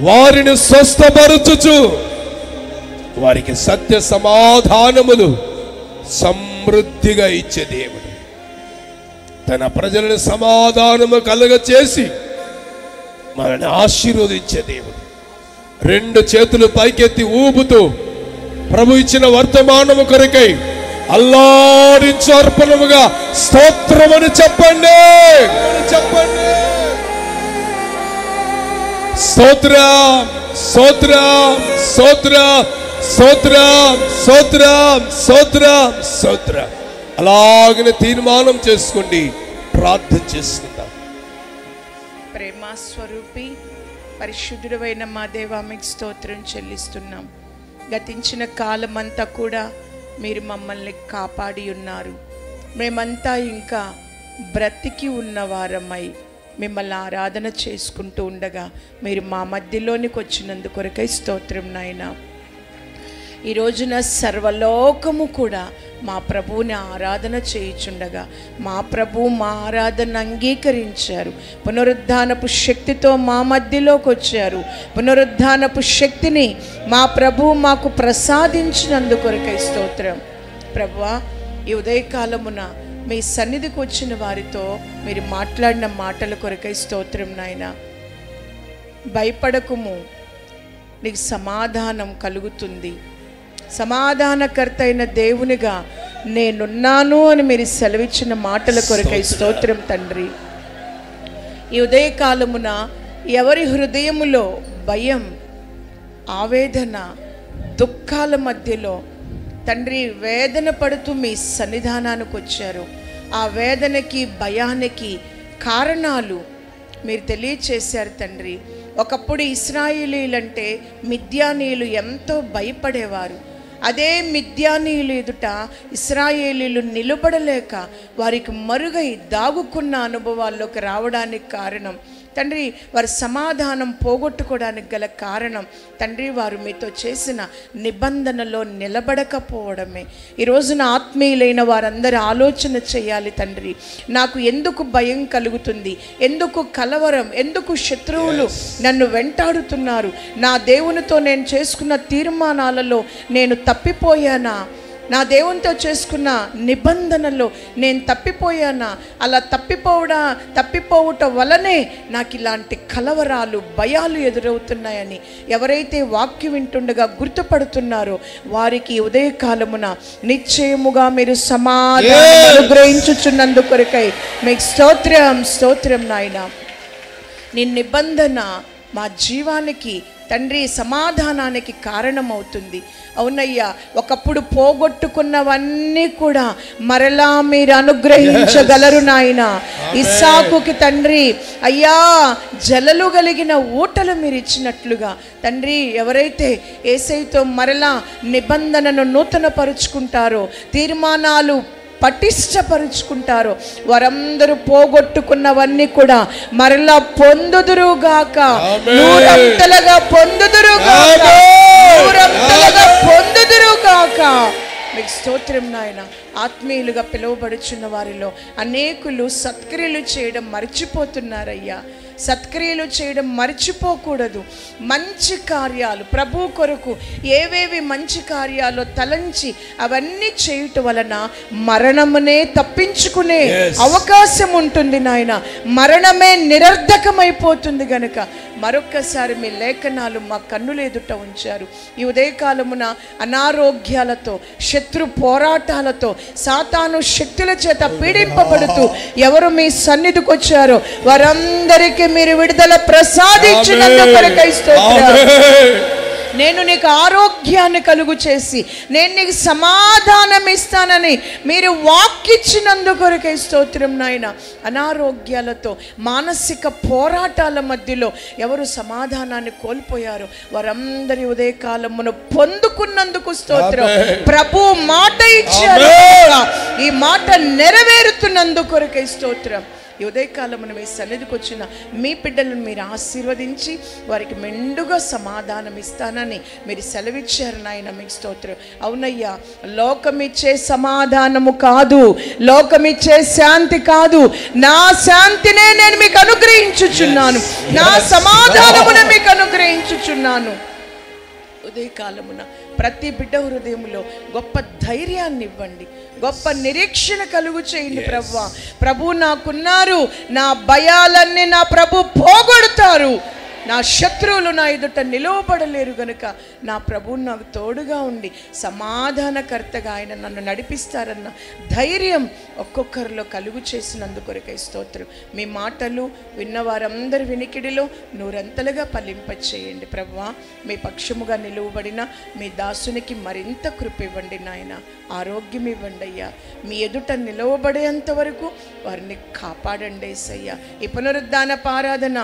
వారిని స్వస్థపరచుచు వారికి సత్య సమాధానములు సమృద్ధిగా ఇచ్చే దేవుడు, తన ప్రజలను సమాధానము కలుగ చేసి మనల్ని ఆశీర్వదించే దేవుడు. రెండు చేతులు పైకెత్తి ఊపుతూ ప్రభు ఇచ్చిన వర్తమానము కొరకై అల్లాడించు అర్పణముగా స్తోత్రమని చెప్పండి. స్తోత్రం, స్తోత్రం, స్తోత్రం, స్తోత్రం, స్తోత్రం, స్తోత్రం, స్తోత్రం. అలాగనే తీర్మానం చేసుకోండి, ప్రార్థన చేసుకుందాం. ప్రేమ స్వరూపి పరిశుద్ధుడైన మా దేవా, మీకు స్తోత్రం చెల్లిస్తున్నాం. గతించిన కాలమంతా కూడా మీరు మమ్మల్ని కాపాడి ఉన్నారు. మేమంతా ఇంకా బ్రతికి ఉన్నవారమై మిమ్మల్ని ఆరాధన చేసుకుంటూ ఉండగా మీరు మా మధ్యలోనికి వచ్చినందు కొరకై స్తోత్రం నాయనా. ఈ రోజున సర్వలోకము కూడా మా ప్రభువుని ఆరాధన చేయుచుండగా మా ప్రభువు మా ఆరాధన అంగీకరించారు. పునరుద్ధానపు శక్తితో మా మధ్యలోకి వచ్చారు. పునరుద్ధానపు శక్తిని మా ప్రభువు మాకు ప్రసాదించినందు కొరకై స్తోత్రం. ప్రభువా, ఈ ఉదయకాలమున మీ సన్నిధికి వచ్చిన వారితో మీరు మాట్లాడిన మాటల కొరకై స్తోత్రం నాయన. భయపడకుము, నీకు సమాధానం కలుగుతుంది. సమాధానకర్త అయిన దేవునిగా నేనున్నాను అని మీరు సెలవిచ్చిన మాటల కొరకై స్తోత్రం తండ్రి. ఈ ఉదయకాలమున ఎవరి హృదయములో భయం, ఆవేదన, దుఃఖాల మధ్యలో తండ్రి వేదన పడుతూ మీ సన్నిధానానికి వచ్చారు, ఆ వేదనకి భయానికి కారణాలు మీరు తెలియచేశారు తండ్రి. ఒకప్పుడు ఇశ్రాయేలీలంటే మిద్యానీయులు ఎంతో భయపడేవారు. అదే మిద్యానీయులు ఎదుట ఇశ్రాయేలీలు నిలబడలేక వారికి మరుగై దాగుకున్న అనుభవాల్లోకి రావడానికి కారణం తండ్రి, వారి సమాధానం పోగొట్టుకోవడానికి గల కారణం తండ్రి, వారు మీతో చేసిన నిబంధనలో నిలబడకపోవడమే. ఈ రోజున ఆత్మీయులైన వారందరూ ఆలోచన చేయాలి తండ్రి. నాకు ఎందుకు భయం కలుగుతుంది? ఎందుకు కలవరం? ఎందుకు శత్రువులు నన్ను వెంటాడుతున్నారు? నా దేవునితో నేను చేసుకున్న తీర్మానాలలో నేను తప్పిపోయానా? నా దేవునితో చేసుకున్న నిబంధనలో నేను తప్పిపోయానా, అలా తప్పిపోవటం వలనే నాకు ఇలాంటి కలవరాలు, భయాలు ఎదురవుతున్నాయని ఎవరైతే వాక్యం వింటుండగా గుర్తుపడుతున్నారో వారికి ఉదయకాలమున నిశ్చయముగా మీరు సమాధానం అనుగ్రహించుచున్నందు కొరకై మీకు స్తోత్రం నాయనా. నీ నిబంధన మా జీవానికి తండ్రి సమాధానానికి కారణమవుతుంది. అవునయ్యా, ఒకప్పుడు పోగొట్టుకున్నవన్నీ కూడా మరలా మీరు అనుగ్రహించగలరు నాయన. ఇస్సాకుకి తండ్రి అయ్యా జలలు కలిగిన ఊటలు మీరు ఇచ్చినట్లుగా తండ్రి ఎవరైతే యేసయ్యతో మరలా నిబంధనను నూతనపరుచుకుంటారో, తీర్మానాలు పటిష్టపరుచుకుంటారో వారందరూ పోగొట్టుకున్నవన్నీ కూడా మరలా పొందుదురుగాక, నూరంతలుగా పొందుదురుగాక, నూరంతలుగా పొందుదురుగాక. మీకు స్తోత్రం నాయన. ఆత్మీయులుగా పిలువబడుచున్న వారిలో అనేకులు సత్క్రియలు చేయడం మర్చిపోతున్నారయ్యా. సత్క్రియలు చేయడం మర్చిపోకూడదు. మంచి కార్యాలు ప్రభు కొరకు ఏవేవి మంచి కార్యాలు తలంచి అవన్నీ చేయటం వలన మరణమునే తప్పించుకునే అవకాశం ఉంటుంది నాయన. మరణమే నిరర్ధకమైపోతుంది గనుక మరొక్కసారి మీ లేఖనాలు మా కన్నుల ఎదుట ఉంచారు. ఈ ఉదయకాలమున అనారోగ్యాలతో, శత్రు పోరాటాలతో, సాతాను శక్తుల చేత పీడింపబడుతూ ఎవరు మీ సన్నిధికి వచ్చారో వారందరికీ మీరు విడుదల ప్రసాదించినందుకు కొరకై స్తోత్రం. నేను నీకు ఆరోగ్యాన్ని కలుగు చేసి నేను నీకు సమాధానం ఇస్తానని మీరు వాక్కిచ్చినందుకు కొరకై స్తోత్రం నాయన. అనారోగ్యాలతో, మానసిక పోరాటాల మధ్యలో ఎవరు సమాధానాన్ని కోల్పోయారో వారందరి ఉదయకాలమున పొందుకున్నందుకు స్తోత్రం. ప్రభు మాట ఇచ్చారు, ఈ మాట నెరవేరుతున్నందుకు కొరకై స్తోత్రం. ఈ ఉదయకాలమున మీ సన్నిధికి వచ్చిన మీ బిడ్డలను మీరు ఆశీర్వదించి వారికి మెండుగా సమాధానం ఇస్తానని మీరు సెలవిచ్చారు నాయన. మీకు స్తోత్రం. అవునయ్యా, లోకమిచ్చే సమాధానము కాదు, లోకమిచ్చే శాంతి కాదు, నా శాంతినే నేను మీకు అనుగ్రహించుచున్నాను, నా సమాధానమును మీకు అనుగ్రహించుచున్నాను. ఉదయకాలమున ప్రతి బిడ్డ హృదయంలో గొప్ప ధైర్యాన్ని ఇవ్వండి, గొప్ప నిరీక్షణ కలుగు చేయండి. ప్రభు నాకున్నారు, నా భయాలన్నీ నా ప్రభు పోగొడతారు, నా శత్రువులు నా ఎదుట నిలవబడలేరు గనుక నా ప్రభువు నాకు తోడుగా ఉండి సమాధానకర్తగా ఆయన నన్ను నడిపిస్తారన్న ధైర్యం ఒక్కొక్కరిలో కలుగు చేసినందుకొరకై స్తోత్రం. మీ మాటలు విన్నవారందరి వినికిడిలో నూరంతలుగా ఫలింపచేయండి ప్రభువా. మీ పక్షముగా నిలువబడిన మీ దాసునికి మరింత కృప ఇవ్వండి నాయన. ఆరోగ్యం ఇవ్వండి అయ్యా. మీ ఎదుట నిలవబడేంత వరకు వారిని కాపాడండి యేసయ్యా. ఈ పునరుద్ధాన ఆరాధన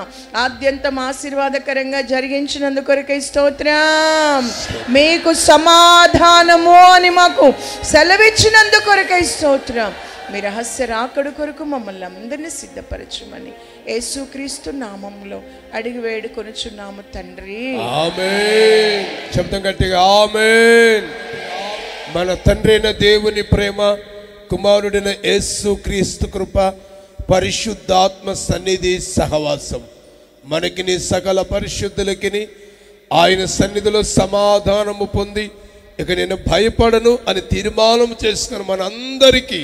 ఆద్యంతం ఆశీర్వాదకరంగా జరిగించినందుకొరకై స్తోత్రం. మీకు సమాధానము అని మాకు సెలవిచ్చినందుకొరకై స్తోత్రం. మీ రహస్య రాకడ కొరకు మమ్మల్ని అందరినీ సిద్ధపరచుమని యేసుక్రీస్తు నామములో అడిగి వేడుకొనుచున్నాము తండ్రి, ఆమేన్. శబ్దం గట్టిగా ఆమేన్. మన తండ్రి అయిన దేవుని ప్రేమ, కుమారుడైన యేసుక్రీస్తు కృప, పరిశుద్ధాత్మ సన్నిధి సహవాసం మనకిని సకల పరిశుద్ధులకిని ఆయన సన్నిధిలో సమాధానము పొంది ఇక నేను భయపడను అని తీర్మానం చేసుకుని మనందరికీ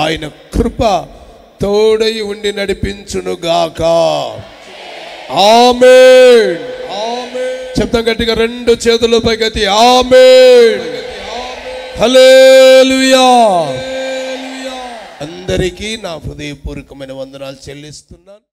ఆయన కృప తోడై ఉండి నడిపించునుగాక. ఆమేన్. శబ్దం గట్టిగా రెండు చేతులు పైకెత్తి ఆమేన్. హల్లెలూయా. అందరికీ నా హృదయపూర్వకమైన వందనాలు చెల్లిస్తున్నాను.